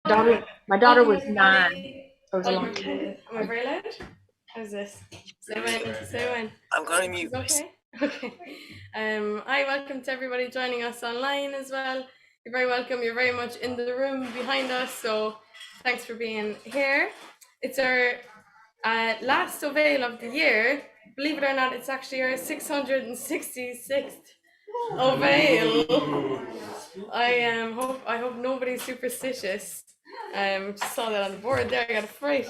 My daughter Welcome was 9. everybody. So it was a long time. Am I very loud? How's this? Say when. Say when. I'm going to mute. Okay. Okay. Hi, welcome to everybody joining us online as well. You're very welcome. You're very much in the room behind us. So thanks for being here. It's our last Avail of the year. Believe it or not, it's actually our 666th Avail. I hope nobody's superstitious. Just saw that on the board there. I got a fright.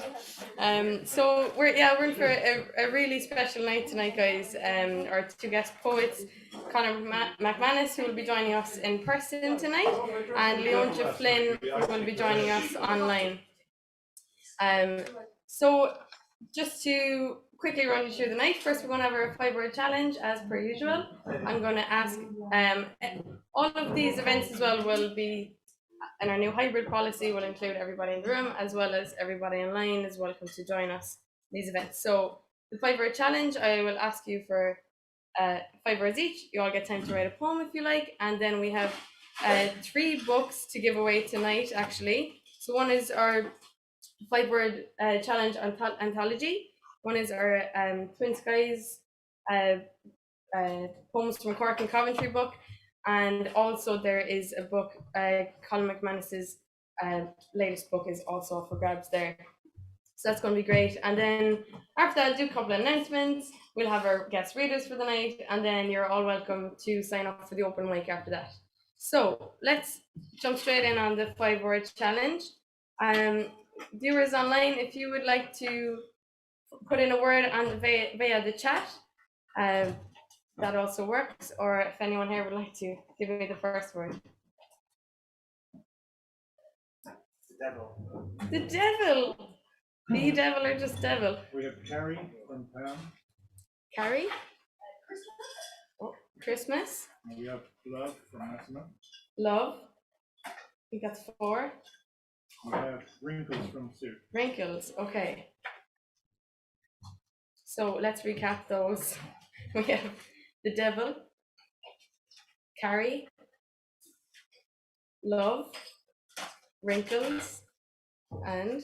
So we're in for a really special night tonight, guys. Our two guest poets, Conor Mcmanus, who will be joining us in person tonight, and Leontia Flynn, who will be joining us online. So just to quickly run you through the night, first we're going to have our 5-word challenge as per usual. I'm going to ask all of these events as well will be, and our new hybrid policy will include everybody in the room as well as everybody online is welcome to join us in these events. So the 5-word challenge, I will ask you for 5 words each. You all get time to write a poem if you like, and then we have 3 books to give away tonight actually. So one is our 5-word challenge anthology. One is our Twin Skies Poems from Cork and Coventry book, and also there is a book, Conor Mcmanus's latest book is also for grabs there. So that's going to be great. And then after that, I'll do a couple of announcements. We'll have our guest readers for the night, and then you're all welcome to sign up for the open mic after that. So let's jump straight in on the 5-word challenge. Viewers online, if you would like to put in a word on via the chat, that also works. Or if anyone here would like to give me the first word. The devil. The devil. The devil or just devil? We have Carrie from Pam. Carrie? Oh, Christmas. And we have Love from Massimo. Love. I think that's 4. We have Wrinkles from Sue. Wrinkles. Okay. So let's recap those. We have the devil, Carrie, Love, Wrinkles, and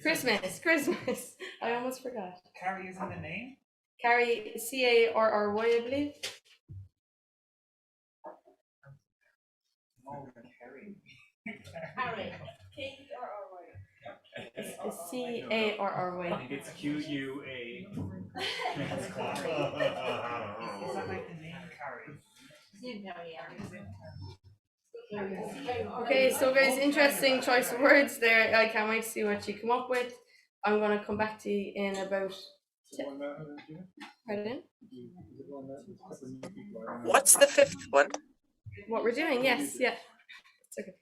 Christmas. Christmas. I almost forgot. Carrie is in the name? Carrie, C-A-R-R-Y, I believe. Oh, Carrie. Carrie. K-R-R-Y. It's C-A-R-R-Y. It's Q-U-A. That's Carrie. Is that like the name Carrie? Okay, so guys, interesting choice of words there. I can't wait to see what you come up with. I'm going to come back to you in about... Pardon? What's the 5th one? What we're doing, yes, yeah. It's okay.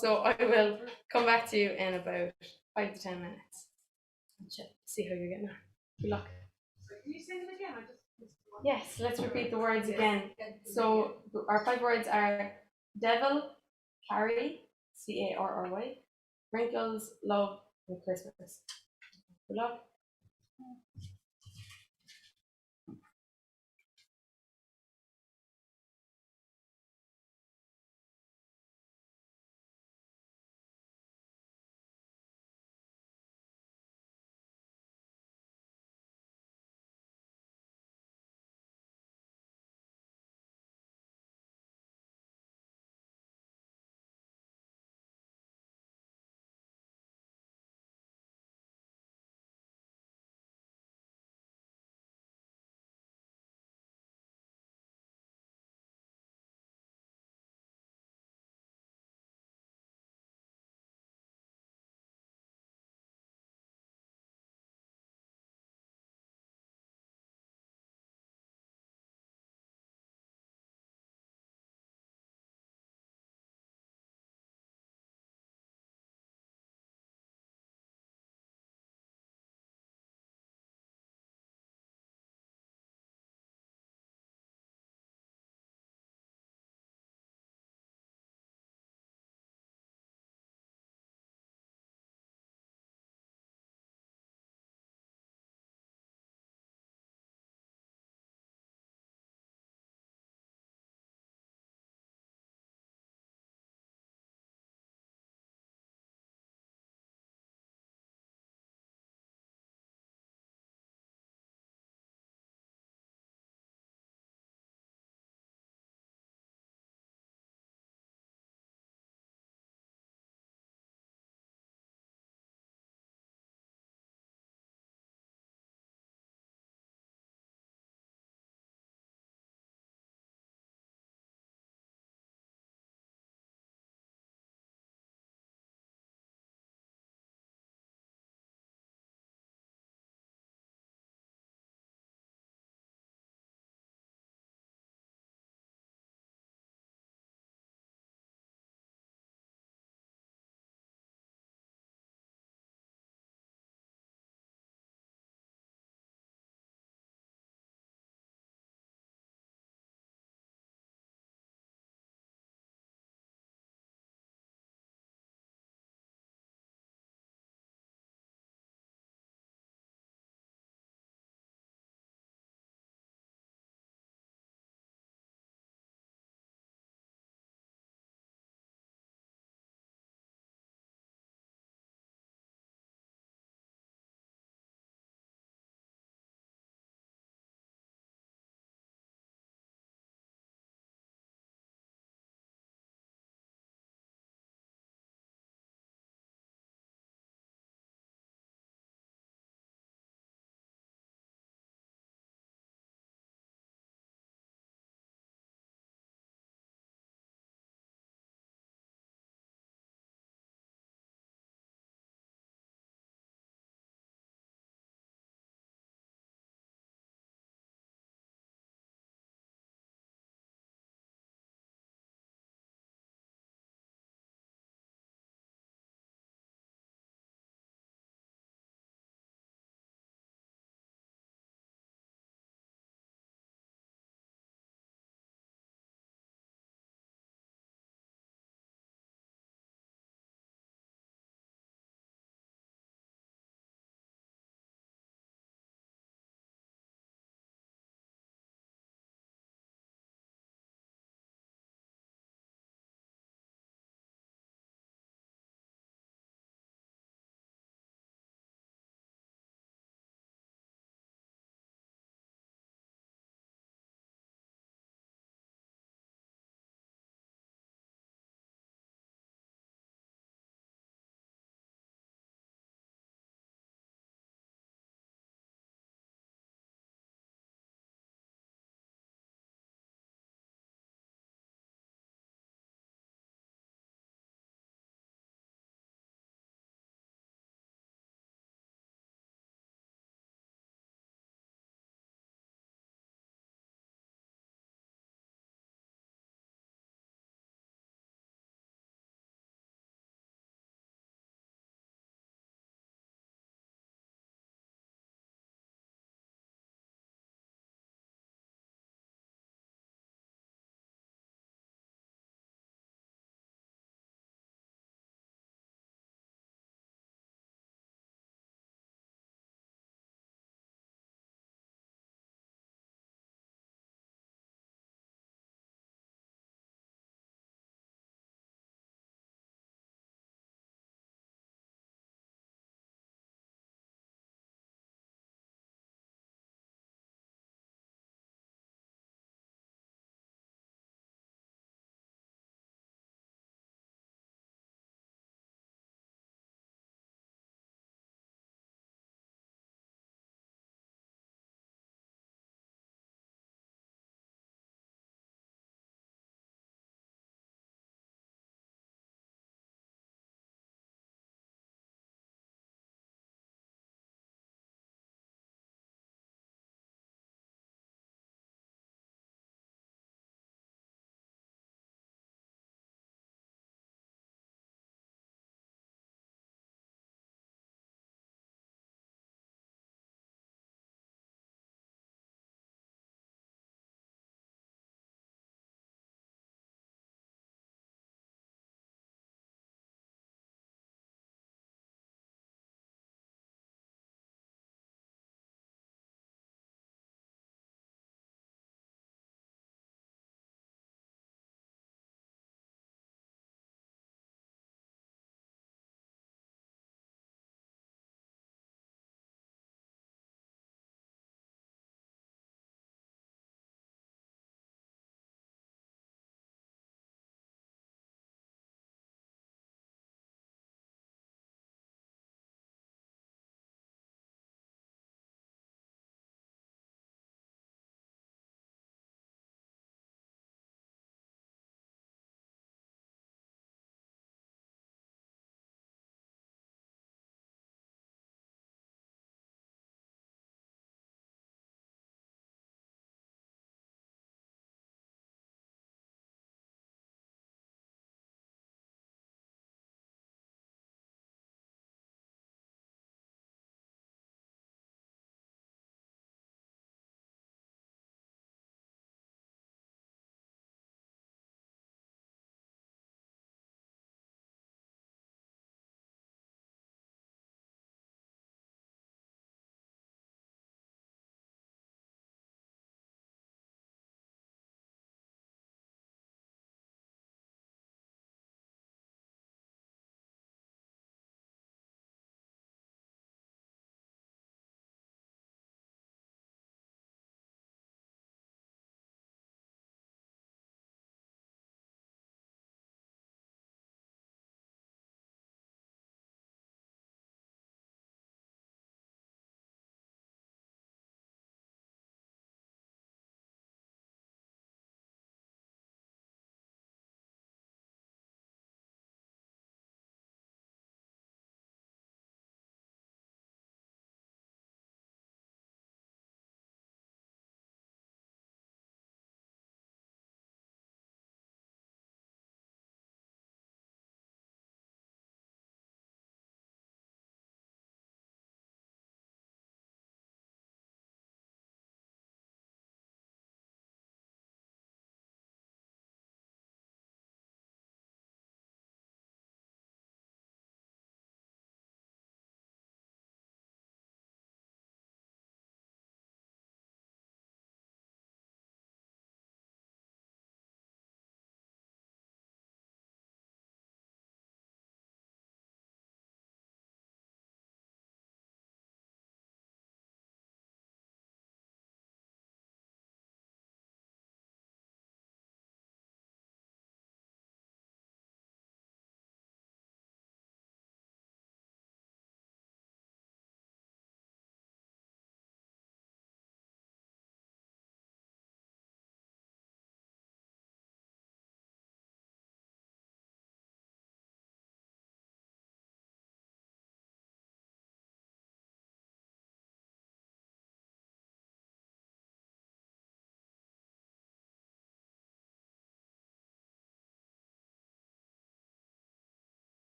So I will come back to you in about 5 to 10 minutes. See how you're getting on. Good luck. Can you say them again? Yes, let's repeat the words again. So our 5 words are devil, Carrie, C-A-R-R-Y, wrinkles, love, and Christmas. Good luck.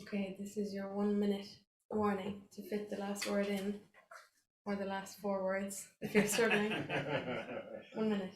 Okay, this is your 1 minute warning to fit the last word in, or the last 4 words, if you're struggling. 1 minute.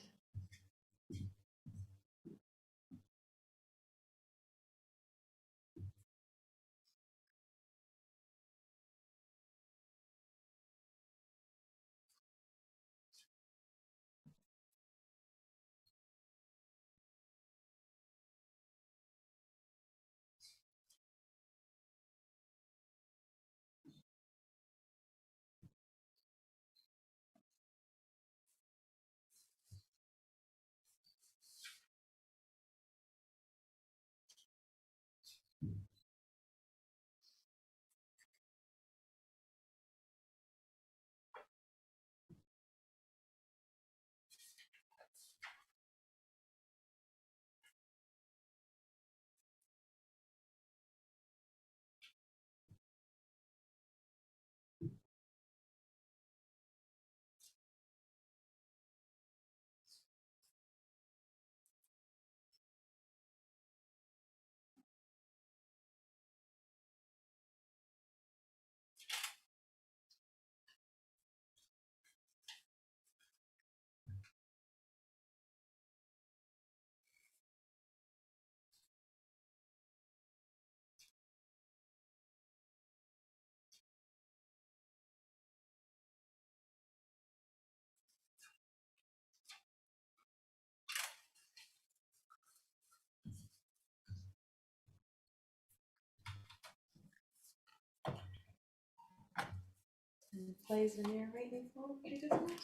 And it plays when you're writing poetry, doesn't it?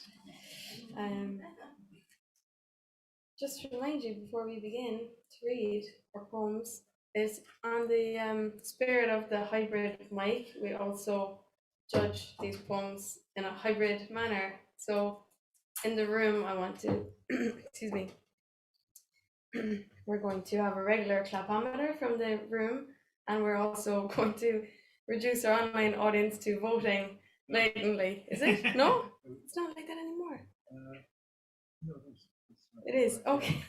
Just to remind you before we begin to read our poems, is on the spirit of the hybrid mic, we also judge these poems in a hybrid manner. So in the room, I want to, excuse me, we're going to have a regular clapometer from the room, and we're also going to reduce our online audience to voting blatantly. Is it? No? It's not like that anymore. No, it's not. It is. Okay.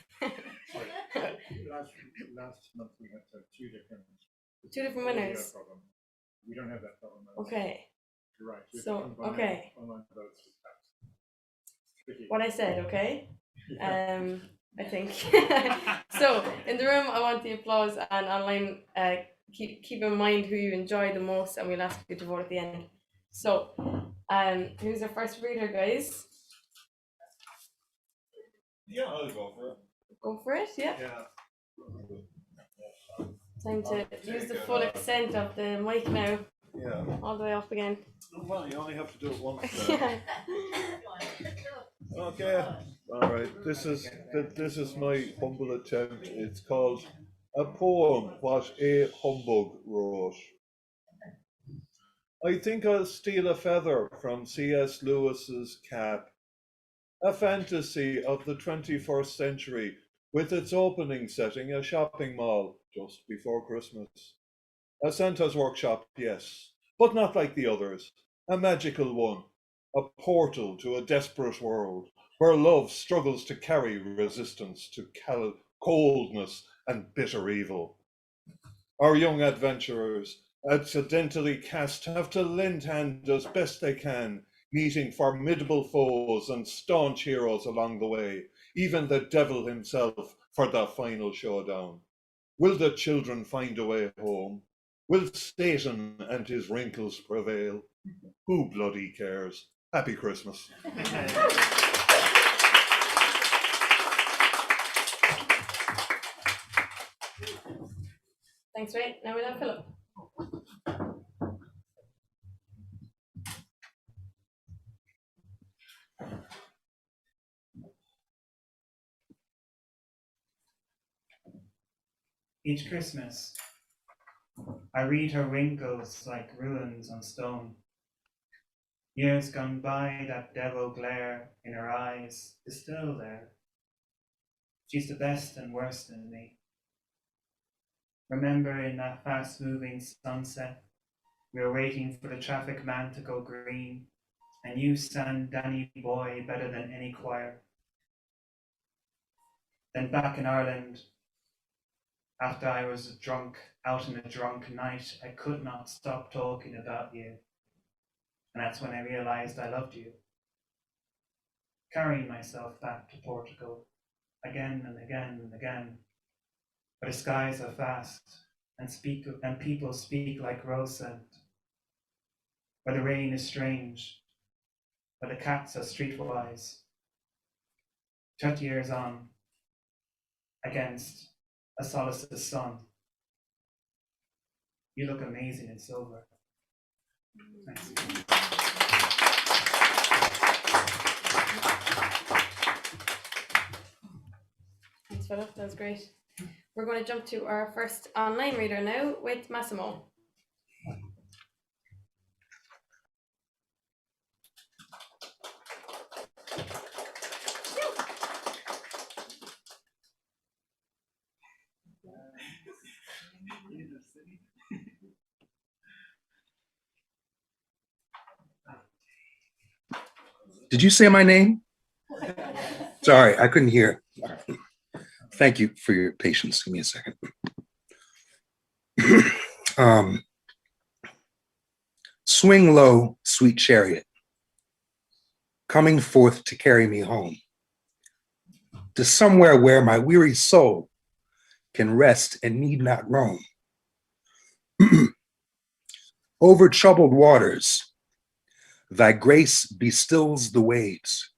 Last month we had 2 different. Two different audio winners. problem. We don't have that problem now. Okay. You're right. We have So, to combine okay. online votes with that. Tricky. What I said, okay? I think. So in the room, I want the applause, and online, keep in mind who you enjoy the most, and we'll ask you to vote at the end. So, who's our first reader, guys? Yeah, I'll go for it. Go for it. Yeah. Yeah. Time to use the full extent of the mic now, Yeah. all the way up again. Well, you only have to do it once. Yeah. Okay. All right. This is my humble attempt. It's called A Poem What a Humbug Wrote. I think I'll steal a feather from C.S. Lewis's cap. A fantasy of the 21st century, with its opening setting a shopping mall just before Christmas. A Santa's workshop, yes, but not like the others. A magical one, a portal to a desperate world where love struggles to carry resistance to coldness and bitter evil. Our young adventurers, accidentally cast, have to lend hand as best they can, meeting formidable foes and staunch heroes along the way, even the devil himself for the final showdown. Will the children find a way home? Will Satan and his wrinkles prevail? Who bloody cares? Happy Christmas. Thanks, Ray. Now we'll have Philip. Each Christmas, I read her wrinkles like ruins on stone. Years gone by, that devil glare in her eyes is still there. She's the best and worst in me. Remember in that fast-moving sunset, we were waiting for the traffic man to go green, and you sang Danny Boy better than any choir. Then back in Ireland, After I was drunk, out in a drunk night, I could not stop talking about you. And that's when I realized I loved you. Carrying myself back to Portugal, again and again and again. Where the skies are vast, and people speak like rose scent. Where the rain is strange, where the cats are streetwise. 30 years on, against a solace's sun. You look amazing in silver. Thanks. Thanks, Philip. That was great. We're going to jump to our first online reader now with Massimo. Did you say my name? Sorry, I couldn't hear. Thank you for your patience. Give me a second. Swing low, sweet chariot, coming forth to carry me home, to somewhere where my weary soul can rest and need not roam. Over troubled waters, thy grace bestills the waves.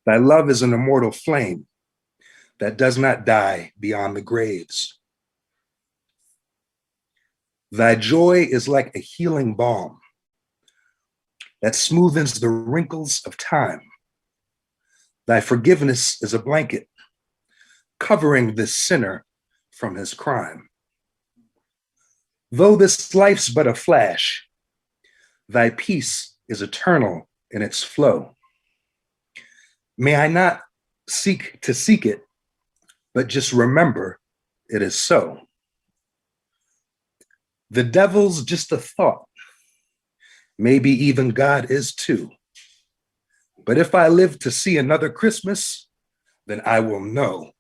Thy love is an immortal flame that does not die beyond the graves. Thy joy is like a healing balm that smoothens the wrinkles of time. Thy forgiveness is a blanket covering the sinner from his crime. Though this life's but a flash, thy peace is eternal in its flow. May I not seek to seek it, but just remember it is so. The devil's just a thought. Maybe even God is too. But if I live to see another Christmas, then I will know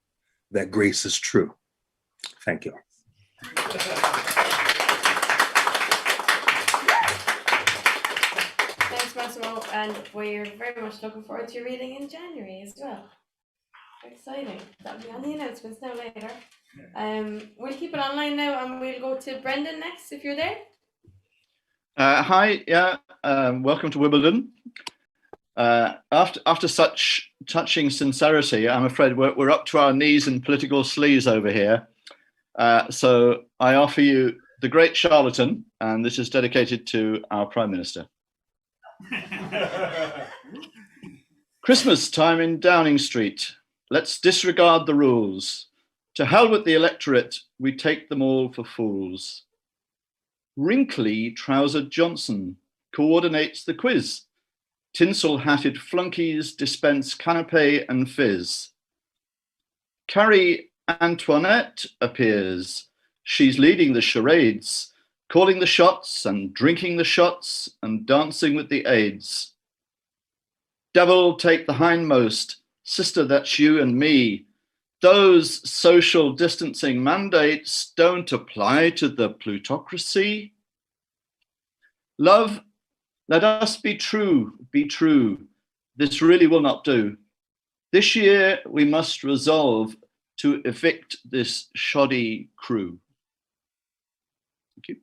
that grace is true. Thank you. Thanks, Massimo, and we're very much looking forward to your reading in January as well. Exciting. That'll be on the announcements now later. We'll keep it online now, and we'll go to Brendan next, if you're there. Hi, yeah, welcome to Wimbledon. After such touching sincerity, I'm afraid we're up to our knees in political sleaze over here. So I offer you The Great Charlatan, and this is dedicated to our Prime Minister. Christmas time in Downing Street. Let's disregard the rules. To hell with the electorate, we take them all for fools. Wrinkly-trousered Johnson coordinates the quiz. Tinsel-hatted flunkies dispense canapé and fizz. Carrie Antoinette appears. She's leading the charades, calling the shots and drinking the shots and dancing with the aides. Devil take the hindmost, sister, that's you and me. Those social distancing mandates don't apply to the plutocracy. Love, let us be true, be true. This really will not do. This year we must resolve to evict this shoddy crew. Thank you.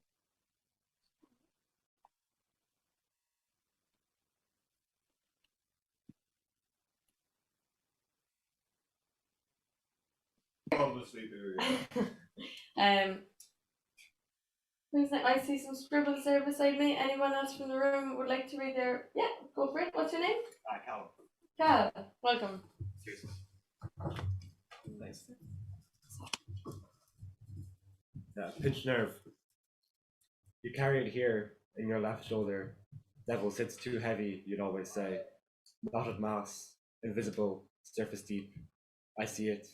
Who's that? I see some scribbles there beside me. Anyone else from the room would like to read their? Yeah, go for it. What's your name? Cal. Cal. Welcome. Thanks. Pinched nerve. You carry it here in your left shoulder. Devil sits too heavy, you'd always say. Knotted mass, invisible, surface deep. I see it.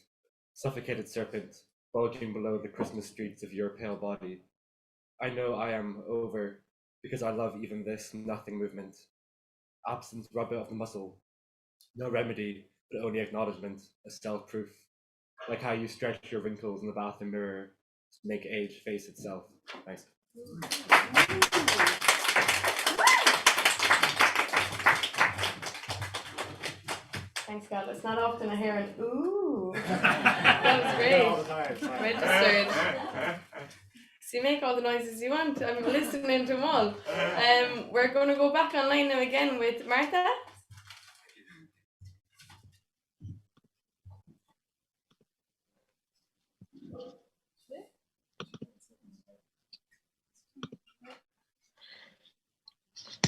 Suffocated serpent, bulging below the Christmas streets of your pale body. I know I am over, because I love even this nothing movement. Absence rub of the muscle. No remedy, but only acknowledgement, a self-proof. like how you stretch your wrinkles in the bathroom mirror to make age face itself. Nice. Thanks, God. It's not often I hear an ooh. That was great. Registered. So you make all the noises you want. I'm listening to them all. We're going to go back online now again with Martha.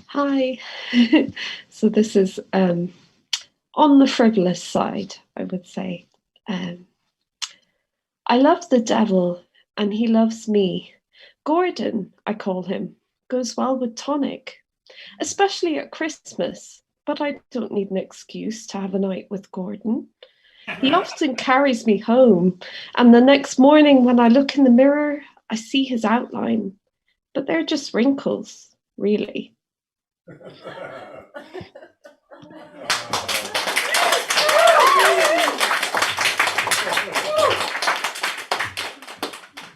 Hi. So this is on the frivolous side, I would say. I love the devil and he loves me. Gordon, I call him, goes well with tonic, especially at Christmas, but I don't need an excuse to have a night with Gordon. He often carries me home, and the next morning when I look in the mirror, I see his outline, but they're just wrinkles, really.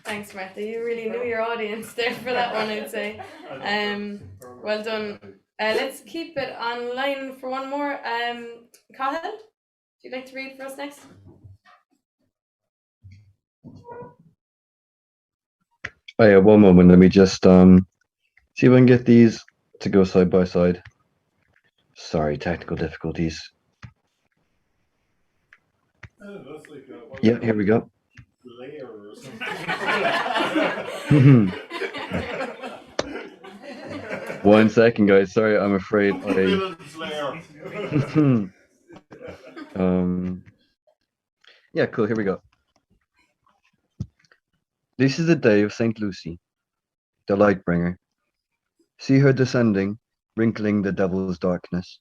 Thanks, Martha. You really knew your audience there for that one, I'd say. Well done. Let's keep it online for one more. Cahill, would you like to read for us next? Oh yeah, one moment. Let me just see if I can get these to go side by side. Sorry, technical difficulties. That's like Yeah, here we go. layer or something. One second, guys. Sorry, I'm afraid I. Villain's lair. Yeah, cool. Here we go. This is the day of Saint Lucy, the light bringer. See her descending, wrinkling the devil's darkness.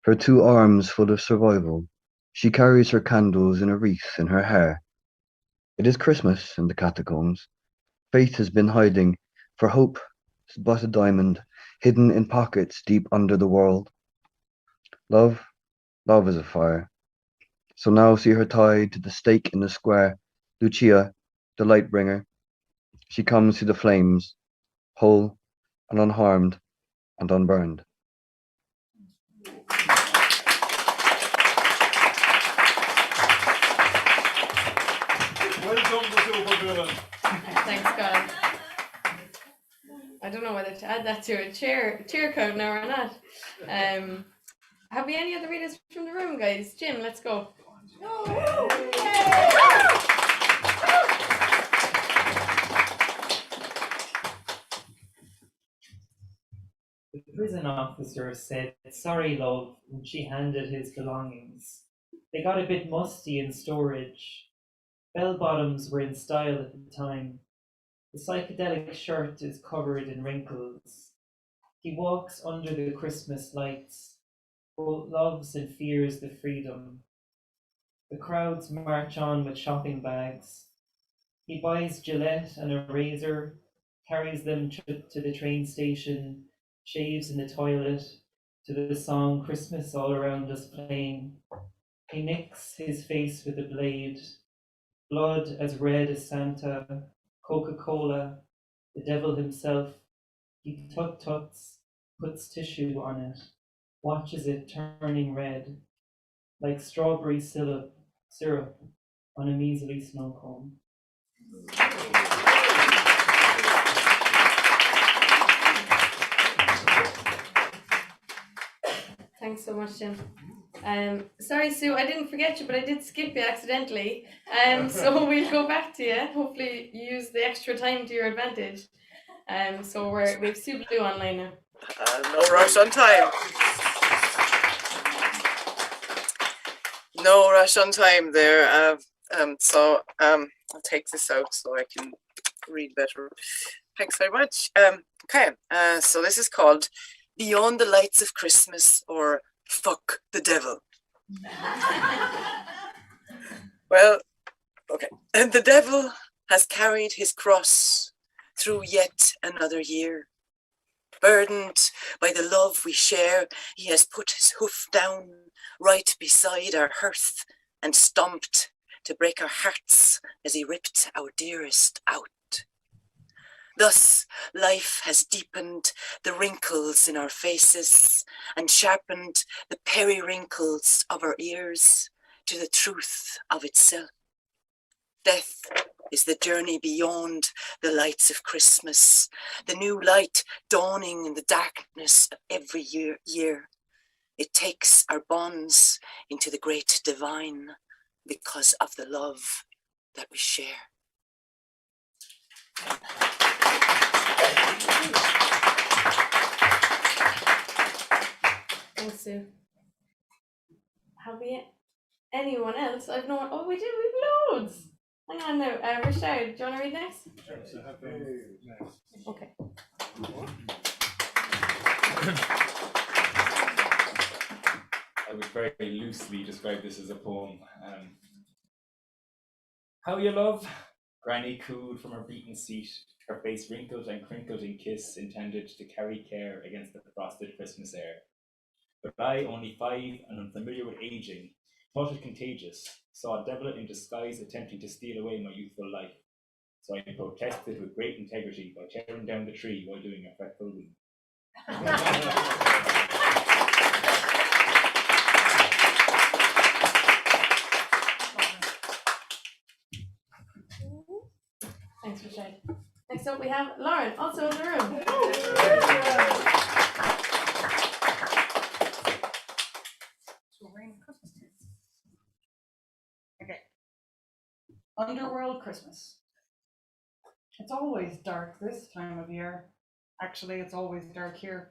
Her 2 arms full of survival. She carries her candles in a wreath in her hair. It is Christmas in the catacombs. Faith has been hiding, for hope is but a diamond, hidden in pockets deep under the world. Love is a fire. So now see her tied to the stake in the square, Lucia, the light bringer. She comes through the flames, whole and unharmed and unburned. Well done, the super villain. Thanks, God. I don't know whether to add that to a cheer code now or not. Have we any other readers from the room, guys? Jim, let's go. The prison officer said, "Sorry, love," when she handed his belongings. They got a bit musty in storage. Bell-bottoms were in style at the time. The psychedelic shirt is covered in wrinkles. He walks under the Christmas lights, both loves and fears the freedom. The crowds march on with shopping bags. He buys Gillette and a razor, carries them to the train station, shaves in the toilet to the song "Christmas All Around Us" playing. He nicks his face with a blade. Blood as red as Santa, Coca-Cola, the devil himself. He tut-tuts, puts tissue on it, watches it turning red, like strawberry syrup on a measly snow cone. Thanks so much, Jim. Sorry, Sue, I didn't forget you, but I did skip you accidentally. So we'll go back to you. Hopefully you use the extra time to your advantage. So we have Sue Blue online now. No rush on time. No rush on time there. So I'll take this out so I can read better. Thanks very much. Okay, so this is called Beyond the Lights of Christmas, or Fuck the Devil. Well, okay. And the devil has carried his cross through yet another year. Burdened by the love we share, he has put his hoof down right beside our hearth and stomped to break our hearts as he ripped our dearest out. Thus, life has deepened the wrinkles in our faces and sharpened the periwinkles of our ears to the truth of itself. Death is the journey beyond the lights of Christmas, the new light dawning in the darkness of every year. It takes our bonds into the great divine because of the love that we share. Thanks, Sue. Have we anyone else? I've no. Oh, we do. We've loads. Hang on now. Richard, do you want to read next? Okay. I would very loosely describe this as a poem. How you love? Granny cooed from her beaten seat, her face wrinkled and crinkled in kiss intended to carry care against the frosted Christmas air. But I, only 5 and unfamiliar with aging, thought it contagious, saw a devil in disguise attempting to steal away my youthful life. So I protested with great integrity by tearing down the tree while doing a fretful weed. Thanks, Richard. Next up, we have Lauren, also in the room. Okay. Underworld Christmas. It's always dark this time of year. Actually, it's always dark here.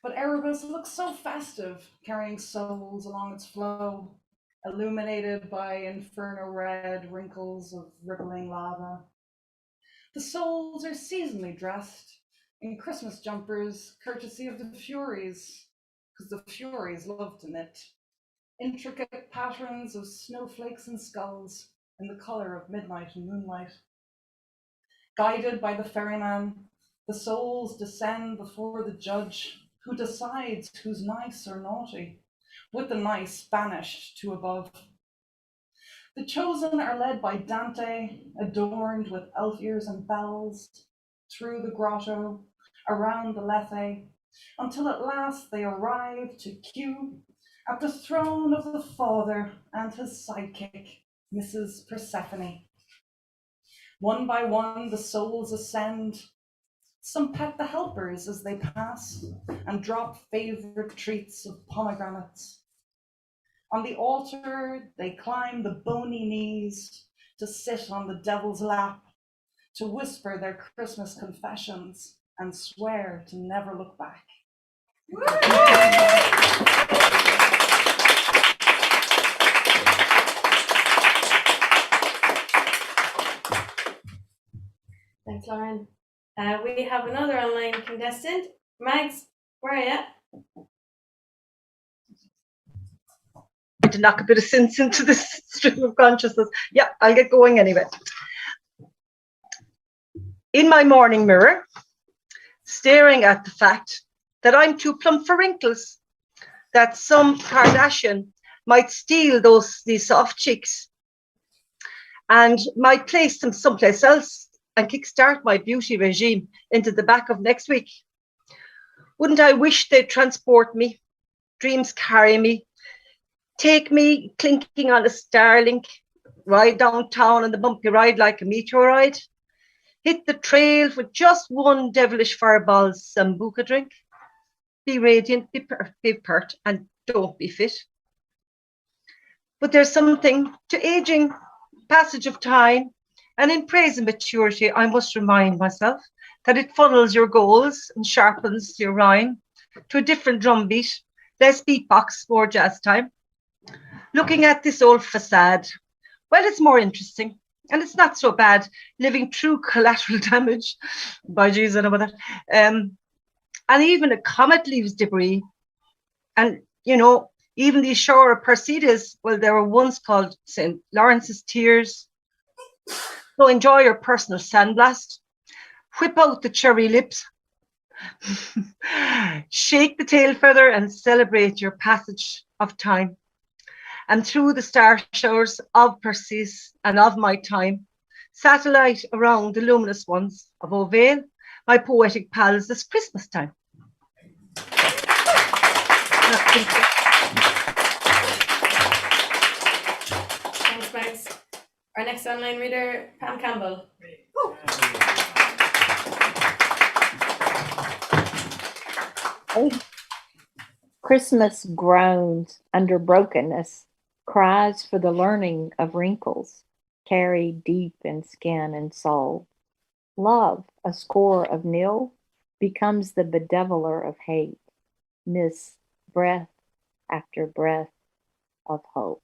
But Erebus looks so festive, carrying souls along its flow, illuminated by inferno red wrinkles of rippling lava. The souls are seasonally dressed in Christmas jumpers, courtesy of the Furies, because the Furies love to knit. Intricate patterns of snowflakes and skulls in the color of midnight and moonlight. Guided by the ferryman, the souls descend before the judge, who decides who's nice or naughty, with the nice banished to above. The chosen are led by Dante, adorned with elf ears and bells, through the grotto, around the Lethe, until at last they arrive to queue at the throne of the Father and his sidekick, Mrs. Persephone. One by one, the souls ascend. Some pet the helpers as they pass and drop favorite treats of pomegranates. On the altar, they climb the bony knees to sit on the devil's lap, to whisper their Christmas confessions and swear to never look back. Thanks, Lauren. We have another online contestant. Mags, where are you? To knock a bit of sense into this stream of consciousness. Yeah, I'll get going anyway. In my morning mirror, staring at the fact that I'm too plump for wrinkles, that some Kardashian might steal these soft cheeks and might place them someplace else and kickstart my beauty regime into the back of next week. Wouldn't I wish they'd transport me, dreams carry me, take me clinking on a Starlink, ride downtown on the bumpy ride like a meteorite, hit the trail with just one devilish fireball sambuca drink, be radiant, be pert, and don't be fit. But there's something to aging, passage of time, and in praise and maturity, I must remind myself that it funnels your goals and sharpens your rhyme to a different drum beat, less beatbox, more jazz time. Looking at this old facade, well, it's more interesting, and it's not so bad living through collateral damage. By Jesus, I know about that. And even a comet leaves debris. And, you know, even these shower of Perseus, well, they were once called St. Lawrence's Tears. So enjoy your personal sandblast. Whip out the cherry lips. Shake the tail feather and celebrate your passage of time. and through the star showers of Perseus and of my time, satellite around the luminous ones of Ovale, my poetic pals this Christmas time. Thanks, Max. Our next online reader, Pam Campbell. Christmas groans under brokenness, cries for the learning of wrinkles, carried deep in skin and soul. Love, a score of nil, becomes the bedeviler of hate, miss breath after breath of hope.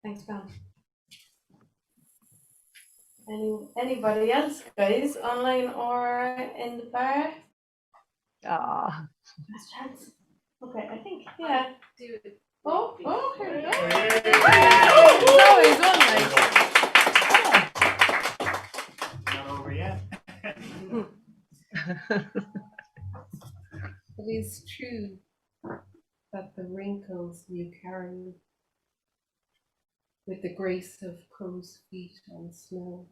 Thanks, Pam. Anybody else, guys, online or in the bar? Ah. Last chance. Okay, I think, yeah. Do it. Oh, here we go. Not over yet. It is true that the wrinkles you carry with the grace of crow's feet on snow,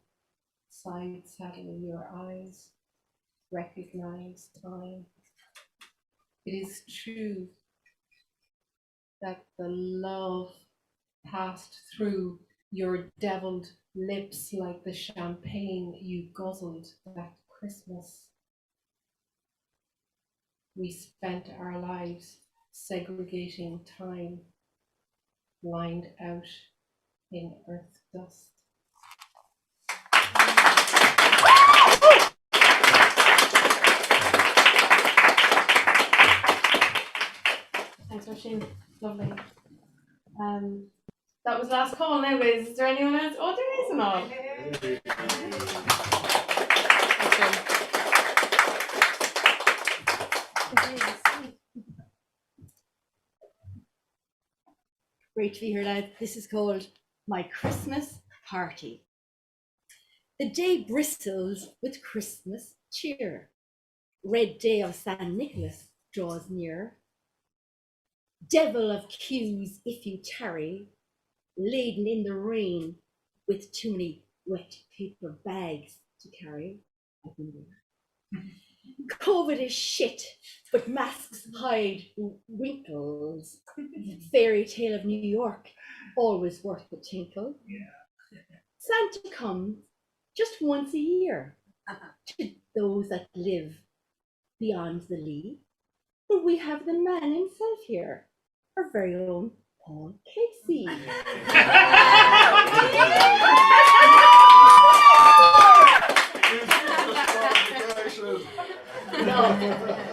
side saddle your eyes, recognize time. It is true that the love passed through your deviled lips like the champagne you guzzled that Christmas. We spent our lives segregating time, lined out in earth dust. Thanks, Roisin. Lovely. That was last call now, guys. Is there anyone else? Oh, there is an all. Great to be here, lads. This is called My Christmas Party. The day bristles with Christmas cheer. Red day of San Nicholas draws near. Devil of queues if you tarry, laden in the rain with too many wet paper bags to carry. I've been there. COVID is shit, but masks hide wrinkles. Fairy tale of New York, always worth the tinkle. Santa comes just once a year to those that live beyond the Lee. But we have the man himself here, our very own Paul Casey.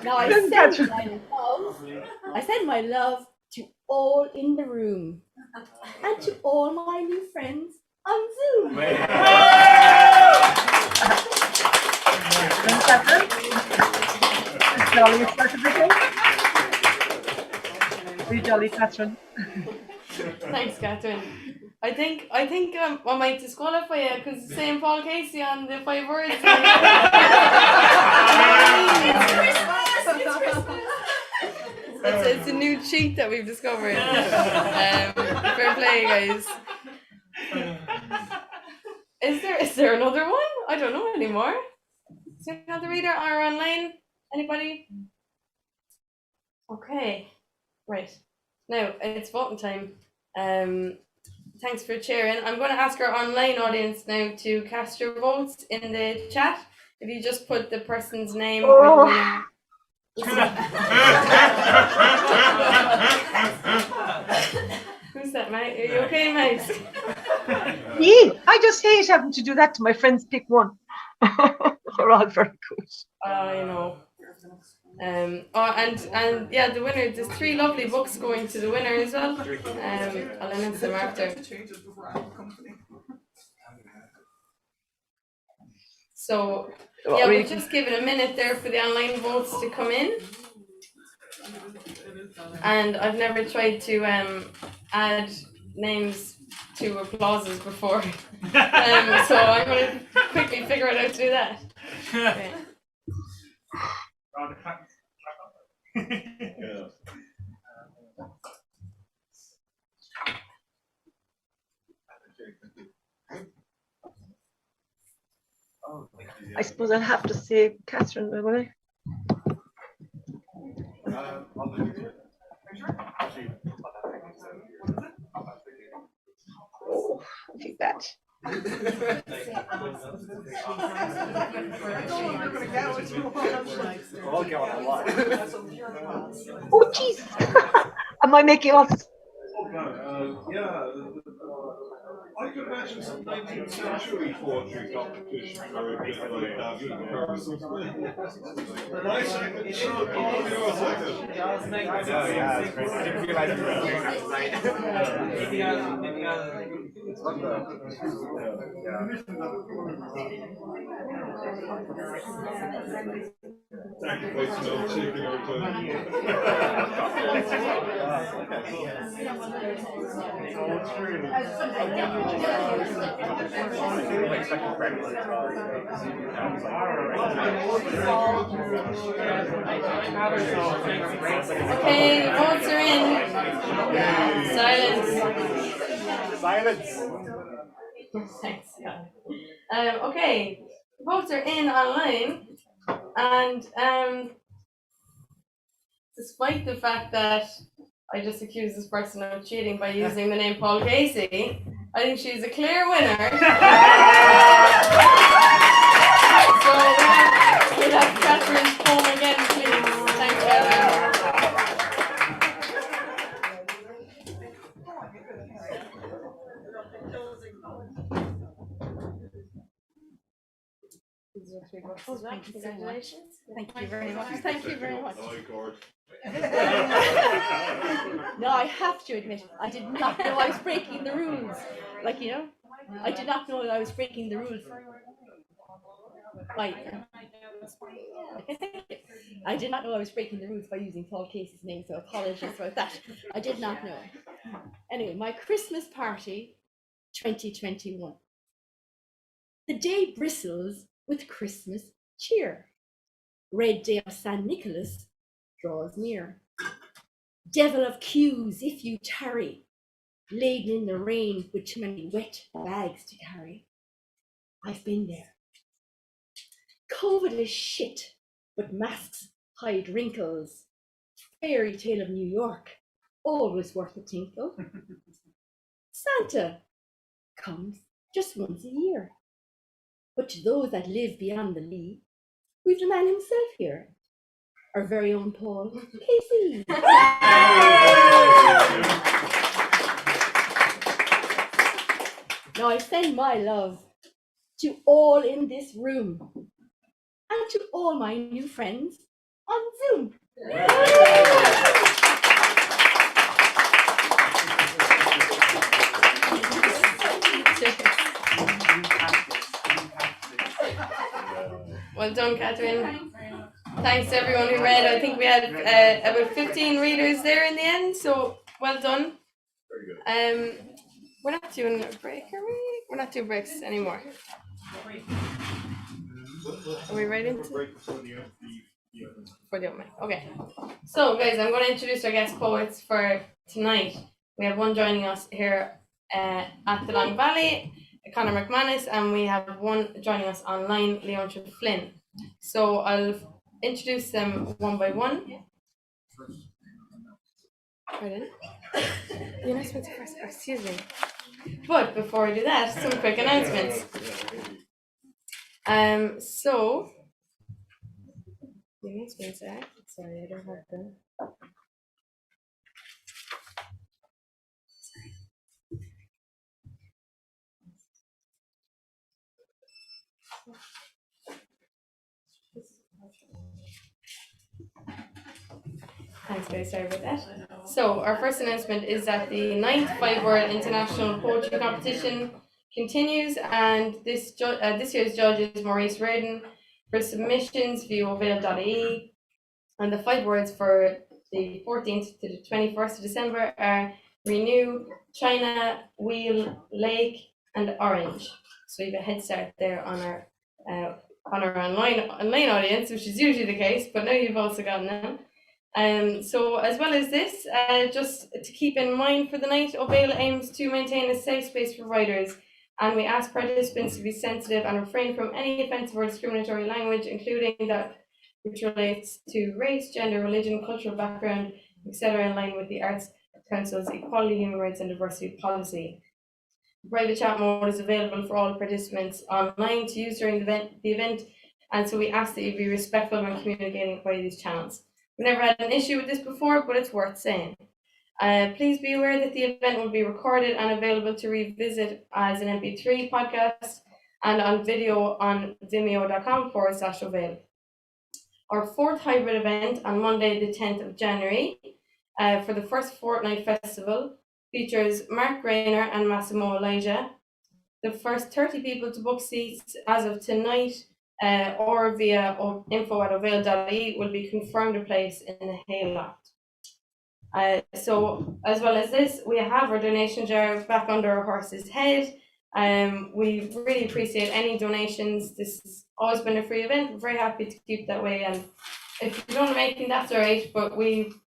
No, I send my love to all in the room and to all my new friends on Zoom. Jolly certificate. Be jolly, Catherine. Thanks, Catherine. I think I might disqualify you because saying Paul Casey on the 5 words. It's a new cheat that we've discovered. Fair play, guys. Is there another one? I don't know anymore. Is there another reader or online? Anybody? Okay, right. Now it's voting time. Thanks for sharing. I'm going to ask our online audience now to cast your votes in the chat. If you just put the person's name or the winner. Who's that, mate? Are you okay, mate? Yeah, I just hate having to do that to my friends. Pick one. They're all very good. I know. And yeah, the winner. There's 3 lovely books going to the winner as well. I'll announce them after. So yeah, we'll just give it a minute there for the online votes to come in. And I've never tried to add names two applauses before. So I'm going to quickly figure out how to do that. Okay. I suppose I'll have to say Catherine, will I? Oh, I feel bad. Oh, jeez. Am I making all this? Yeah, I could imagine some 19th century poetry competition or a bit like that in person. Nice, it's not all yours, I think. Yeah, it's great. I didn't realize you were doing that Thank you, folks, for taking our Okay, votes are in. Silence. Silence. Thanks. Okay, votes are in online, and despite the fact that I just accused this person of cheating by using the name Paul Casey, I think she's a clear winner. So we'll have Catherine's poem again, please. Thanks, Catherine. Congratulations. Thank you very much. Thank you very much. No, I have to admit, I did not know I was breaking the rules. Like, you know, I did not know I was breaking the rules. Right. Okay, thank you. I did not know I was breaking the rules by using Paul Casey's name, so apologies about that. I did not know. Anyway, my Christmas party 2021. The day bristles with Christmas cheer. Red day of San Nicholas draws near. Devil of queues, if you tarry, laden in the rain with too many wet bags to carry. I've been there. COVID is shit, but masks hide wrinkles. Fairy tale of New York, always worth a tinkle. Santa comes just once a year. But to those that live beyond the Lee, we've the man himself here, our very own Paul Casey. Now I send my love to all in this room and to all my new friends on Zoom. Well done, Catherine. Thanks to everyone who read. I think we had about 15 readers there in the end, so well done. We're not doing a break, are we? We're not doing breaks anymore. Are we right into for the opening? Okay. So, guys, I'm going to introduce our guest poets for tonight. We have one joining us here at the Long Valley, Conor Mcmanus, and we have one joining us online, Leontia Flynn. So I'll introduce them one by one. Pardon? You're not supposed to first, excuse me. But before I do that, some quick announcements. So the announcements are, sorry, I don't have them. Thanks, guys. Sorry about that. So, our first announcement is that the 9th Fiverr International Poetry Competition continues, and this year's judge is Maurice Reardon. For submissions, view avail.ie, and the 5 words for the 14th to the 21st of December are Renew, China, Wheel, Lake, and Orange. So you have a head start there on our online audience, which is usually the case, but now you've also gotten them. So as well as this, just to keep in mind for the night, Ovail aims to maintain a safe space for riders, and we ask participants to be sensitive and refrain from any offensive or discriminatory language, including that which relates to race, gender, religion, cultural background, etc., in line with the Arts Council's Equality, Human Rights and Diversity Policy. Private chat mode is available for all participants online to use during the event, and so we ask that you be respectful when communicating via these channels. We've never had an issue with this before, but it's worth saying. Please be aware that the event will be recorded and available to revisit as an MP3 podcast and on video on vimeo.com/Ovail. Our fourth hybrid event on Monday, the 10th of January, for the first fortnight festival, features Mark Rayner and Massimo Elijah. The first 30 people to book seats as of tonight or via info@ovail.ie will be confirmed a place in the hayloft. So as well as this, we have our donation jar back under our horse's head. We really appreciate any donations. This has always been a free event. We're very happy to keep that way. And if you don't make it, that's all right. But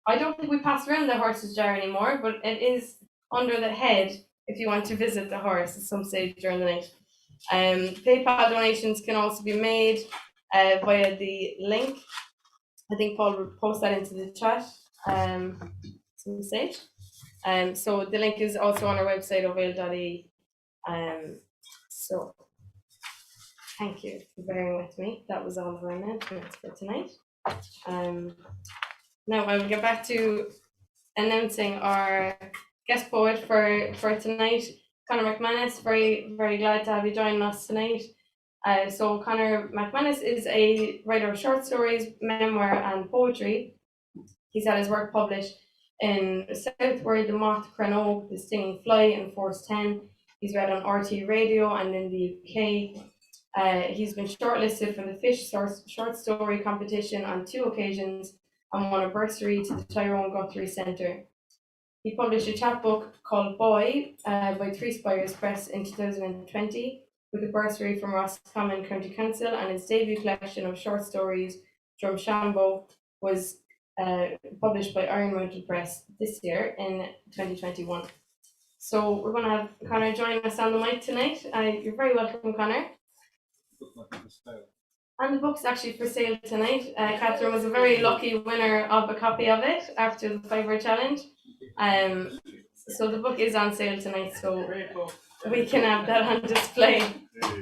I don't think we pass around the horse's jar anymore, but it is under the head if you want to visit the horse at some stage during the night. PayPal donations can also be made via the link. I think Paul will post that into the chat some stage. So the link is also on our website, ovail.ie. So thank you for bearing with me. That was all of our announcements for tonight. Now I will get back to announcing our guest poet for tonight, Conor Mcmanus. Very, very glad to have you joining us tonight. So Conor Mcmanus is a writer of short stories, memoir, and poetry. He's had his work published in Southward, The Moth, Cranoe, The Stinging Fly, and Force 10. He's read on RT Radio and in the UK. He's been shortlisted for the Fish Short Story Competition on 2 occasions and won a bursary to the Tyrone Guthrie Centre. He published a chapbook called Boy by Three Spires Press in 2020 with a bursary from Roscommon County Council, and his debut collection of short stories, Drumshambo, was published by Iron Mountain Press this year in 2021. So we're going to have Conor join us on the mic tonight. You're very welcome, Conor. And the book's actually for sale tonight. Catherine was a very lucky winner of a copy of it after the Fiverr challenge. So the book is on sale tonight, so we can have that on display.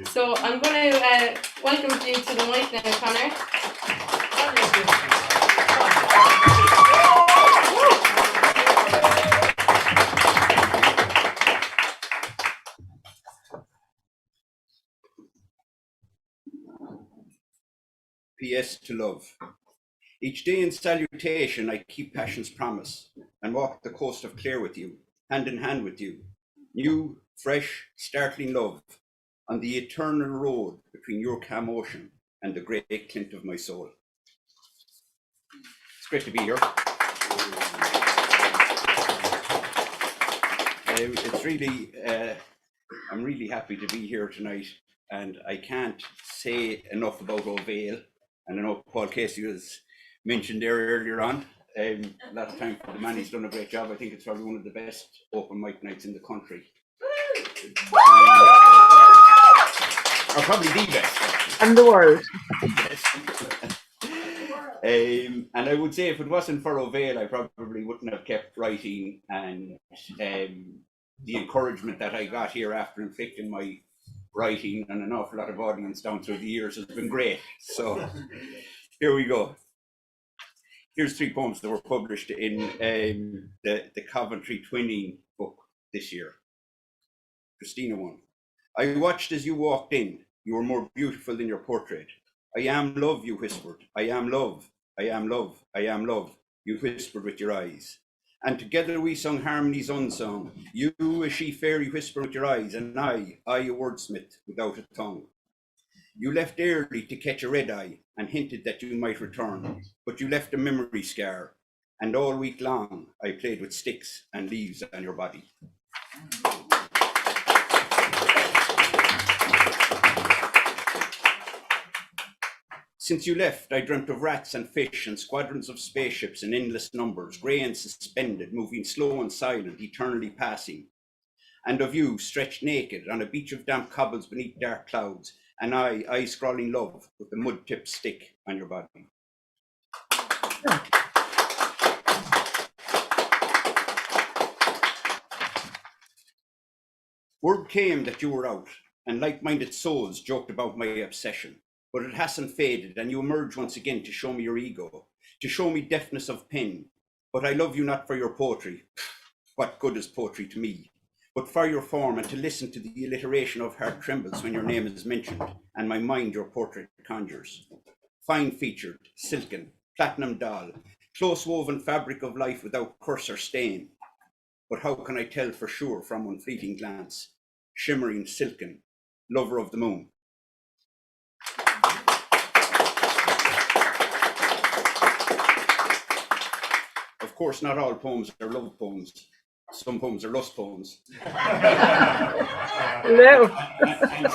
So I'm going to welcome you to the mic now, Conor. PS to love. Each day in salutation I keep passion's promise and walk the coast of Clare with you, hand in hand with you. New, fresh, startling love on the eternal road between your calm ocean and the great clint of my soul. It's great to be here. It's really, I'm really happy to be here tonight, and I can't say enough about Ovail. And I know Paul Casey was mentioned there earlier on. A lot of time for the man, he's done a great job. I think it's probably one of the best open mic nights in the country. Or probably the best. And the world. And I would say if it wasn't for Ovail, I probably wouldn't have kept writing, and the encouragement that I got here after inflicting my writing and an awful lot of audience down through the years has been great. So here we go. Here's 3 poems that were published in the Coventry Twinning book this year. Christina 1. I watched as you walked in. You were more beautiful than your portrait. I am love, you whispered. I am love. I am love. I am love. You whispered with your eyes. And together we sung harmonies unsung. You, a she fairy, whispered with your eyes, and I a wordsmith without a tongue. You left early to catch a red eye and hinted that you might return, but you left a memory scar, and all week long I played with sticks and leaves on your body. Since you left, I dreamt of rats and fish and squadrons of spaceships in endless numbers, grey and suspended, moving slow and silent, eternally passing. And of you, stretched naked on a beach of damp cobbles beneath dark clouds, and I scrawling love with the mud-tipped stick on your body. Word came that you were out, and like-minded souls joked about my obsession. But it hasn't faded, and you emerge once again to show me your ego, to show me deftness of pen. But I love you not for your poetry. What good is poetry to me? But for your form, and to listen to the alliteration of heart trembles when your name is mentioned, and my mind your portrait conjures. Fine-featured, silken, platinum doll, close-woven fabric of life without curse or stain. But how can I tell for sure from one fleeting glance? Shimmering, silken, lover of the moon. Of course, not all poems are love poems. Some poems are lust poems. Hello. And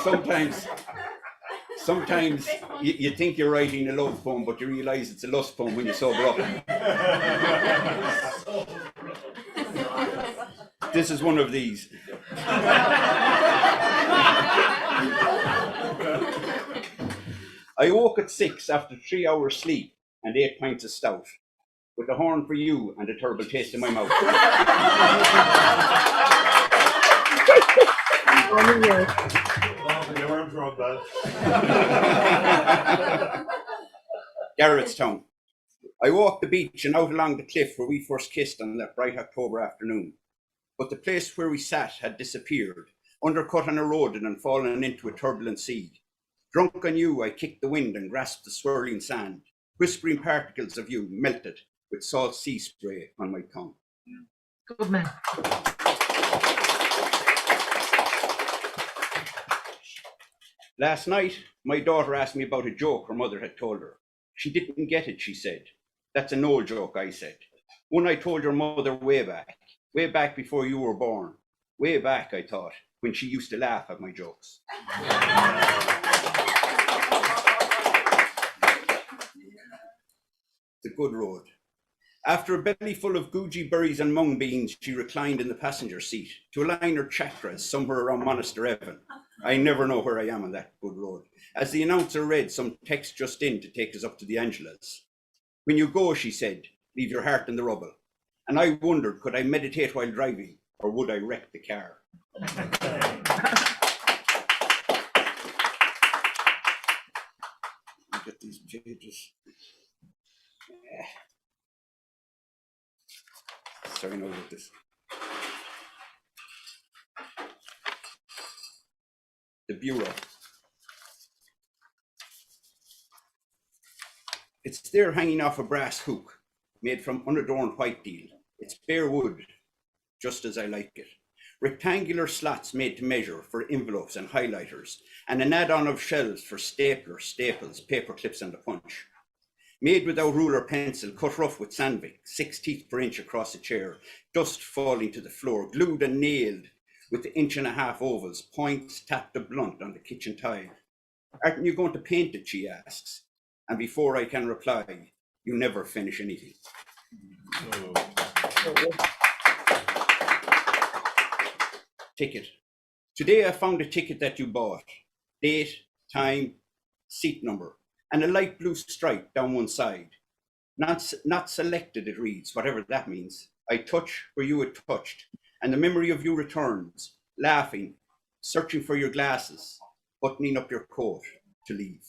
sometimes you think you're writing a love poem, but you realise it's a lust poem when you sober up. This is one of these. I woke at 6 after 3 hours sleep and 8 pints of stout, with a horn for you and a terrible taste in my mouth. Garrettstown. I walked the beach and out along the cliff where we first kissed on that bright October afternoon. But the place where we sat had disappeared, undercut and eroded and fallen into a turbulent sea. Drunk on you, I kicked the wind and grasped the swirling sand. Whispering particles of you melted with salt sea spray on my tongue. Good man. Last night, my daughter asked me about a joke her mother had told her. She didn't get it, she said. That's an old joke, I said. One I told your mother way back before you were born. Way back, I thought, when she used to laugh at my jokes. The good road. After a belly full of goji berries and mung beans, she reclined in the passenger seat to align her chakras somewhere around Monaster Evan. I never know where I am on that good road. As the announcer read some text just in to take us up to the Angelas. When you go, she said, leave your heart in the rubble. And I wondered, could I meditate while driving, or would I wreck the car? Look at these pages. Sorry, no, with this. The bureau. It's there hanging off a brass hook, made from unadorned white deal. It's bare wood, just as I like it. Rectangular slots made to measure for envelopes and highlighters, and an add-on of shelves for staplers, staples, paper clips, and a punch. Made without ruler pencil, cut rough with sandvik, 6 teeth per inch across a chair, dust falling to the floor, glued and nailed with the 1.5-inch ovals, points tapped to blunt on the kitchen tile. Aren't you going to paint it, she asks. And before I can reply, you never finish anything. Ticket. Today I found a ticket that you bought. Date, time, seat number, and a light blue stripe down one side. Not selected, it reads, whatever that means. I touch where you had touched, and the memory of you returns, laughing, searching for your glasses, buttoning up your coat to leave.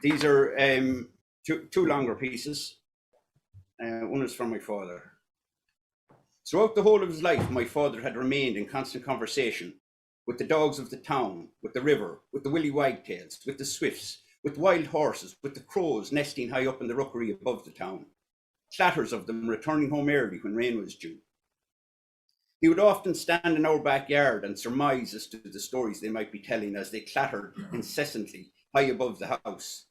These are two longer pieces. One is from my father. Throughout the whole of his life, my father had remained in constant conversation with the dogs of the town, with the river, with the willy wagtails, with the swifts, with wild horses, with the crows nesting high up in the rookery above the town, clatters of them returning home early when rain was due. He would often stand in our backyard and surmise as to the stories they might be telling as they clattered incessantly high above the house.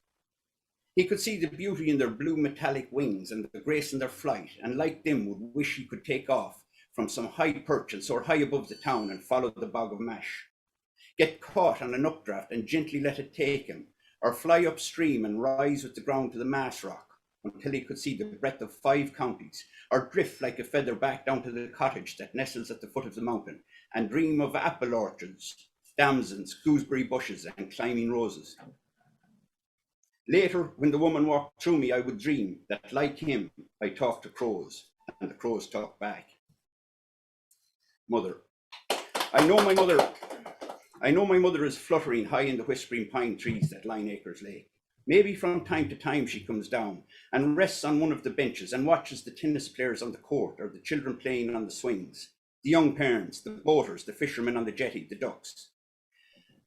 He could see the beauty in their blue metallic wings and the grace in their flight, and like them would wish he could take off from some high perch and soar high above the town and follow the bog of mash. Get caught on an updraft and gently let it take him, or fly upstream and rise with the ground to the Mass Rock until he could see the breadth of 5 counties, or drift like a feather back down to the cottage that nestles at the foot of the mountain and dream of apple orchards, damsons, gooseberry bushes, and climbing roses. Later, when the woman walked through me, I would dream that, like him, I talked to crows, and the crows talked back. Mother. I know my mother is fluttering high in the whispering pine trees that line Acres Lake. Maybe from time to time she comes down and rests on one of the benches and watches the tennis players on the court or the children playing on the swings, the young parents, the boaters, the fishermen on the jetty, the ducks.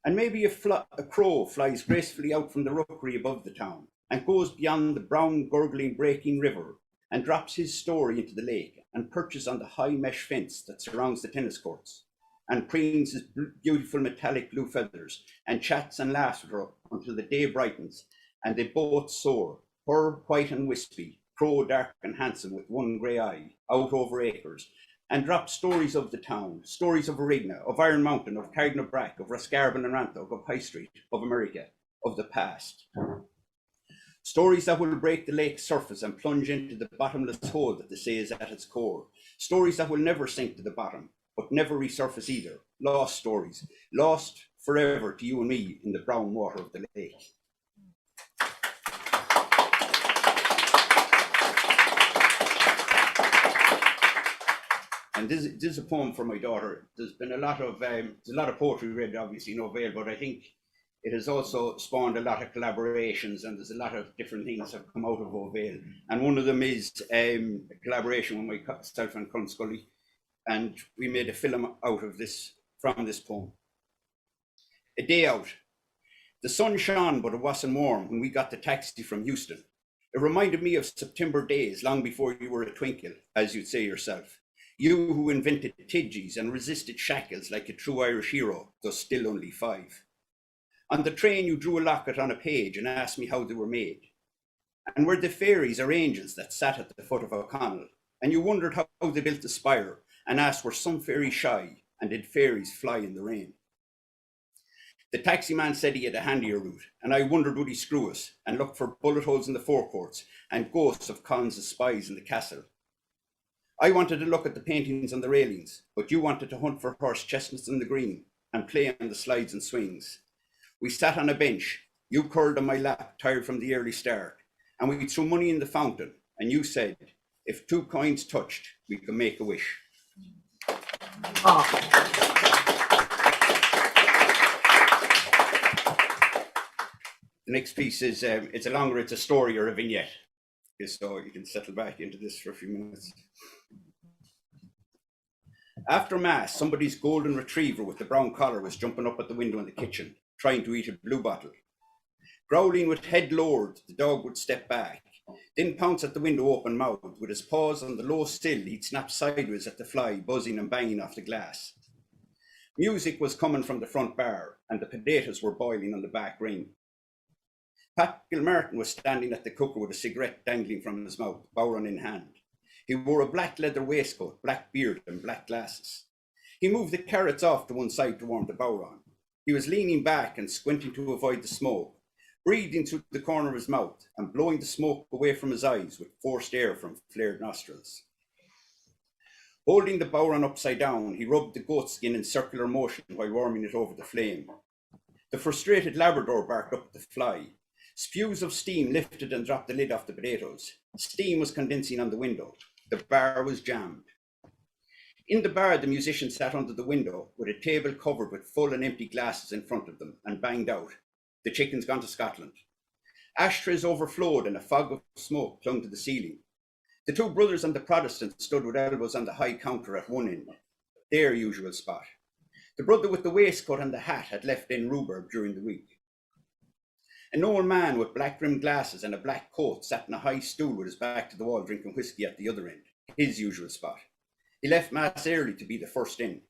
And maybe a crow flies gracefully out from the rookery above the town and goes beyond the brown, gurgling, breaking river and drops his story into the lake and perches on the high mesh fence that surrounds the tennis courts and preens his beautiful metallic blue feathers and chats and laughs with her until the day brightens and they both soar, her white and wispy, crow dark and handsome with one grey eye, out over acres, and drop stories of the town, stories of Arigna, of Iron Mountain, of Carrignabrack, of Roscarban and Rantock, of High Street, of America, of the past. Stories that will break the lake's surface and plunge into the bottomless hole that they say is at its core. Stories that will never sink to the bottom, but never resurface either. Lost stories, lost forever to you and me in the brown water of the lake. And this is a poem for my daughter. There's been a lot of poetry read, obviously, in O'Vale, but I think it has also spawned a lot of collaborations, and there's a lot of different things that have come out of O'Vale. And one of them is a collaboration with myself and Colin Scully, and we made a film out of this, from this poem. A day out. The sun shone, but it wasn't warm when we got the taxi from Houston. It reminded me of September days, long before you were a twinkle, as you'd say yourself. You who invented tidgies and resisted shackles like a true Irish hero, though still only 5. On the train, you drew a locket on a page and asked me how they were made. And were they fairies or angels that sat at the foot of O'Connell? And you wondered how they built the spire and asked, were some fairies shy and did fairies fly in the rain? The taxi man said he had a handier route, and I wondered would he screw us and look for bullet holes in the forecourts and ghosts of Collins' spies in the castle. I wanted to look at the paintings on the railings, but you wanted to hunt for horse chestnuts in the green and play on the slides and swings. We sat on a bench, you curled on my lap, tired from the early start, and we threw money in the fountain, and you said, if 2 coins touched, we could make a wish. Oh. The next piece is, it's a story or a vignette, so you can settle back into this for a few minutes. After Mass, somebody's golden retriever with the brown collar was jumping up at the window in the kitchen, trying to eat a blue bottle. Growling with head lowered, the dog would step back, then pounce at the window open-mouthed. With his paws on the low sill, he'd snap sideways at the fly, buzzing and banging off the glass. Music was coming from the front bar, and the potatoes were boiling on the back ring. Pat Gilmartin was standing at the cooker with a cigarette dangling from his mouth, bowron in hand. He wore a black leather waistcoat, black beard, and black glasses. He moved the carrots off to one side to warm the bowron. He was leaning back and squinting to avoid the smoke, breathing through the corner of his mouth and blowing the smoke away from his eyes with forced air from flared nostrils. Holding the bowron upside down, he rubbed the goat skin in circular motion while warming it over the flame. The frustrated Labrador barked up at the fly. Spews of steam lifted and dropped the lid off the potatoes. Steam was condensing on the window. The bar was jammed. In the bar, the musicians sat under the window with a table covered with full and empty glasses in front of them and banged out, "The chicken's gone to Scotland." Ashtrays overflowed and a fog of smoke clung to the ceiling. The 2 brothers and the Protestant stood with elbows on the high counter at one end, their usual spot. The brother with the waistcoat and the hat had left in rhubarb during the week. An old man with black-rimmed glasses and a black coat sat in a high stool with his back to the wall drinking whiskey at the other end, his usual spot. He left Mass early to be the first in.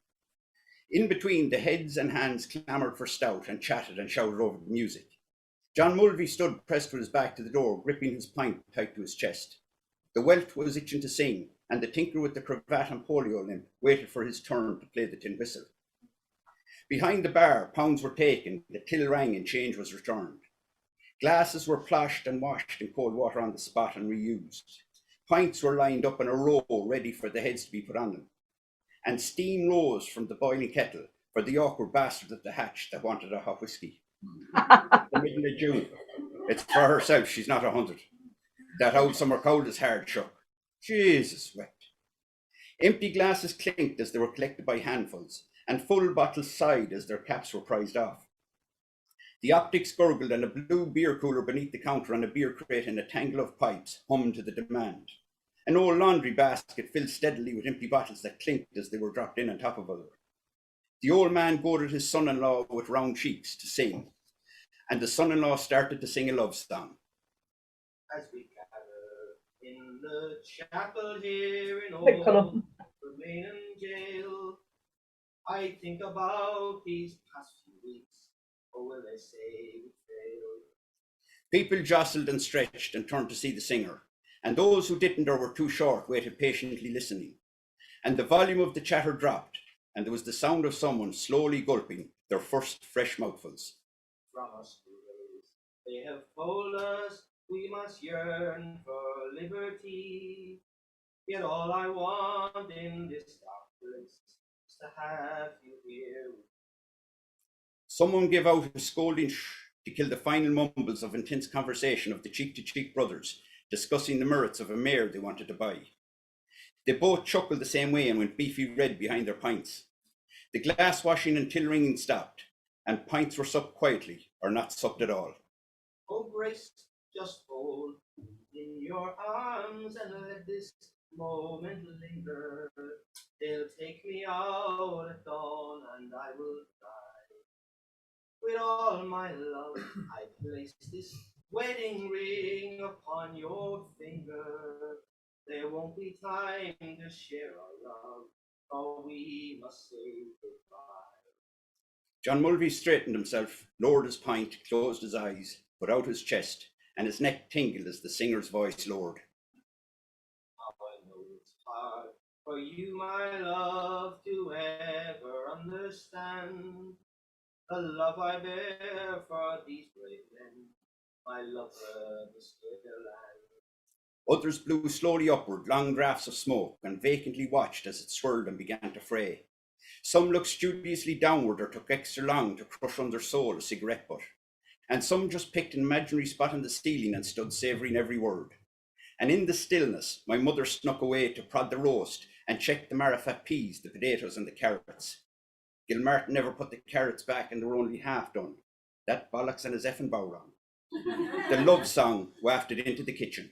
In between, the heads and hands clamoured for stout and chatted and shouted over the music. John Mulvey stood pressed with his back to the door, gripping his pint tight to his chest. The welt was itching to sing, and the tinker with the cravat and polio limp waited for his turn to play the tin whistle. Behind the bar, pounds were taken, the till rang and change was returned. Glasses were plashed and washed in cold water on the spot and reused. Pints were lined up in a row, ready for the heads to be put on them. And steam rose from the boiling kettle for the awkward bastard at the hatch that wanted a hot whiskey. The middle of June. It's for herself, she's not 100. That old summer cold is hard shook. Jesus wept. Empty glasses clinked as they were collected by handfuls, and full bottles sighed as their caps were prized off. The optics gurgled, and a blue beer cooler beneath the counter and a beer crate and a tangle of pipes hummed to the demand. An old laundry basket filled steadily with empty bottles that clinked as they were dropped in on top of other. The old man goaded his son-in-law with round cheeks to sing, and the son-in-law started to sing a love song. As we gather in the chapel here in old Remain jail, I think about these past few weeks, or will they say we failed? People jostled and stretched and turned to see the singer, and those who didn't or were too short waited patiently listening. And the volume of the chatter dropped, and there was the sound of someone slowly gulping their first fresh mouthfuls. From us they have told us we must yearn for liberty. Yet all I want in this dark place is to have you here. Someone gave out a scolding shh to kill the final mumbles of intense conversation of the cheek-to-cheek brothers discussing the merits of a mare they wanted to buy. They both chuckled the same way and went beefy red behind their pints. The glass washing and till ringing stopped, and pints were supped quietly, or not supped at all. Oh, Grace, just hold in your arms and let this moment linger. They'll take me out at dawn and I will die. With all my love, I place this wedding ring upon your finger. There won't be time to share our love, for we must say goodbye. John Mulvey straightened himself, lowered his pint, closed his eyes, put out his chest, and his neck tingled as the singer's voice lowered. I know it's hard for you, my love, to ever understand the love I bear for these brave men, my lover, the still land. Others blew slowly upward, long draughts of smoke, and vacantly watched as it swirled and began to fray. Some looked studiously downward or took extra long to crush under soul a cigarette butt, and some just picked an imaginary spot on the ceiling and stood savouring every word. And in the stillness, my mother snuck away to prod the roast and check the marifat peas, the potatoes and the carrots. Gilmartin never put the carrots back and they were only half done. That bollocks and his effing bow wrong. The love song wafted into the kitchen.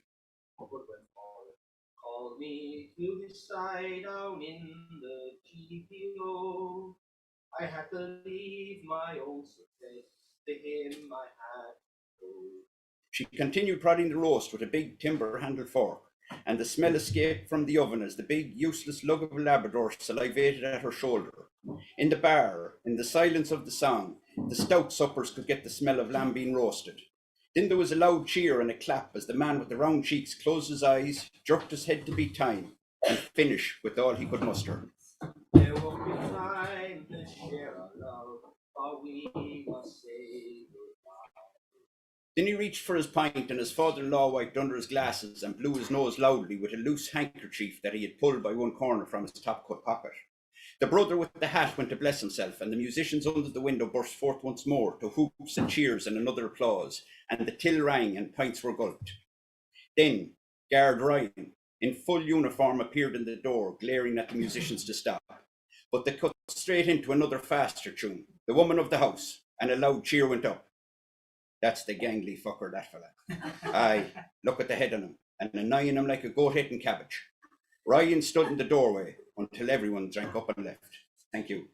Called me to his side down in the GPO. I had to leave my own success to him I had to go. She continued prodding the roast with a big timber-handled fork, and the smell escaped from the oven as the big, useless lug of a Labrador salivated at her shoulder. In the bar, in the silence of the song, the stout suppers could get the smell of lamb being roasted. Then there was a loud cheer and a clap as the man with the round cheeks closed his eyes, jerked his head to beat time, and finished with all he could muster. There won't be time to share our love, for we must say goodbye. Then he reached for his pint, and his father-in-law wiped under his glasses and blew his nose loudly with a loose handkerchief that he had pulled by one corner from his top-cut pocket. The brother with the hat went to bless himself, and the musicians under the window burst forth once more to hoops and cheers and another applause, and the till rang and pints were gulped. Then Guard Ryan, in full uniform, appeared in the door, glaring at the musicians to stop. But they cut straight into another faster tune, The Woman of the House, and a loud cheer went up. That's the gangly fucker, that fella. Aye, look at the head on him, and annoying him like a goat hitting cabbage. Ryan stood in the doorway until everyone drank up and left. Thank you.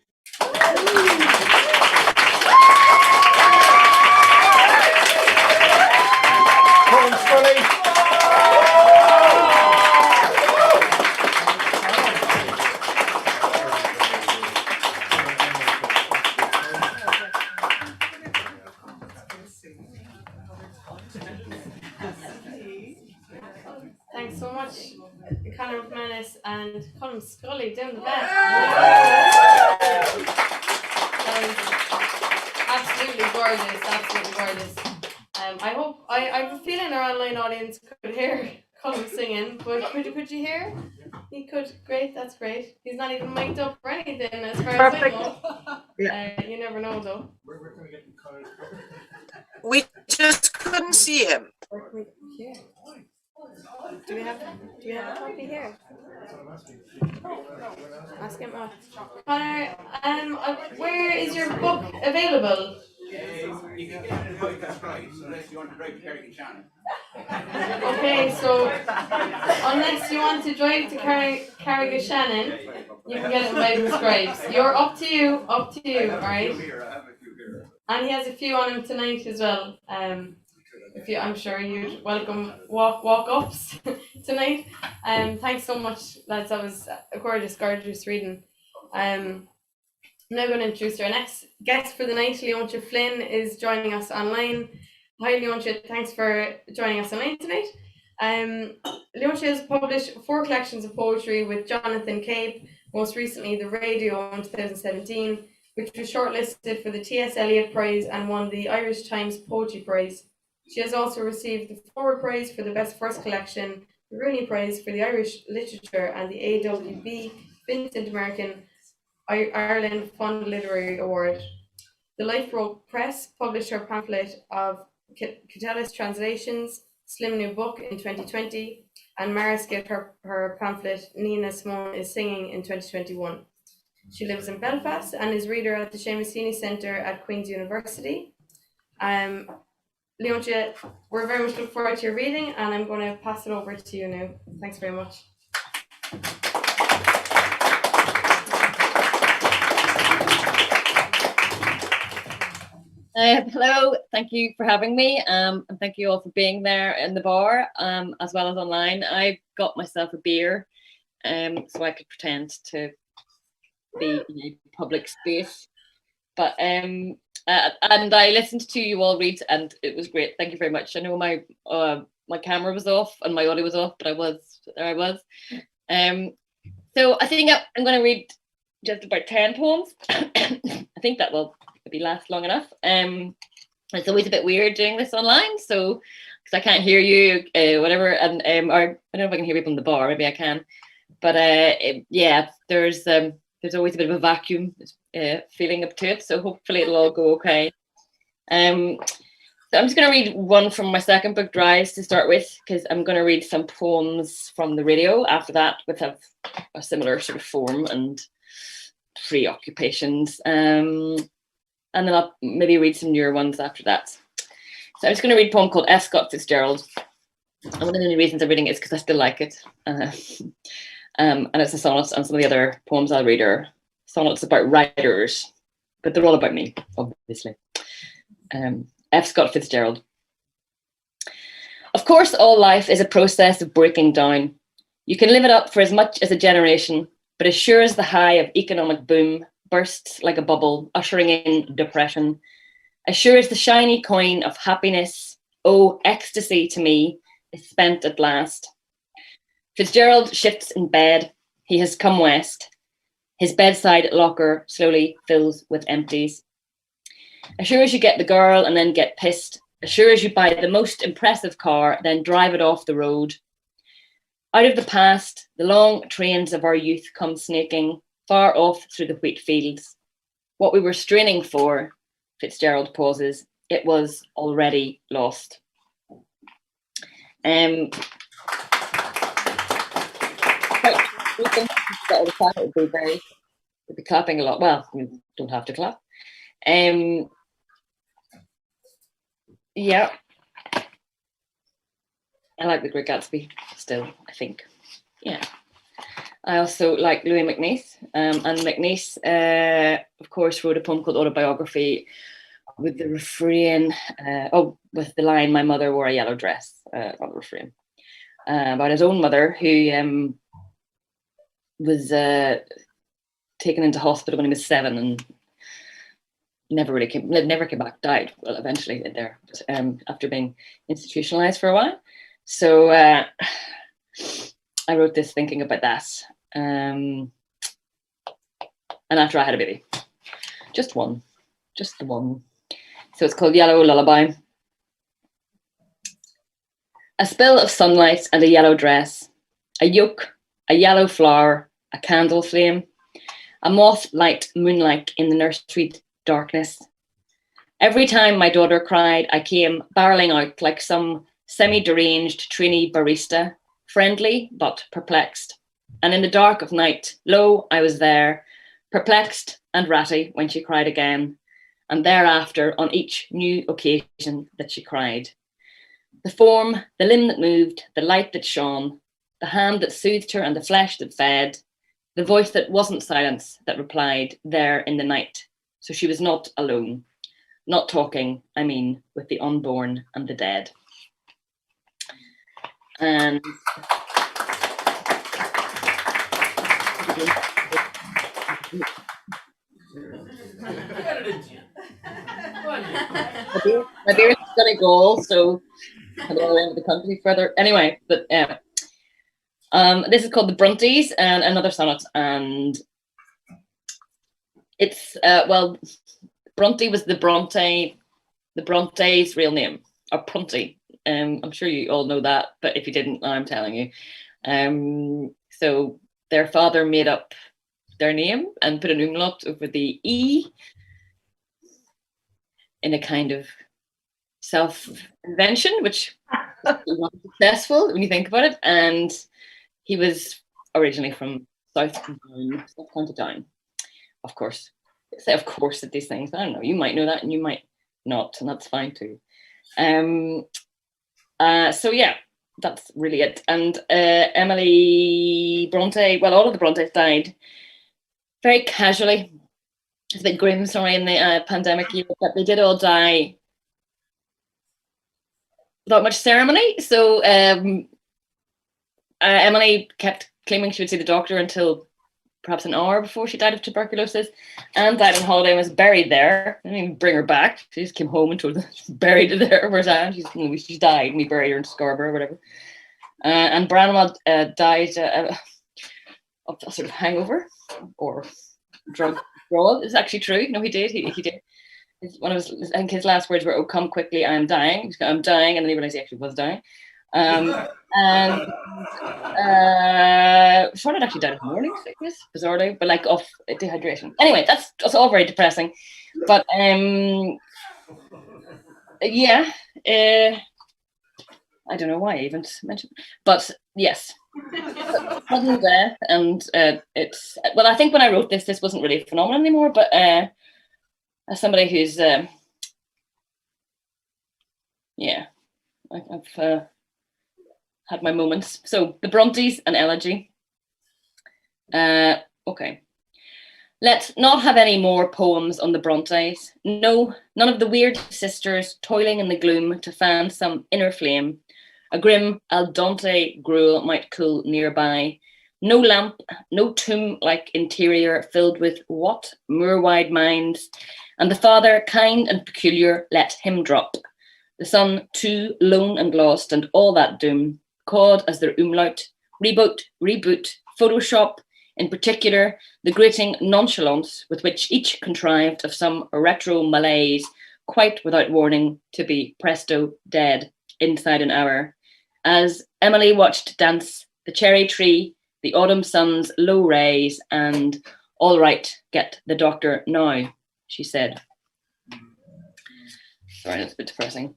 Mcmanus and Colin Scully down the back. Absolutely gorgeous, absolutely gorgeous. I have a feeling our online audience could hear Colin singing, but could you hear? He could. Great, that's great. He's not even mic'd up or anything, as far as I know. You never know, though. We just couldn't see him. Do we have a copy here? Ask him. Conor, where is your book available? You can get it in a podcast price unless you want to drive to Carrick-on-Shannon. Okay, so unless you want to drive to Carrick-on-Shannon, you can get it by the scribes. You're up to you, alright? And he has a few on him tonight as well. I'm sure you'd welcome walk-ups tonight. Thanks so much, lads. That was a gorgeous reading. I'm now going to introduce our next guest for the night. Leontia Flynn is joining us online. Hi, Leontia. Thanks for joining us online tonight. Leontia has published 4 collections of poetry with Jonathan Cape, most recently The Radio in 2017, which was shortlisted for the T.S. Eliot Prize and won the Irish Times Poetry Prize. She has also received the Forward Prize for the Best First Collection, the Rooney Prize for the Irish Literature, and the AWB Vincent American Ireland Fund Literary Award. The Lifeboat Press published her pamphlet of Catullus Translations, Slim New Book in 2020, and Maris gave her pamphlet Nina Simone is Singing in 2021. She lives in Belfast and is reader at the Seamus Heaney Centre at Queen's University. Leontia, we're very much looking forward to your reading, and I'm going to pass it over to you now. Thanks very much. Hello, thank you for having me, and thank you all for being there in the bar, as well as online. I got myself a beer, so I could pretend to be in a public space. But and I listened to you all read, and it was great. Thank you very much. I know my camera was off and my audio was off, but I was. So I think I'm going to read just about 10 poems. I think that will maybe last long enough. It's always a bit weird doing this online, so because I can't hear you, whatever, and or I don't know if I can hear people in the bar. Maybe I can, but yeah, there's always a bit of a vacuum feeling up to it. So hopefully it'll all go okay. So I'm just going to read one from my second book, Dries, to start with, because I'm going to read some poems from the radio after that, which have a similar sort of form and preoccupations. And then I'll maybe read some newer ones after that. So I'm just going to read a poem called F. Scott Fitzgerald. And one of the only reasons I'm reading it is because I still like it. And it's a sonnet, and some of the other poems I'll read are sonnets about writers, but they're all about me, obviously. F. Scott Fitzgerald. Of course, all life is a process of breaking down. You can live it up for as much as a generation, but as sure as the high of economic boom bursts like a bubble, ushering in depression, as sure as the shiny coin of happiness, oh, ecstasy to me, is spent at last. Fitzgerald shifts in bed. He has come west. His bedside locker slowly fills with empties. As sure as you get the girl and then get pissed, as sure as you buy the most impressive car, then drive it off the road. Out of the past, the long trains of our youth come snaking, far off through the wheat fields. What we were straining for, Fitzgerald pauses, it was already lost. It'd be clapping a lot. Well, you don't have to clap. Yeah. I like The Great Gatsby still, I think. Yeah. I also like Louis MacNeice, and MacNeice, of course, wrote a poem called Autobiography with the refrain, with the line, "My mother wore a yellow dress," not the refrain, about his own mother who was taken into hospital when he was 7 and never came back, died, well, eventually there, after being institutionalized for a while. So I wrote this thinking about that. And after I had a baby. Just the one. So it's called Yellow Lullaby. A spill of sunlight and a yellow dress, a yolk, a yellow flower, a candle flame, a moth light moonlight in the nursery darkness. Every time my daughter cried, I came barreling out like some semi-deranged trainee barista, friendly but perplexed. And in the dark of night, lo, I was there, perplexed and ratty when she cried again, and thereafter on each new occasion that she cried. The form, the limb that moved, the light that shone, the hand that soothed her and the flesh that fed, the voice that wasn't silence that replied there in the night. So she was not alone, not talking, I mean, with the unborn and the dead. And my beard's got a goal, so I don't know the country further. Anyway, but this is called The Brontes and another sonnet, and it's well, Bronte was the Bronte's real name, or Bronte. I'm sure you all know that, but if you didn't, I'm telling you. So their father made up their name and put an umlaut over the E in a kind of self-invention, which was not successful when you think about it. And he was originally from South County Down, of course. I say of course at these things. I don't know. You might know that, and you might not, and that's fine too. So yeah, that's really it. And Emily Bronte, well, all of the Brontes died very casually. It's a bit grim, sorry, in the pandemic year, but they did all die without much ceremony. So Emily kept claiming she would see the doctor until perhaps an hour before she died of tuberculosis, and died on holiday and was buried there. I didn't even bring her back. She just came home and told her buried her there. Where's Anne? She died, and we buried her in Scarborough or whatever. And Branwell died of a sort of hangover or drug withdrawal. It's actually true. No, he did. He did. One of his, I think his last words were, "Oh, come quickly, I'm dying." I'm dying, and then he realized he actually was dying. And Charlotte actually died of morning sickness, bizarrely, but like of dehydration. Anyway, that's all very depressing. But yeah, I don't know why I even mentioned, but yes, sudden death, and it's, well, I think when I wrote this wasn't really a phenomenon anymore, but as somebody who's yeah, I've had my moments. So the Brontes, an elegy. Okay. Let's not have any more poems on the Brontes. No, none of the weird sisters toiling in the gloom to fan some inner flame. A grim al dente gruel might cool nearby. No lamp, no tomb-like interior filled with what? Moor-wide minds. And the father, kind and peculiar, let him drop. The son, too, lone and lost, and all that doom. Called as their umlaut, reboot, Photoshop, in particular, the grating nonchalance with which each contrived of some retro malaise, quite without warning, to be presto dead inside an hour. As Emily watched dance the cherry tree, the autumn sun's low rays, and all right, get the doctor now, she said. Sorry, that's a bit depressing.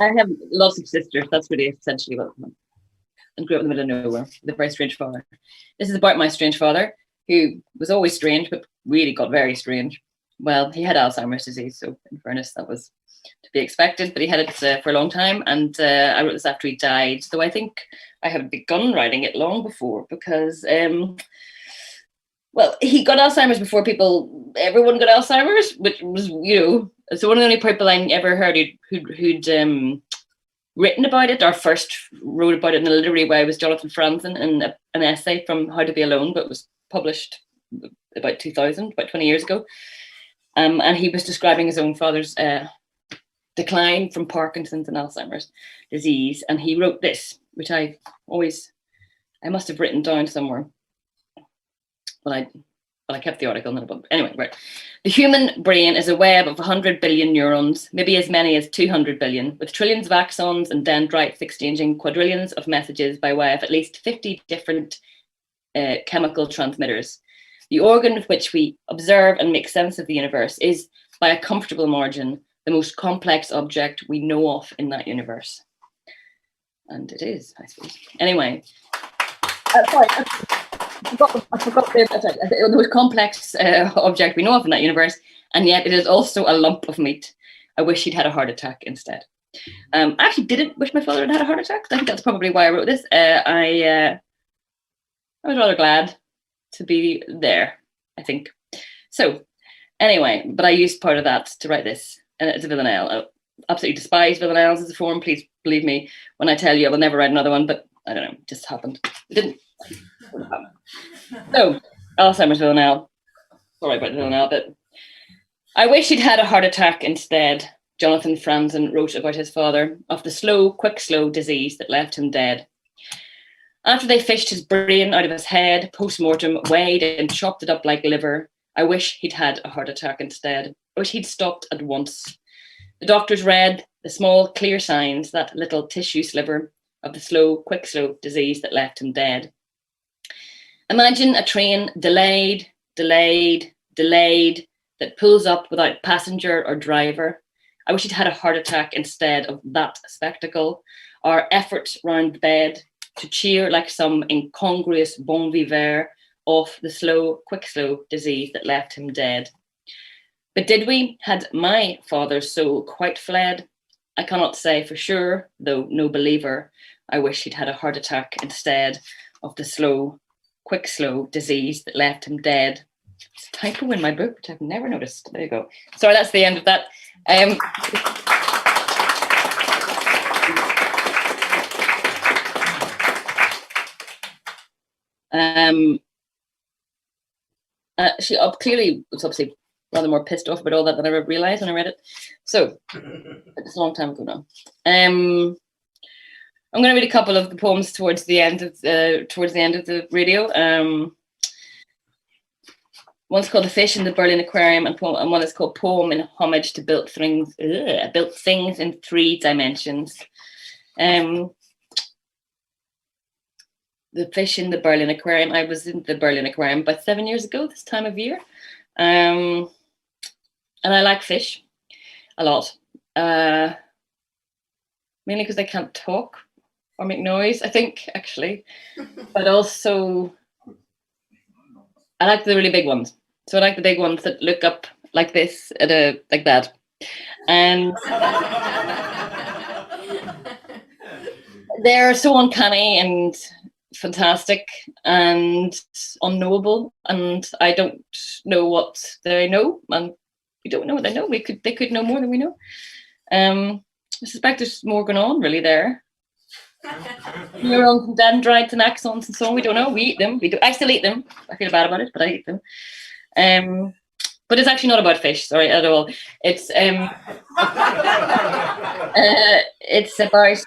I have lots of sisters. That's really essentially what I'm. And grew up in the middle of nowhere with a very strange father. This is about my strange father, who was always strange, but really got very strange. Well, he had Alzheimer's disease, so in fairness, that was to be expected, but he had it for a long time, and I wrote this after he died, though I think I had begun writing it long before, because, well, he got Alzheimer's before everyone got Alzheimer's, which was, so one of the only people I ever heard who'd written about it, or first wrote about it in a literary way, was Jonathan Franzen in an essay from How to Be Alone, but it was published about 2000, about 20 years ago. And he was describing his own father's decline from Parkinson's and Alzheimer's disease. And he wrote this, which I must have written down somewhere. But I kept the article in the book. Anyway, right. The human brain is a web of 100 billion neurons, maybe as many as 200 billion, with trillions of axons and dendrites exchanging quadrillions of messages by way of at least 50 different chemical transmitters. The organ with which we observe and make sense of the universe is, by a comfortable margin, the most complex object we know of in that universe. And it is, I suppose. Anyway, sorry. I forgot the most complex object we know of in that universe, and yet it is also a lump of meat. I wish he'd had a heart attack instead. I actually didn't wish my father had had a heart attack. I think that's probably why I wrote this. I was rather glad to be there, I think. So anyway, but I used part of that to write this, and it's a villanelle. I absolutely despise villanelles as a form. Please believe me when I tell you I will never write another one, but I don't know, it just happened. It didn't. So, Alzheimer's villanelle. Sorry about the villanelle, but I wish he'd had a heart attack instead. Jonathan Franzen wrote about his father, of the slow, quick, slow disease that left him dead. After they fished his brain out of his head, post-mortem, weighed and chopped it up like liver, I wish he'd had a heart attack instead. I wish he'd stopped at once. The doctors read the small, clear signs, that little tissue sliver of the slow, quick, slow disease that left him dead. Imagine a train delayed, that pulls up without passenger or driver. I wish he'd had a heart attack instead of that spectacle. Our efforts round bed to cheer like some incongruous bon vivant off the slow, quick, slow disease that left him dead. But did we? Had my father's soul quite fled? I cannot say for sure, though no believer. I wish he'd had a heart attack instead of the slow, quick, slow disease that left him dead. It's a typo in my book, which I've never noticed. There you go. Sorry, that's the end of that. She clearly was obviously rather more pissed off about all that than I ever realized when I read it. So it's a long time ago now. I'm going to read a couple of the poems towards the end of the radio. One's called "The Fish in the Berlin Aquarium," and one is called "Poem in Homage to Built Things in Three Dimensions." The Fish in the Berlin Aquarium. I was in the Berlin Aquarium about 7 years ago this time of year, and I like fish a lot, mainly because they can't talk or make noise, I think, actually, but also I like the really big ones. So I like the big ones that look up like this like that, and they're so uncanny and fantastic and unknowable, and I don't know what they know, and we don't know what they know. They could know more than we know. I suspect there's more going on really there. Neurons and dendrites and axons and so on. We don't know. We eat them. I still eat them. I feel bad about it, but I eat them. But it's actually not about fish, sorry, at all. It's it's about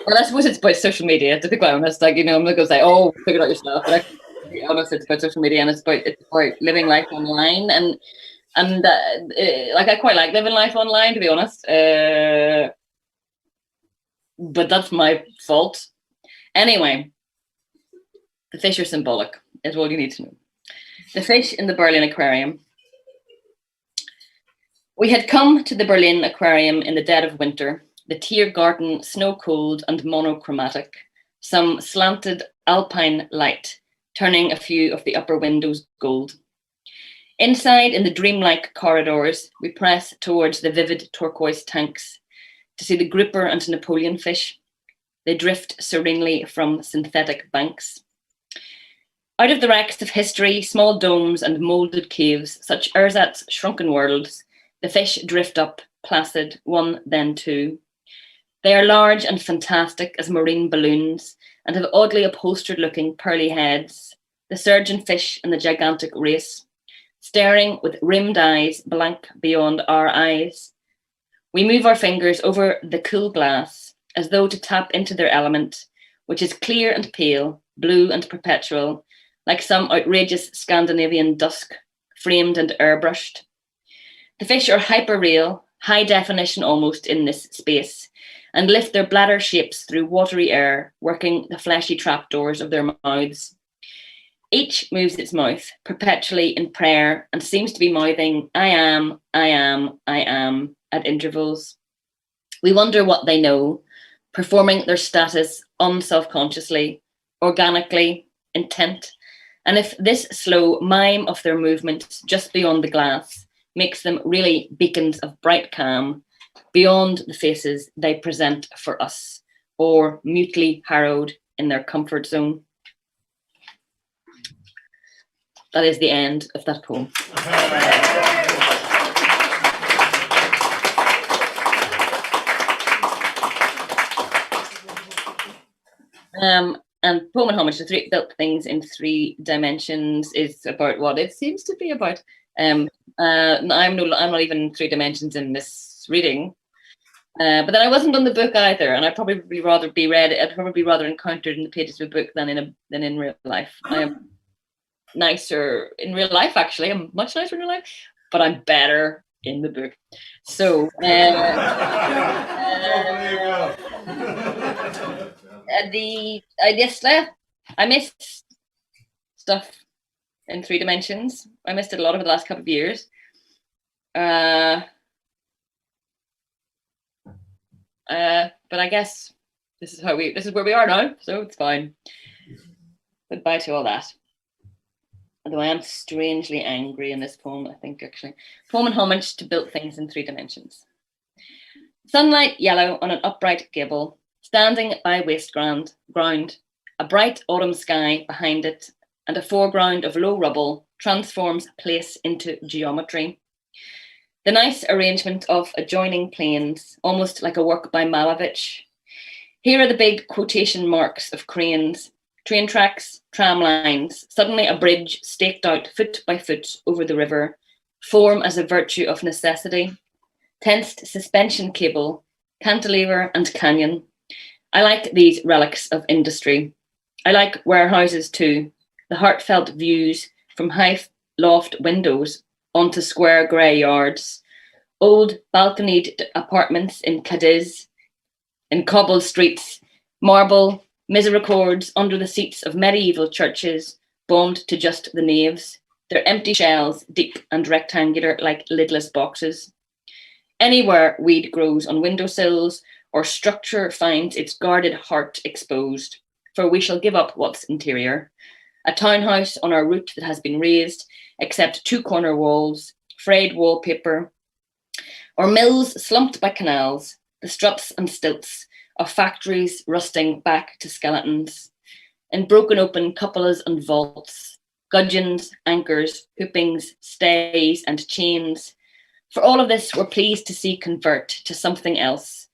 well, I suppose it's about social media, to be quite honest. Like, I'm not gonna say, oh, figure it out yourself, but to be honest, it's about social media, and it's about living life online, and like, I quite like living life online, to be honest. But that's my fault. Anyway, the fish are symbolic, is all you need to know. The fish in the Berlin Aquarium. We had come to the Berlin Aquarium in the dead of winter, the Tiergarten snow-cold and monochromatic, some slanted alpine light turning a few of the upper windows gold. Inside, in the dreamlike corridors, we press towards the vivid turquoise tanks to see the grouper and Napoleon fish. They drift serenely from synthetic banks. Out of the wrecks of history, small domes and moulded caves, such ersatz shrunken worlds, the fish drift up, placid, one, then two. They are large and fantastic as marine balloons and have oddly upholstered-looking pearly heads, the surgeon fish in the gigantic race, staring with rimmed eyes blank beyond our eyes. We move our fingers over the cool glass as though to tap into their element, which is clear and pale, blue and perpetual, like some outrageous Scandinavian dusk, framed and airbrushed. The fish are hyperreal, high definition almost in this space, and lift their bladder shapes through watery air, working the fleshy trapdoors of their mouths. Each moves its mouth perpetually in prayer and seems to be mouthing, I am, I am, I am, at intervals. We wonder what they know, performing their status unselfconsciously, organically, intent, and if this slow mime of their movements just beyond the glass makes them really beacons of bright calm, beyond the faces they present for us, or mutely harrowed in their comfort zone. That is the end of that poem. And Poem and Homage, the three built things in 3 dimensions, is about what it seems to be about. I'm not even 3 dimensions in this reading. But then I wasn't on the book either, and I'd probably rather encountered in the pages of a book than in real life. I am nicer in real life, actually. I'm much nicer in real life, but I'm better in the book. So I missed stuff in 3 dimensions. I missed it a lot over the last couple of years. But I guess this is where we are now, so it's fine. Goodbye to all that. Although I am strangely angry in this poem, I think, actually. Poem and Homage to built things in 3 dimensions. Sunlight yellow on an upright gable, standing by waste ground, a bright autumn sky behind it, and a foreground of low rubble transforms place into geometry. The nice arrangement of adjoining planes, almost like a work by Malevich. Here are the big quotation marks of cranes, train tracks, tram lines, suddenly a bridge staked out foot by foot over the river, form as a virtue of necessity, tensed suspension cable, cantilever and canyon. I like these relics of industry. I like warehouses too, the heartfelt views from high loft windows onto square grey yards, old balconied apartments in Cadiz, in cobbled streets, marble, misericords under the seats of medieval churches, bombed to just the naves, their empty shells deep and rectangular like lidless boxes. Anywhere weed grows on windowsills or structure finds its guarded heart exposed, for we shall give up what's interior. A townhouse on our route that has been raised, except 2 corner walls, frayed wallpaper, or mills slumped by canals, the struts and stilts of factories rusting back to skeletons, in broken open cupolas and vaults, gudgeons, anchors, hoopings, stays, and chains. For all of this we're pleased to see convert to something else,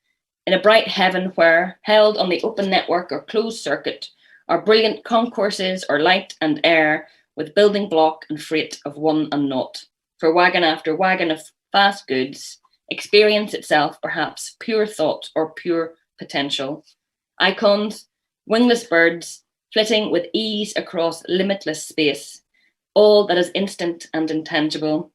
in a bright heaven where, held on the open network or closed circuit, are brilliant concourses or light and air with building block and freight of one and naught. For wagon after wagon of fast goods, experience itself perhaps pure thought or pure potential. Icons, wingless birds, flitting with ease across limitless space, all that is instant and intangible.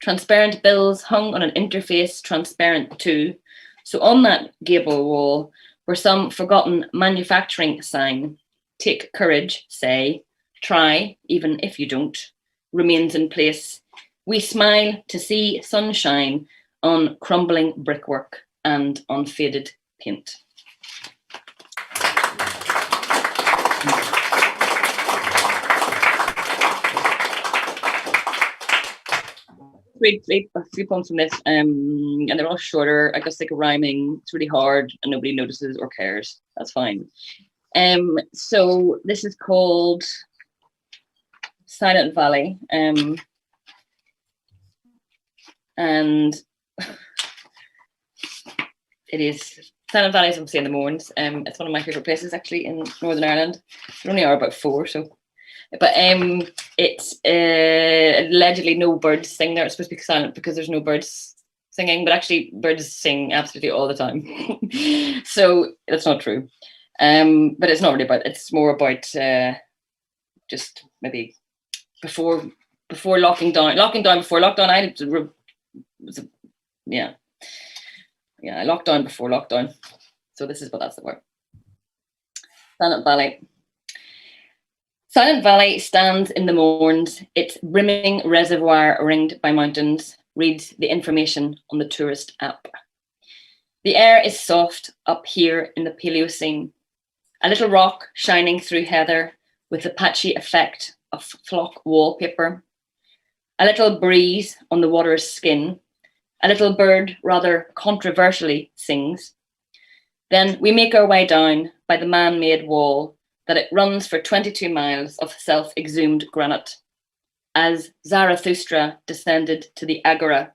Transparent bills hung on an interface transparent too. So on that gable wall were some forgotten manufacturing sign. Take courage, say, try, even if you don't, remains in place. We smile to see sunshine on crumbling brickwork and on faded paint. Read a few poems from this, and they're all shorter. I guess like rhyming. It's really hard, and nobody notices or cares. That's fine. So this is called Silent Valley, and it is Silent Valley is obviously in the Mourns. It's one of my favorite places actually in Northern Ireland. There only are about 4, so But it's allegedly no birds sing there. It's supposed to be silent because there's no birds singing, but actually birds sing absolutely all the time. So that's not true. But it's not really about, it's more about just maybe before locking down before lockdown. I locked down before lockdown. So this is what that's about. Silent Valley. Silent Valley stands in the morns, its brimming reservoir ringed by mountains. Read the information on the tourist app. The air is soft up here in the Paleocene. A little rock shining through heather with the patchy effect of flock wallpaper. A little breeze on the water's skin. A little bird rather controversially sings. Then we make our way down by the man-made wall that it runs for 22 miles of self-exhumed granite, as Zarathustra descended to the Agora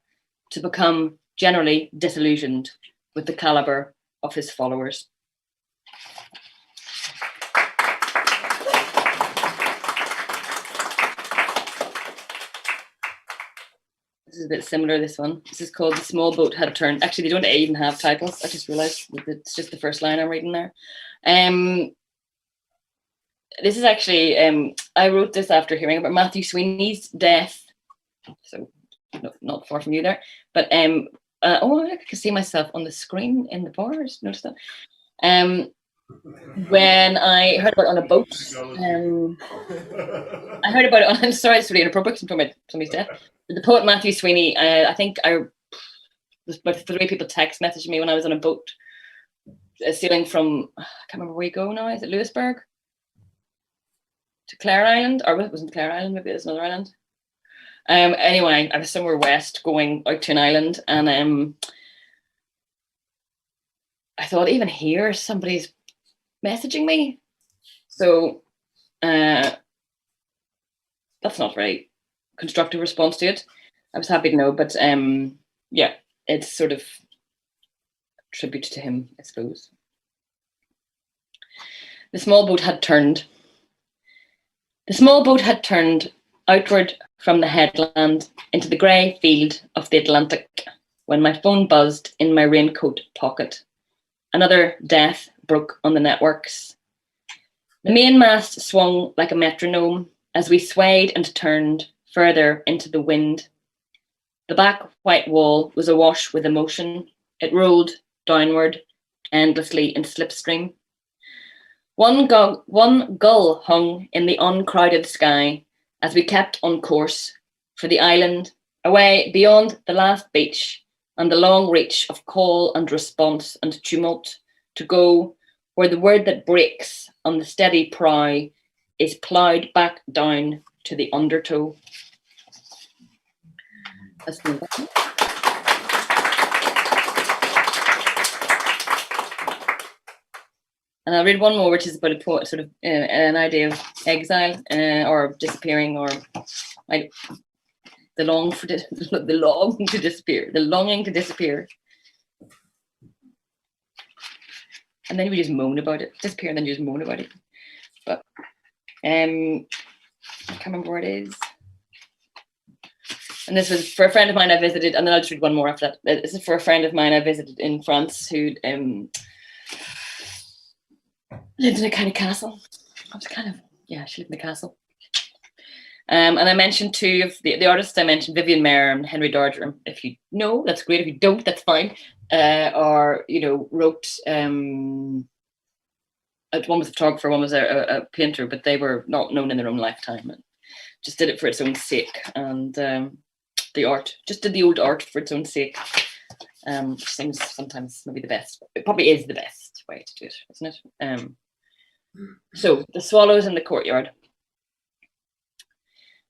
to become generally disillusioned with the caliber of his followers. This is a bit similar, this one. This is called The Small Boat Had Turned. Actually, they don't even have titles. I just realized it's just the first line I'm reading there. This is actually, I wrote this after hearing about Matthew Sweeney's death. So not far from you there. But, I can see myself on the screen in the bars. Notice that. When I heard about it on a boat, I heard about it on, I'm sorry, it's really inappropriate, I'm talking about somebody's death. The poet Matthew Sweeney, I think was about 3 people text messaged me when I was on a boat sailing from, I can't remember where you go now, is it Lewisburg? To Clare Island, or it wasn't Clare Island, maybe it was another island. Anyway, I was somewhere west going out to an island, and I thought, even here, somebody's messaging me. So that's not very constructive response to it. I was happy to know, but yeah, it's sort of a tribute to him, I suppose. The small boat had turned. The small boat had turned outward from the headland into the grey field of the Atlantic when my phone buzzed in my raincoat pocket. Another death broke on the networks. The mainmast swung like a metronome as we swayed and turned further into the wind. The back white wall was awash with emotion. It rolled downward endlessly in slipstream. One gull hung in the uncrowded sky as we kept on course for the island, away beyond the last beach and the long reach of call and response and tumult, to go where the word that breaks on the steady prow is ploughed back down to the undertow. And I'll read one more, which is about a poet, sort of an idea of exile or disappearing, or like the longing to disappear. And then we just moan about it, disappear, and then you just moan about it. But I can't remember where it is. And this was for a friend of mine I visited, and then I'll just read one more after that. This is for a friend of mine I visited in France who lived in a kind of castle. She lived in a castle. And I mentioned two of the artists I mentioned, Vivian Mayer and Henry Darger. If you know, that's great. If you don't, that's fine. Or, wrote, one was a photographer, one was a painter, but they were not known in their own lifetime and just did it for its own sake. And the art, just did the old art for its own sake. Which seems sometimes maybe the best. It probably is the best way to do it, isn't it? So, the swallows in the courtyard.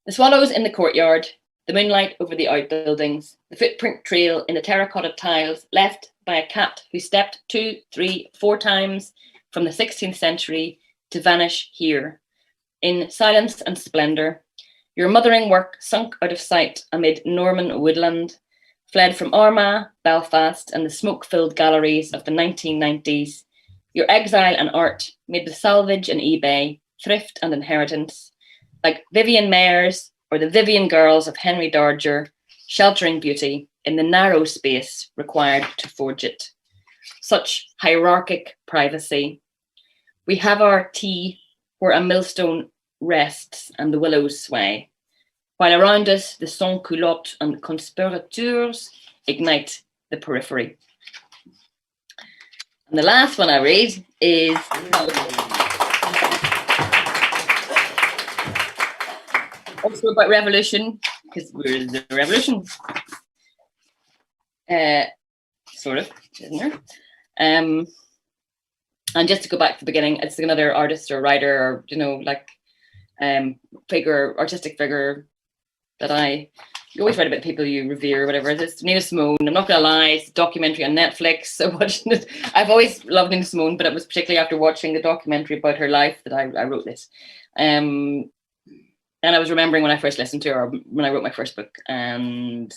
The swallows in the courtyard, the moonlight over the outbuildings, the footprint trail in the terracotta tiles left by a cat who stepped 2, 3, 4 times from the 16th century to vanish here. In silence and splendour, your mothering work sunk out of sight amid Norman woodland, fled from Armagh, Belfast, and the smoke-filled galleries of the 1990s. Your exile and art made the salvage and eBay, thrift and inheritance, like Vivian Mares or the Vivian girls of Henry Darger, sheltering beauty in the narrow space required to forge it. Such hierarchic privacy. We have our tea where a millstone rests and the willows sway, while around us the sans-culottes and conspirateurs ignite the periphery. And the last one I read is also about revolution, because we're in the revolution. Sort of, isn't there? And just to go back to the beginning, it's another artist or writer or, you know, like figure, artistic figure that you always write about people you revere or whatever. It's Nina Simone. I'm not gonna lie, it's a documentary on Netflix. So watching it, I've always loved Nina Simone, but it was particularly after watching the documentary about her life that I wrote this. And I was remembering when I first listened to her, when I wrote my first book, and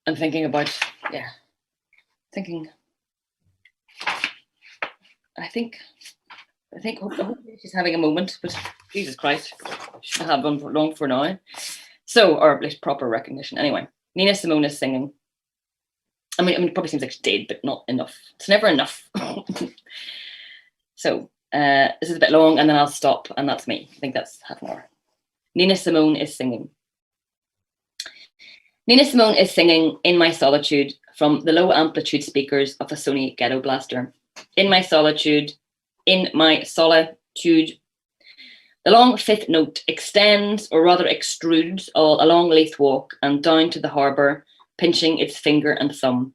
I'm thinking about, I think hopefully she's having a moment, but Jesus Christ, she'll have one for long for now. So, or at least proper recognition. Anyway, Nina Simone is singing. I mean, it probably seems like she did, but not enough. It's never enough. So, this is a bit long, and then I'll stop, and that's me. I think that's half an hour. Nina Simone is singing. Nina Simone is singing In My Solitude from the low amplitude speakers of a Sony Ghetto Blaster. In my solitude, in my solitude. The long fifth note extends, or rather extrudes, all along Leith Walk and down to the harbour, pinching its finger and thumb.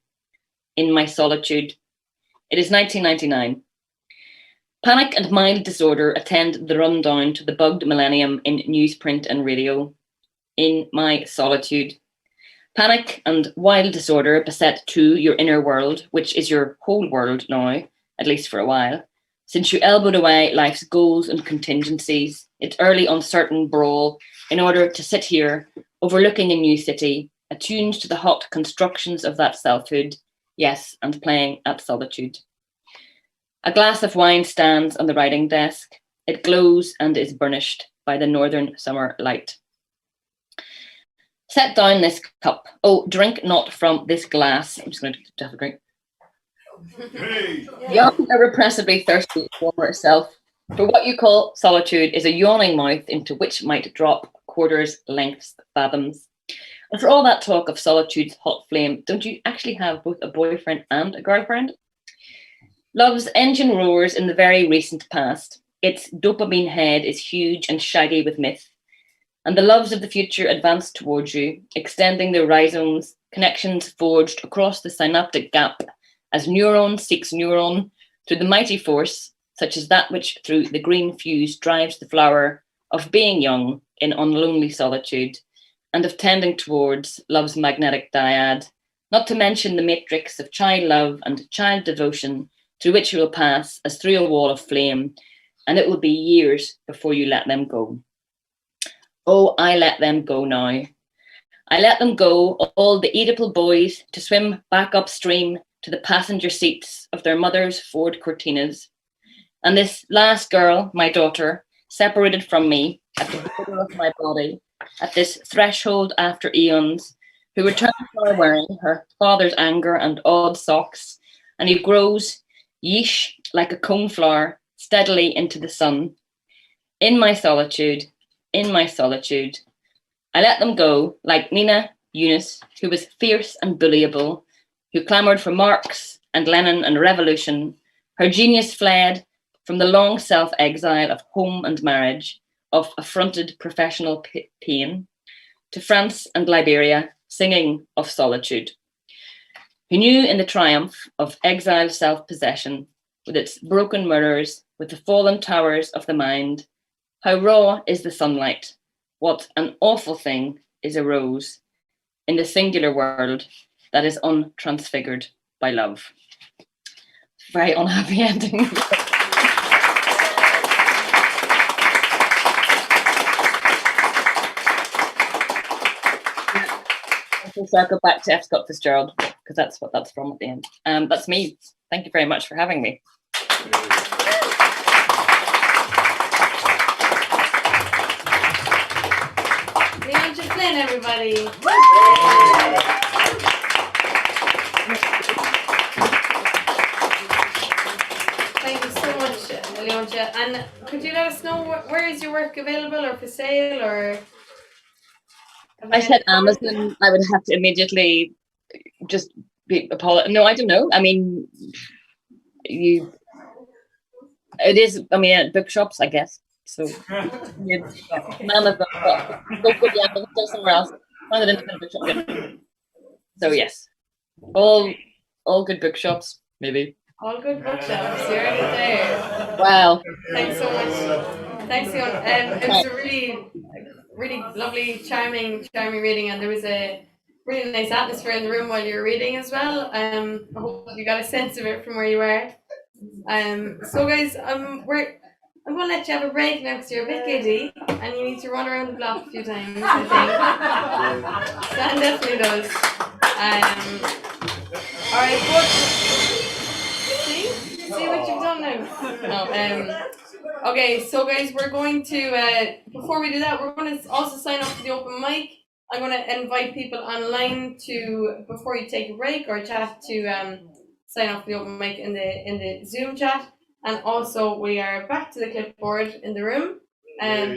In my solitude. It is 1999. Panic and mild disorder attend the rundown to the bugged millennium in newsprint and radio. In my solitude. Panic and wild disorder beset too your inner world, which is your whole world now, at least for a while, since you elbowed away life's goals and contingencies, its early uncertain brawl, in order to sit here, overlooking a new city, attuned to the hot constructions of that selfhood, yes, and playing at solitude. A glass of wine stands on the writing desk. It glows and is burnished by the northern summer light. Set down this cup. Oh, drink not from this glass. I'm just going to have a drink. Young, irrepressibly thirsty former self, for what you call solitude is a yawning mouth into which might drop quarters, lengths, fathoms. And for all that talk of solitude's hot flame, don't you actually have both a boyfriend and a girlfriend? Love's engine roars in the very recent past. Its dopamine head is huge and shaggy with myth. And the loves of the future advance towards you, extending their rhizomes, connections forged across the synaptic gap as neuron seeks neuron through the mighty force, such as that which through the green fuse drives the flower of being young in unlonely solitude, and of tending towards love's magnetic dyad, not to mention the matrix of child love and child devotion through which you will pass as through a wall of flame, and it will be years before you let them go. Oh, I let them go now. I let them go, all the Oedipal boys, to swim back upstream to the passenger seats of their mother's Ford Cortinas. And this last girl, my daughter, separated from me at the border of my body, at this threshold after eons, who returned to her wearing her father's anger and odd socks, and who grows, yeesh, like a coneflower, steadily into the sun. In my solitude, I let them go, like Nina Eunice, who was fierce and bullyable, who clamoured for Marx and Lenin and revolution. Her genius fled from the long self-exile of home and marriage, of affronted professional pain, to France and Liberia, singing of solitude. Who knew in the triumph of exiled self-possession, with its broken mirrors, with the fallen towers of the mind, how raw is the sunlight, what an awful thing is a rose, in the singular world that is untransfigured by love. Very unhappy ending. So I'll go back to F. Scott Fitzgerald, because that's what that's from at the end. That's me. Thank you very much for having me. Flynn, everybody. Thank you so much, Leontia. And could you let us know where is your work available or for sale or? I said Amazon. I would have to immediately just be apologetic. No, I don't know. I mean, it is. I mean, at bookshops, I guess. So, yeah, Amazon. Go somewhere else. Find an independent bookshop. Yeah. So yes, all good bookshops, maybe. All good bookshops. You're already there. Wow. Thanks so much. Thanks, Leon. It was a really lovely, charming reading, and there was a really nice atmosphere in the room while you were reading as well. I hope you got a sense of it from where you were. So guys, I'm gonna let you have a break now because you're a bit giddy and you need to run around the block a few times, I think. Stan definitely does. Alright, but see what you've done now. No, okay, so guys, we're going to before we do that, we're going to also sign up for the open mic. I'm going to invite people online to, before you take a break or chat, to sign up for the open mic in the Zoom chat. And also, we are back to the clipboard in the room.